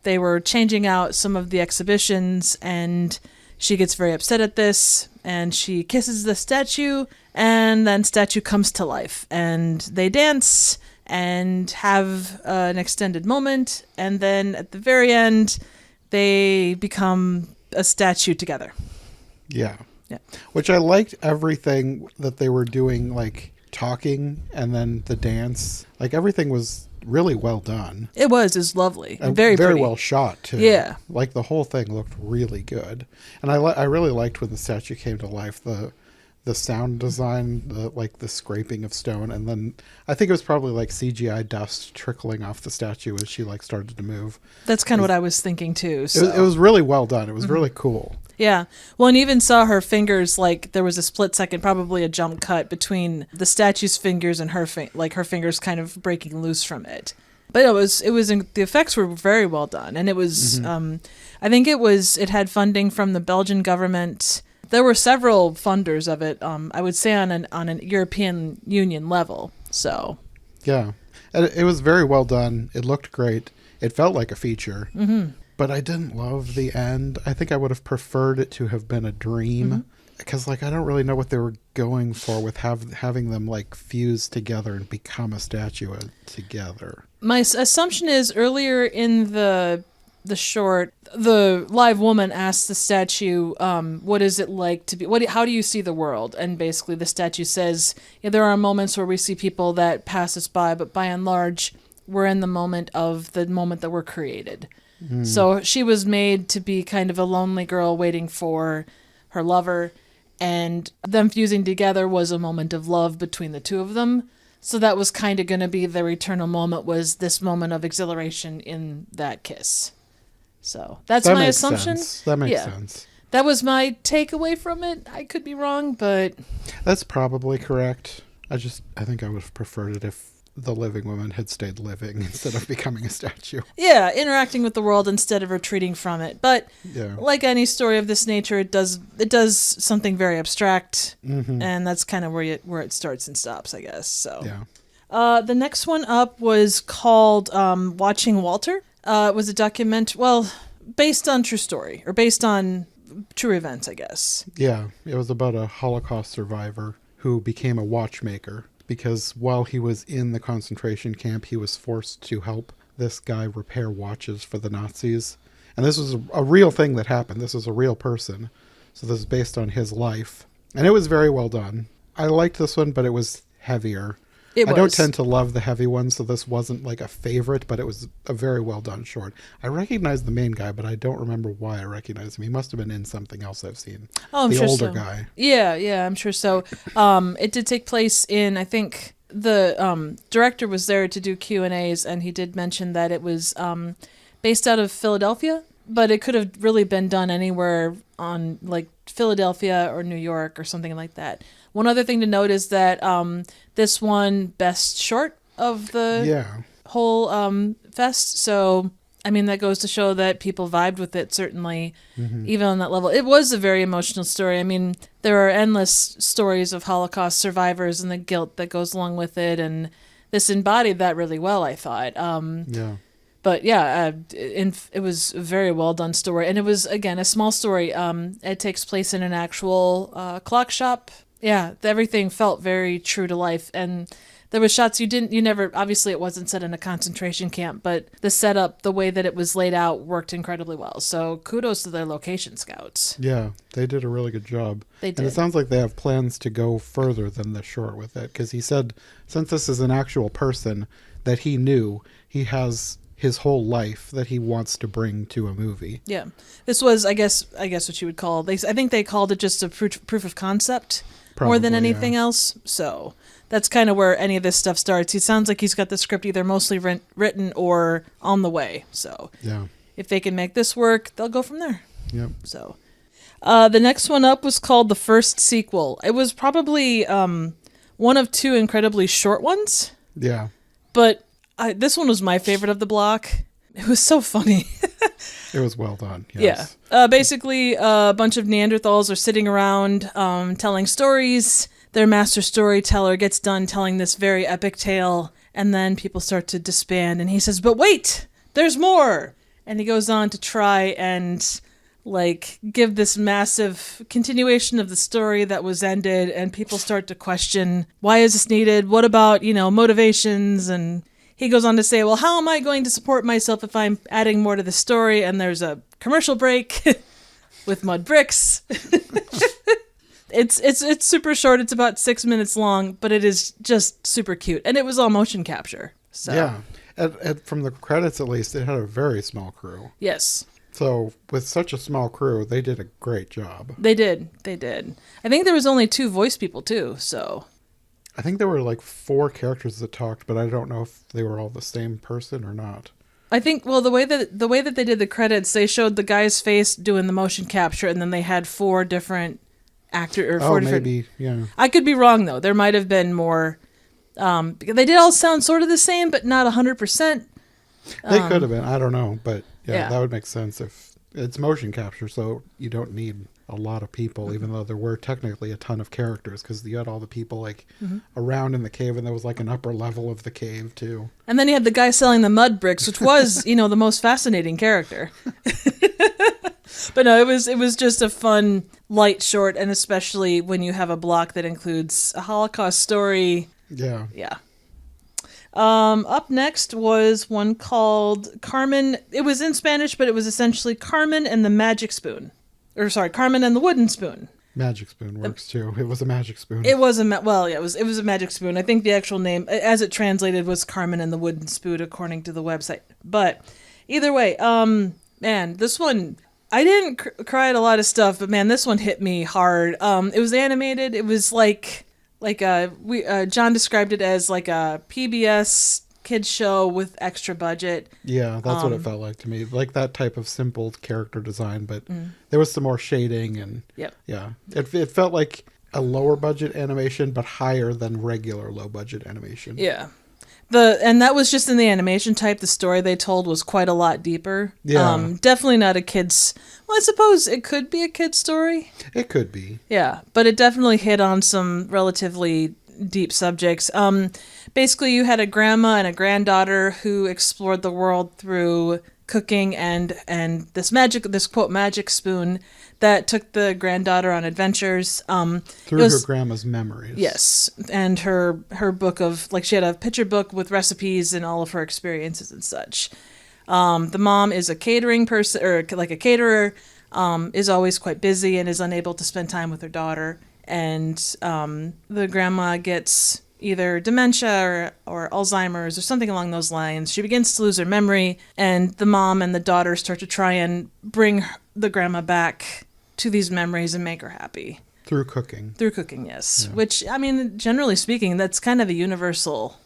they were changing out some of the exhibitions and she gets very upset at this and she kisses the statue and then statue comes to life and they dance and have an extended moment and then at the very end they become a statue together. Yeah. Which I liked everything that they were doing, like talking and then the dance. Like everything was really well done. It was lovely and very pretty. well shot too. Yeah, like the whole thing looked really good, and I really liked when the statue came to life. The sound design, the scraping of stone, and then I think it was probably like CGI dust trickling off the statue as she started to move. That's kind of what I was thinking too. So. It was really well done. It was really cool. Yeah. Well, and even saw her fingers, there was a split second, probably a jump cut between the statue's fingers and her her fingers kind of breaking loose from it. But the effects were very well done. And it was, I think it had funding from the Belgian government. There were several funders of it, I would say on an European Union level. So. Yeah. And it was very well done. It looked great. It felt like a feature. But I didn't love the end. I think I would have preferred it to have been a dream. Because, I don't really know what they were going for with having them, fuse together and become a statue together. My assumption is earlier in the short, the live woman asks the statue, what is it like to be, how do you see the world? And basically the statue says, there are moments where we see people that pass us by, but by and large, we're in the moment that we're created. So she was made to be kind of a lonely girl waiting for her lover, and them fusing together was a moment of love between the two of them. So that was kind of going to be their eternal moment, was this moment of exhilaration in that kiss. So that's my assumption. That makes sense. That was my takeaway from it. I could be wrong, but... That's probably correct. I think I would have preferred it if the living woman had stayed living instead of becoming a statue. Yeah, interacting with the world instead of retreating from it. But yeah. Like any story of this nature, it does something very abstract, and that's kind of where it starts and stops, I guess. So yeah. The next one up was called Watching Walter. It was a based on true story, or based on true events, I guess. Yeah, it was about a Holocaust survivor who became a watchmaker because while he was in the concentration camp, he was forced to help this guy repair watches for the Nazis. And this was a real thing that happened. This was a real person. So this is based on his life. And it was very well done. I liked this one, but it was heavier. I don't tend to love the heavy ones, so this wasn't like a favorite, but it was a very well done short. I recognize the main guy, but I don't remember why I recognize him. He must have been in something else I've seen. Oh, I'm the sure older so. guy. Yeah, I'm sure so. It did take place in, I think, the director was there to do Q&As, and he did mention that it was based out of Philadelphia, but it could have really been done anywhere on like Philadelphia or New York or something like that. One other thing to note is that this won Best Short of the whole fest. So, I mean, that goes to show that people vibed with it, certainly, even on that level. It was a very emotional story. I mean, there are endless stories of Holocaust survivors and the guilt that goes along with it, and this embodied that really well, I thought. But yeah, it was a very well done story. And it was, again, a small story. It takes place in an actual clock shop. Yeah, everything felt very true to life. And there was shots you never, obviously it wasn't set in a concentration camp, but the setup, the way that it was laid out worked incredibly well. So kudos to their location scouts. Yeah, they did a really good job. They did. And it sounds like they have plans to go further than the short with it, because he said since this is an actual person that he knew, he has his whole life that he wants to bring to a movie. Yeah. This was, I guess what you would call, I think they called it just a proof of concept. Probably, more than anything else. So that's kind of where any of this stuff starts. He sounds like he's got the script either mostly written or on the way. So if they can make this work, they'll go from there. Yep. So the next one up was called The First Sequel. It was probably one of two incredibly short ones. Yeah. But this one was my favorite of the block. It was so funny. It was well done. Yes. Yeah. Basically, a bunch of Neanderthals are sitting around telling stories. Their master storyteller gets done telling this very epic tale, and then people start to disband, and he says, "But wait, there's more!" And he goes on to try and give this massive continuation of the story that was ended, and people start to question, why is this needed? What about, motivations? And he goes on to say, well, how am I going to support myself if I'm adding more to the story? And there's a commercial break with mud bricks. It's super short. It's about 6 minutes long, but it is just super cute. And it was all motion capture. So yeah. And from the credits, at least, it had a very small crew. Yes. So with such a small crew, they did a great job. They did. I think there was only 2 voice people, too, so... I think there were 4 characters that talked, but I don't know if they were all the same person or not. I think, well, the way that they did the credits, they showed the guy's face doing the motion capture, and then they had 4 different actors. Maybe, yeah. I could be wrong, though. There might have been more. They did all sound sort of the same, but not 100%. They could have been. I don't know, but yeah, that would make sense if it's motion capture, so you don't need a lot of people, even though there were technically a ton of characters, because you had all the people around in the cave, and there was an upper level of the cave too. And then you had the guy selling the mud bricks, which was the most fascinating character. But no, it was just a fun, light short, and especially when you have a block that includes a Holocaust story. Yeah. Yeah. Up next was one called Carmen. It was in Spanish, but it was essentially Carmen and the Magic Spoon. Carmen and the Wooden Spoon. Magic Spoon works too. It was a magic spoon. It was it was a magic spoon. I think the actual name, as it translated, was Carmen and the Wooden Spoon, according to the website. But either way, man, this one, I didn't cry at a lot of stuff, but man, this one hit me hard. It was animated. It was John described it as like a PBS kids show with extra budget. Yeah, that's what it felt like to me. Like that type of simple character design, but there was some more shading and Yep. yeah. It felt like a lower budget animation, but higher than regular low budget animation. Yeah. And that was just in the animation type. The story they told was quite a lot deeper. Yeah. Definitely not a kid's. Well, I suppose it could be a kid's story. It could be. Yeah, but it definitely hit on some relatively deep subjects. Basically, you had a grandma and a granddaughter who explored the world through cooking and this quote magic spoon that took the granddaughter on adventures. Through her grandma's memories. Yes, and her book of, like, she had a picture book with recipes and all of her experiences and such. The mom is a catering person, or like a caterer, is always quite busy and is unable to spend time with her daughter. And the grandma gets either dementia or Alzheimer's or something along those lines. She begins to lose her memory, and the mom and the daughter start to try and bring the grandma back to these memories and make her happy. Through cooking. Through cooking, yes. Yeah. Which, I mean, generally speaking, that's kind of a universal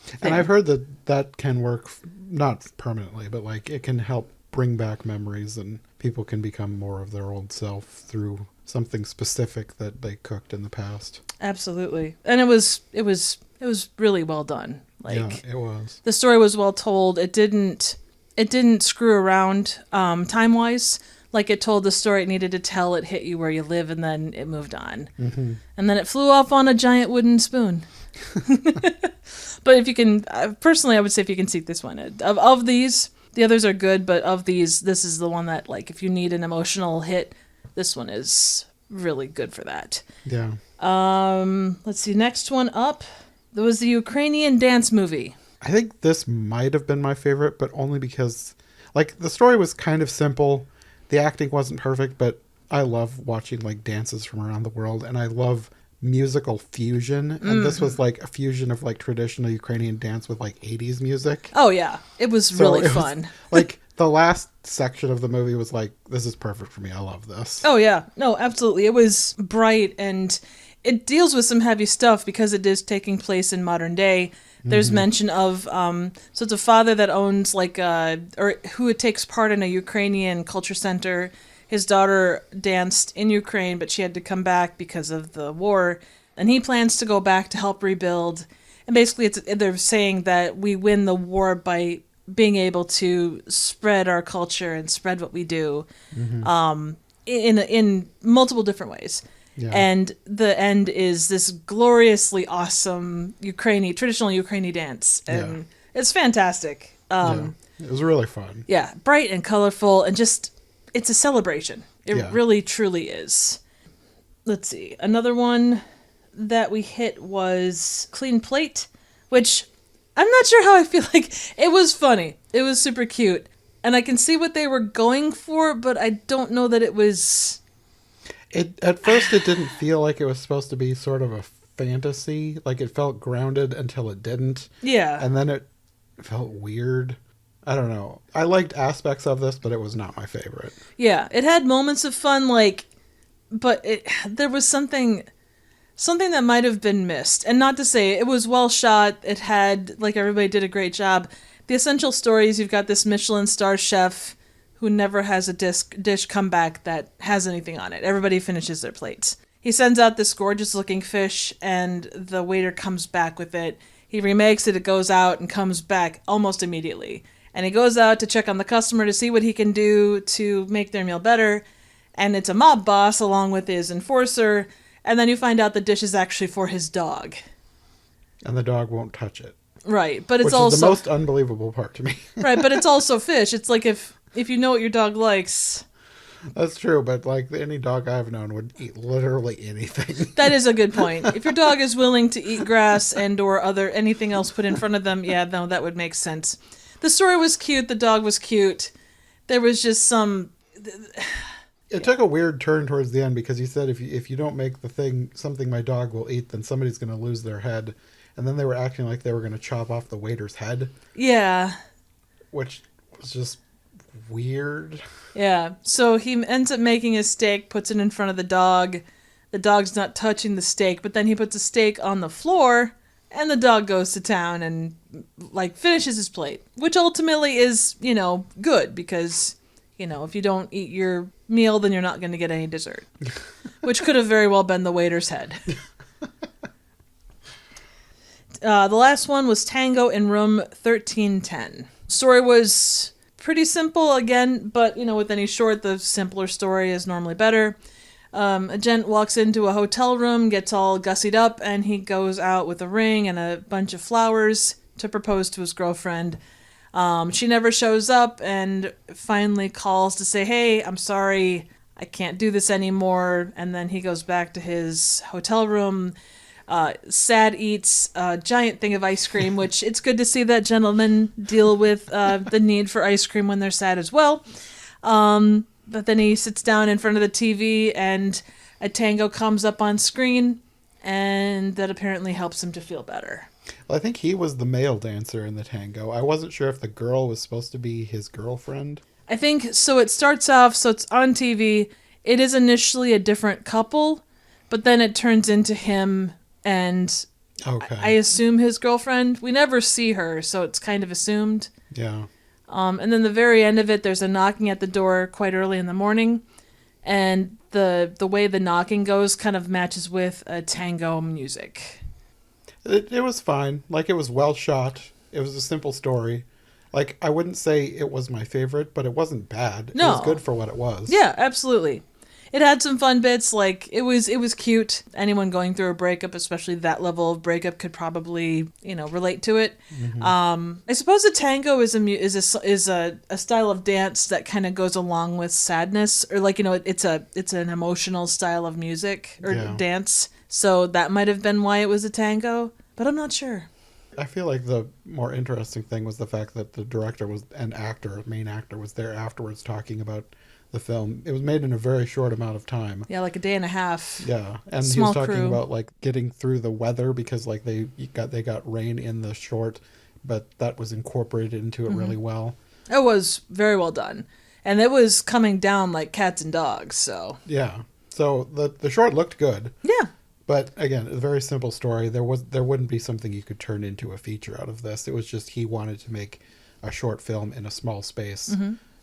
thing. And I've heard that can work, not permanently, but like it can help bring back memories and people can become more of their old self through something specific that they cooked in the past. Absolutely. And it was really well done. Like, yeah, it was. The story was well told. It didn't screw around time-wise. Like, it told the story it needed to tell, it hit you where you live, and then it moved on. Mm-hmm. And then it flew off on a giant wooden spoon. But if you can, personally, I would say if you can seek this one. Of these, the others are good, but of these, this is the one that, like, if you need an emotional hit, this one is really good for that. Yeah. Let's see, next one up. There was the Ukrainian dance movie. I think this might have been my favorite, but only because, like, the story was kind of simple. The acting wasn't perfect, but I love watching, like, dances from around the world, and I love musical fusion. And this was, like, a fusion of, like, traditional Ukrainian dance with, like, 80s music. Oh, yeah. It was really fun. Like, the last section of the movie was like, this is perfect for me. I love this. Oh, yeah. No, absolutely. It was bright, and it deals with some heavy stuff because it is taking place in modern day. There's mention of, so it's a father that owns, like, or who takes part in a Ukrainian culture center. His daughter danced in Ukraine, but she had to come back because of the war. And he plans to go back to help rebuild. And basically, they're saying that we win the war by being able to spread our culture and spread what we do in multiple different ways. Yeah. And the end is this gloriously awesome traditional Ukrainian dance. And it's fantastic. It was really fun. Yeah, bright and colorful, and just, it's a celebration. It really, truly is. Let's see. Another one that we hit was Clean Plate, which I'm not sure how I feel. Like, it was funny. It was super cute. And I can see what they were going for, but I don't know that it was... At first, it didn't feel like it was supposed to be sort of a fantasy. Like, it felt grounded until it didn't. Yeah. And then it felt weird. I don't know. I liked aspects of this, but it was not my favorite. Yeah. It had moments of fun, like... But there was something that might have been missed. And not to say, it was well shot. It had, like, everybody did a great job. The essential stories, you've got this Michelin star chef who never has a dish come back that has anything on it. Everybody finishes their plates. He sends out this gorgeous looking fish, and the waiter comes back with it. He remakes it, it goes out and comes back almost immediately. And he goes out to check on the customer to see what he can do to make their meal better. And it's a mob boss along with his enforcer. And then you find out the dish is actually for his dog. And the dog won't touch it. Right, but it's which also... is the most unbelievable part to me. Right, but it's also fish. It's like if you know what your dog likes... That's true, but like any dog I've known would eat literally anything. That is a good point. If your dog is willing to eat grass and or anything else put in front of them, yeah, no, that would make sense. The story was cute. The dog was cute. There was just some... It took a weird turn towards the end because he said if you don't make the thing something my dog will eat, then somebody's going to lose their head. And then they were acting like they were going to chop off the waiter's head. Yeah. Which was just weird. Yeah. So he ends up making a steak, puts it in front of the dog. the dog's not touching the steak, but then he puts a steak on the floor and the dog goes to town and like finishes his plate, which ultimately is, good because, if you don't eat your meal, then you're not going to get any dessert, which could have very well been the waiter's head. The last one was Tango in Room 1310. Story was pretty simple again, but, with any short, the simpler story is normally better. A gent walks into a hotel room, gets all gussied up, and he goes out with a ring and a bunch of flowers to propose to his girlfriend. She never shows up and finally calls to say, hey, I'm sorry, I can't do this anymore. And then he goes back to his hotel room. Sad eats a giant thing of ice cream, which it's good to see that gentleman deal with the need for ice cream when they're sad as well. But then he sits down in front of the TV and a tango comes up on screen, and that apparently helps him to feel better. Well, I think he was the male dancer in the tango. I wasn't sure if the girl was supposed to be his girlfriend. I think, so it starts off, so it's on TV. It is initially a different couple, but then it turns into him and okay. I assume his girlfriend. We never see her, so it's kind of assumed. Yeah. And then the very end of it, there's a knocking at the door quite early in the morning, and the way the knocking goes kind of matches with a tango music. It was fine. Like, it was well shot. It was a simple story. Like, I wouldn't say it was my favorite, but it wasn't bad. No. It was good for what it was. Yeah, absolutely. It had some fun bits. Like, it was cute. Anyone going through a breakup, especially that level of breakup, could probably, relate to it. Mm-hmm. I suppose a tango is a style of dance that kind of goes along with sadness, or like, it's an emotional style of music or dance. So that might have been why it was a tango, but I'm not sure. I feel like the more interesting thing was the fact that the director was main actor was there afterwards talking about the film. It was made in a very short amount of time. Yeah, like a day and a half. Yeah, and Small he was talking crew. about like getting through the weather because like they got rain in the short, but that was incorporated into it really well. It was very well done, and it was coming down like cats and dogs. So yeah, so the short looked good. Yeah. But again, a very simple story. There wouldn't be something you could turn into a feature out of this. It was just he wanted to make a short film in a small space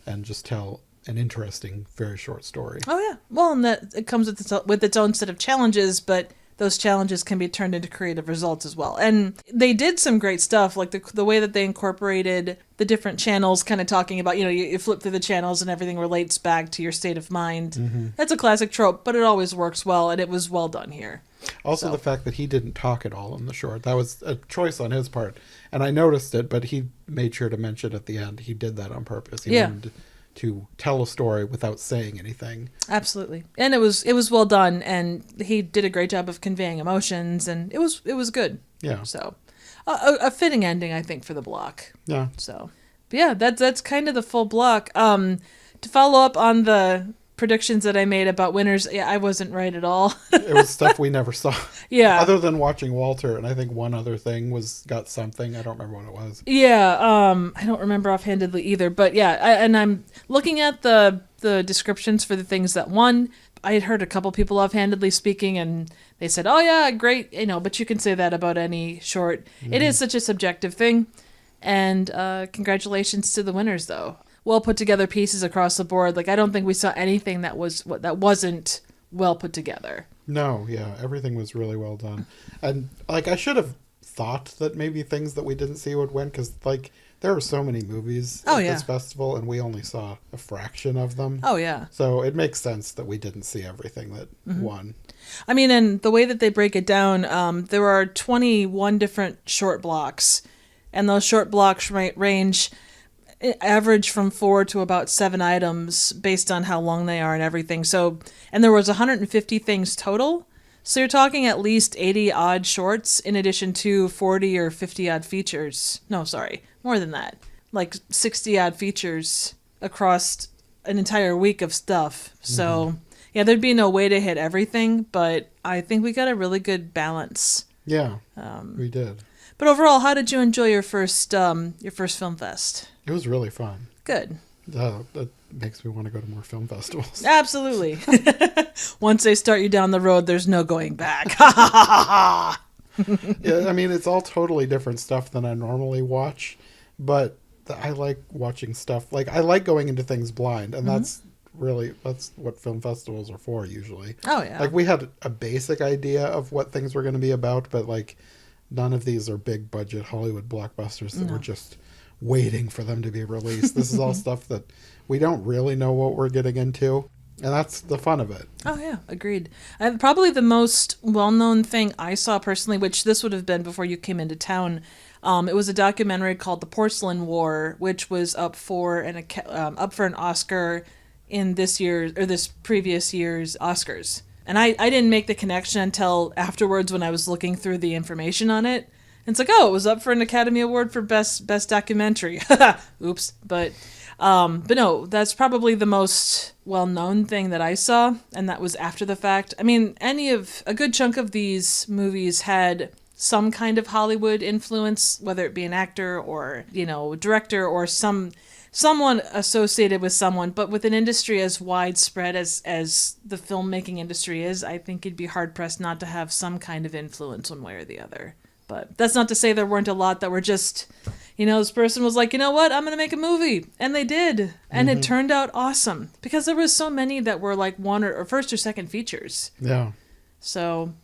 and just tell an interesting, very short story. Oh yeah, well, and that it comes with its own set of challenges, but those challenges can be turned into creative results as well. And they did some great stuff, like the way that they incorporated the different channels, kind of talking about, you flip through the channels and everything relates back to your state of mind. Mm-hmm. That's a classic trope, but it always works well, and it was well done here. Also, the fact that he didn't talk at all in the short. That was a choice on his part. And I noticed it, but he made sure to mention at the end. He did that on purpose. He wanted to tell a story without saying anything. Absolutely. And it was well done, and he did a great job of conveying emotions, and it was good. Yeah. So a fitting ending, I think, for the block. Yeah. So, but yeah, that's kind of the full block. To follow up on the predictions that I made about winners, I wasn't right at all. It was stuff we never saw. Yeah. Other than watching Walter, and I think one other thing got something. I don't remember what it was. Yeah, I don't remember offhandedly either. But yeah, and I'm looking at the descriptions for the things that won. I had heard a couple people offhandedly speaking, and they said, "Oh yeah, great," but you can say that about any short. Mm-hmm. It is such a subjective thing. And congratulations to the winners, though. Well put together pieces across the board. Like, I don't think we saw anything that wasn't well put together. No, yeah, everything was really well done. And like, I should have thought that maybe things that we didn't see would win, because like there were so many movies at this festival, and we only saw a fraction of them. Oh yeah. So it makes sense that we didn't see everything that won. I mean, and the way that they break it down, there are 21 different short blocks, and those short blocks range average from 4 to about 7 items based on how long they are and everything. So, and there was 150 things total. So you're talking at least 80 odd shorts in addition to 40 or 50 odd features. No, sorry, more than that. Like 60 odd features across an entire week of stuff. So, yeah, there'd be no way to hit everything, but I think we got a really good balance. Yeah, we did. But overall, how did you enjoy your first film fest? It was really fun. Good. That makes me want to go to more film festivals. Absolutely. Once they start you down the road, there's no going back. Ha ha ha ha ha. Yeah, I mean, it's all totally different stuff than I normally watch, but I like watching stuff. Like, I like going into things blind, and that's what film festivals are for usually. Oh, yeah. Like, we had a basic idea of what things were going to be about, but like, none of these are big budget Hollywood blockbusters that we're just waiting for them to be released. This is all stuff that we don't really know what we're getting into, and that's the fun of it. Oh, yeah, agreed. Probably the most well-known thing I saw personally, which this would have been before you came into town, it was a documentary called The Porcelain War, which was up for an Oscar in this previous year's Oscars. And I didn't make the connection until afterwards when I was looking through the information on it. And it's like, oh, it was up for an Academy Award for best documentary. Oops. But no, that's probably the most well-known thing that I saw, and that was after the fact. I mean, a good chunk of these movies had some kind of Hollywood influence, whether it be an actor or, director or someone associated with someone, but with an industry as widespread as the filmmaking industry is, I think it'd be hard-pressed not to have some kind of influence one way or the other. But that's not to say there weren't a lot that were just, this person was like, you know what, I'm going to make a movie. And they did. And it turned out awesome. Because there was so many that were like one or first or second features. Yeah. So,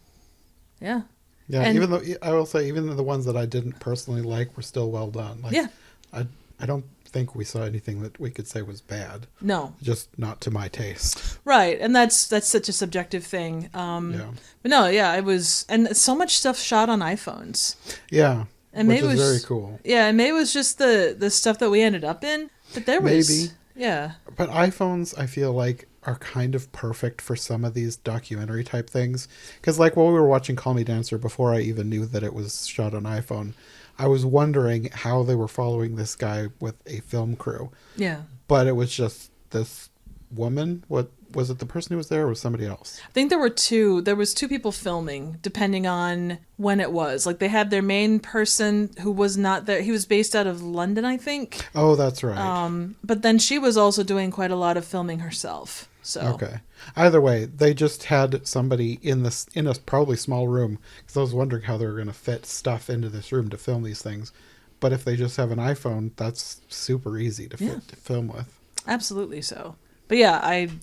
yeah. Yeah, And, even though I will say, even the ones that I didn't personally like were still well done. Like, yeah. I don't think we saw anything that we could say was bad. No. Just not to my taste. Right, and that's such a subjective thing. Yeah. But no, yeah, it was, and so much stuff shot on iPhones. Yeah, and which maybe is it was very cool. Yeah, and maybe it was just the stuff that we ended up in. But there was maybe. Yeah. But iPhones, I feel like, are kind of perfect for some of these documentary type things. Because like while we were watching Call Me Dancer, before I even knew that it was shot on iPhone, I was wondering how they were following this guy with a film crew. Yeah. But it was just this woman. What was it? The person who was there, or was somebody else? I think there were two. There was two people filming, depending on when it was. Like they had their main person who was not there. He was based out of London, I think. Oh, that's right. But then she was also doing quite a lot of filming herself. So okay. Either way, they just had somebody in a probably small room, because I was wondering how they were going to fit stuff into this room to film these things. But if they just have an iPhone, that's super easy to film with. Absolutely so. But yeah, I've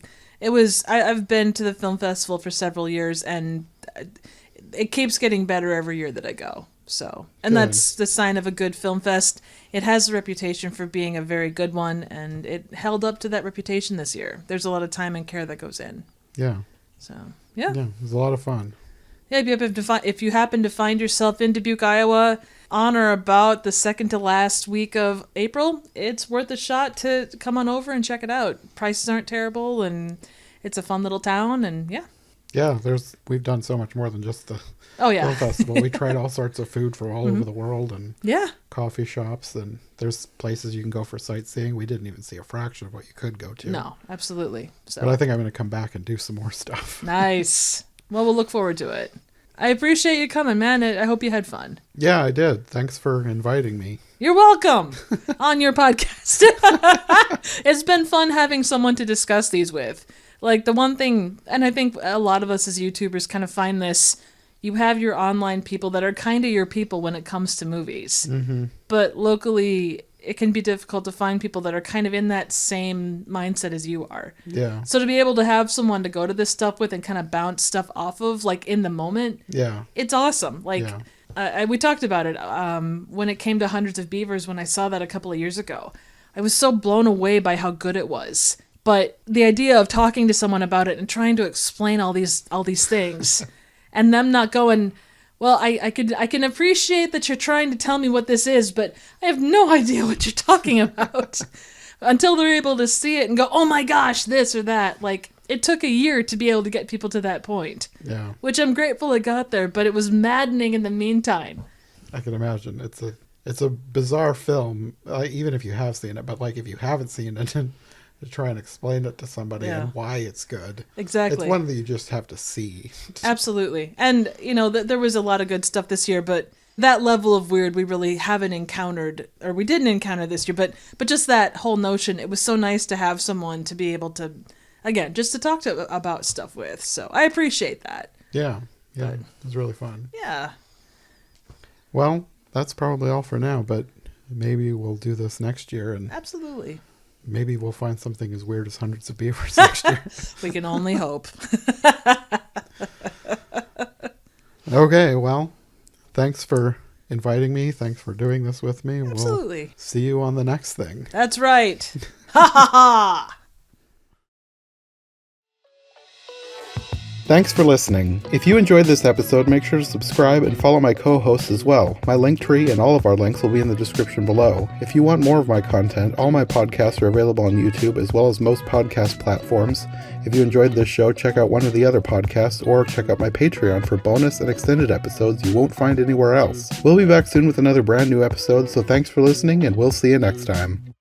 been to the film festival for several years, and it keeps getting better every year that I go. So, and that's the sign of a good film fest. It has a reputation for being a very good one, and it held up to that reputation this year. There's a lot of time and care that goes in. Yeah. So, yeah. Yeah, it was a lot of fun. Yeah, if you happen to find yourself in Dubuque, Iowa, on or about the second to last week of April, it's worth a shot to come on over and check it out. Prices aren't terrible, and it's a fun little town, and yeah. Yeah, we've done so much more than just the film festival. We tried all sorts of food from all over the world, and coffee shops, and there's places you can go for sightseeing. We didn't even see a fraction of what you could go to. No, absolutely. So. But I think I'm going to come back and do some more stuff. Nice. Well, we'll look forward to it. I appreciate you coming, man. I hope you had fun. Yeah, I did. Thanks for inviting me. You're welcome on your podcast. It's been fun having someone to discuss these with. Like the one thing, and I think a lot of us as YouTubers kind of find this, you have your online people that are kind of your people when it comes to movies. Mm-hmm. But locally, it can be difficult to find people that are kind of in that same mindset as you are. Yeah. So to be able to have someone to go to this stuff with and kind of bounce stuff off of, like in the moment, it's awesome. Like we talked about it when it came to Hundreds of Beavers. When I saw that a couple of years ago, I was so blown away by how good it was. But the idea of talking to someone about it and trying to explain all these things, and them not going, well, I can appreciate that you're trying to tell me what this is, but I have no idea what you're talking about. Until they're able to see it and go, oh my gosh, this or that. Like, it took a year to be able to get people to that point. Yeah. Which I'm grateful it got there, but it was maddening in the meantime. I can imagine. It's a bizarre film, even if you have seen it, but like if you haven't seen it, and to try and explain it to somebody and why it's good. Exactly. It's one that you just have to see. Absolutely. And, there was a lot of good stuff this year, but that level of weird we really haven't encountered, or we didn't encounter this year, but just that whole notion, it was so nice to have someone to be able to, again, just to talk to about stuff with. So I appreciate that. Yeah. It was really fun. Yeah. Well, that's probably all for now, but maybe we'll do this next year, and Absolutely. maybe we'll find something as weird as Hundreds of Beavers next year. We can only hope. Okay, well, thanks for inviting me. Thanks for doing this with me. Absolutely. We'll see you on the next thing. That's right. Ha ha ha! Thanks for listening. If you enjoyed this episode, make sure to subscribe and follow my co-hosts as well. My link tree and all of our links will be in the description below. If you want more of my content, all my podcasts are available on YouTube as well as most podcast platforms. If you enjoyed this show, check out one of the other podcasts or check out my Patreon for bonus and extended episodes you won't find anywhere else. We'll be back soon with another brand new episode, so thanks for listening and we'll see you next time.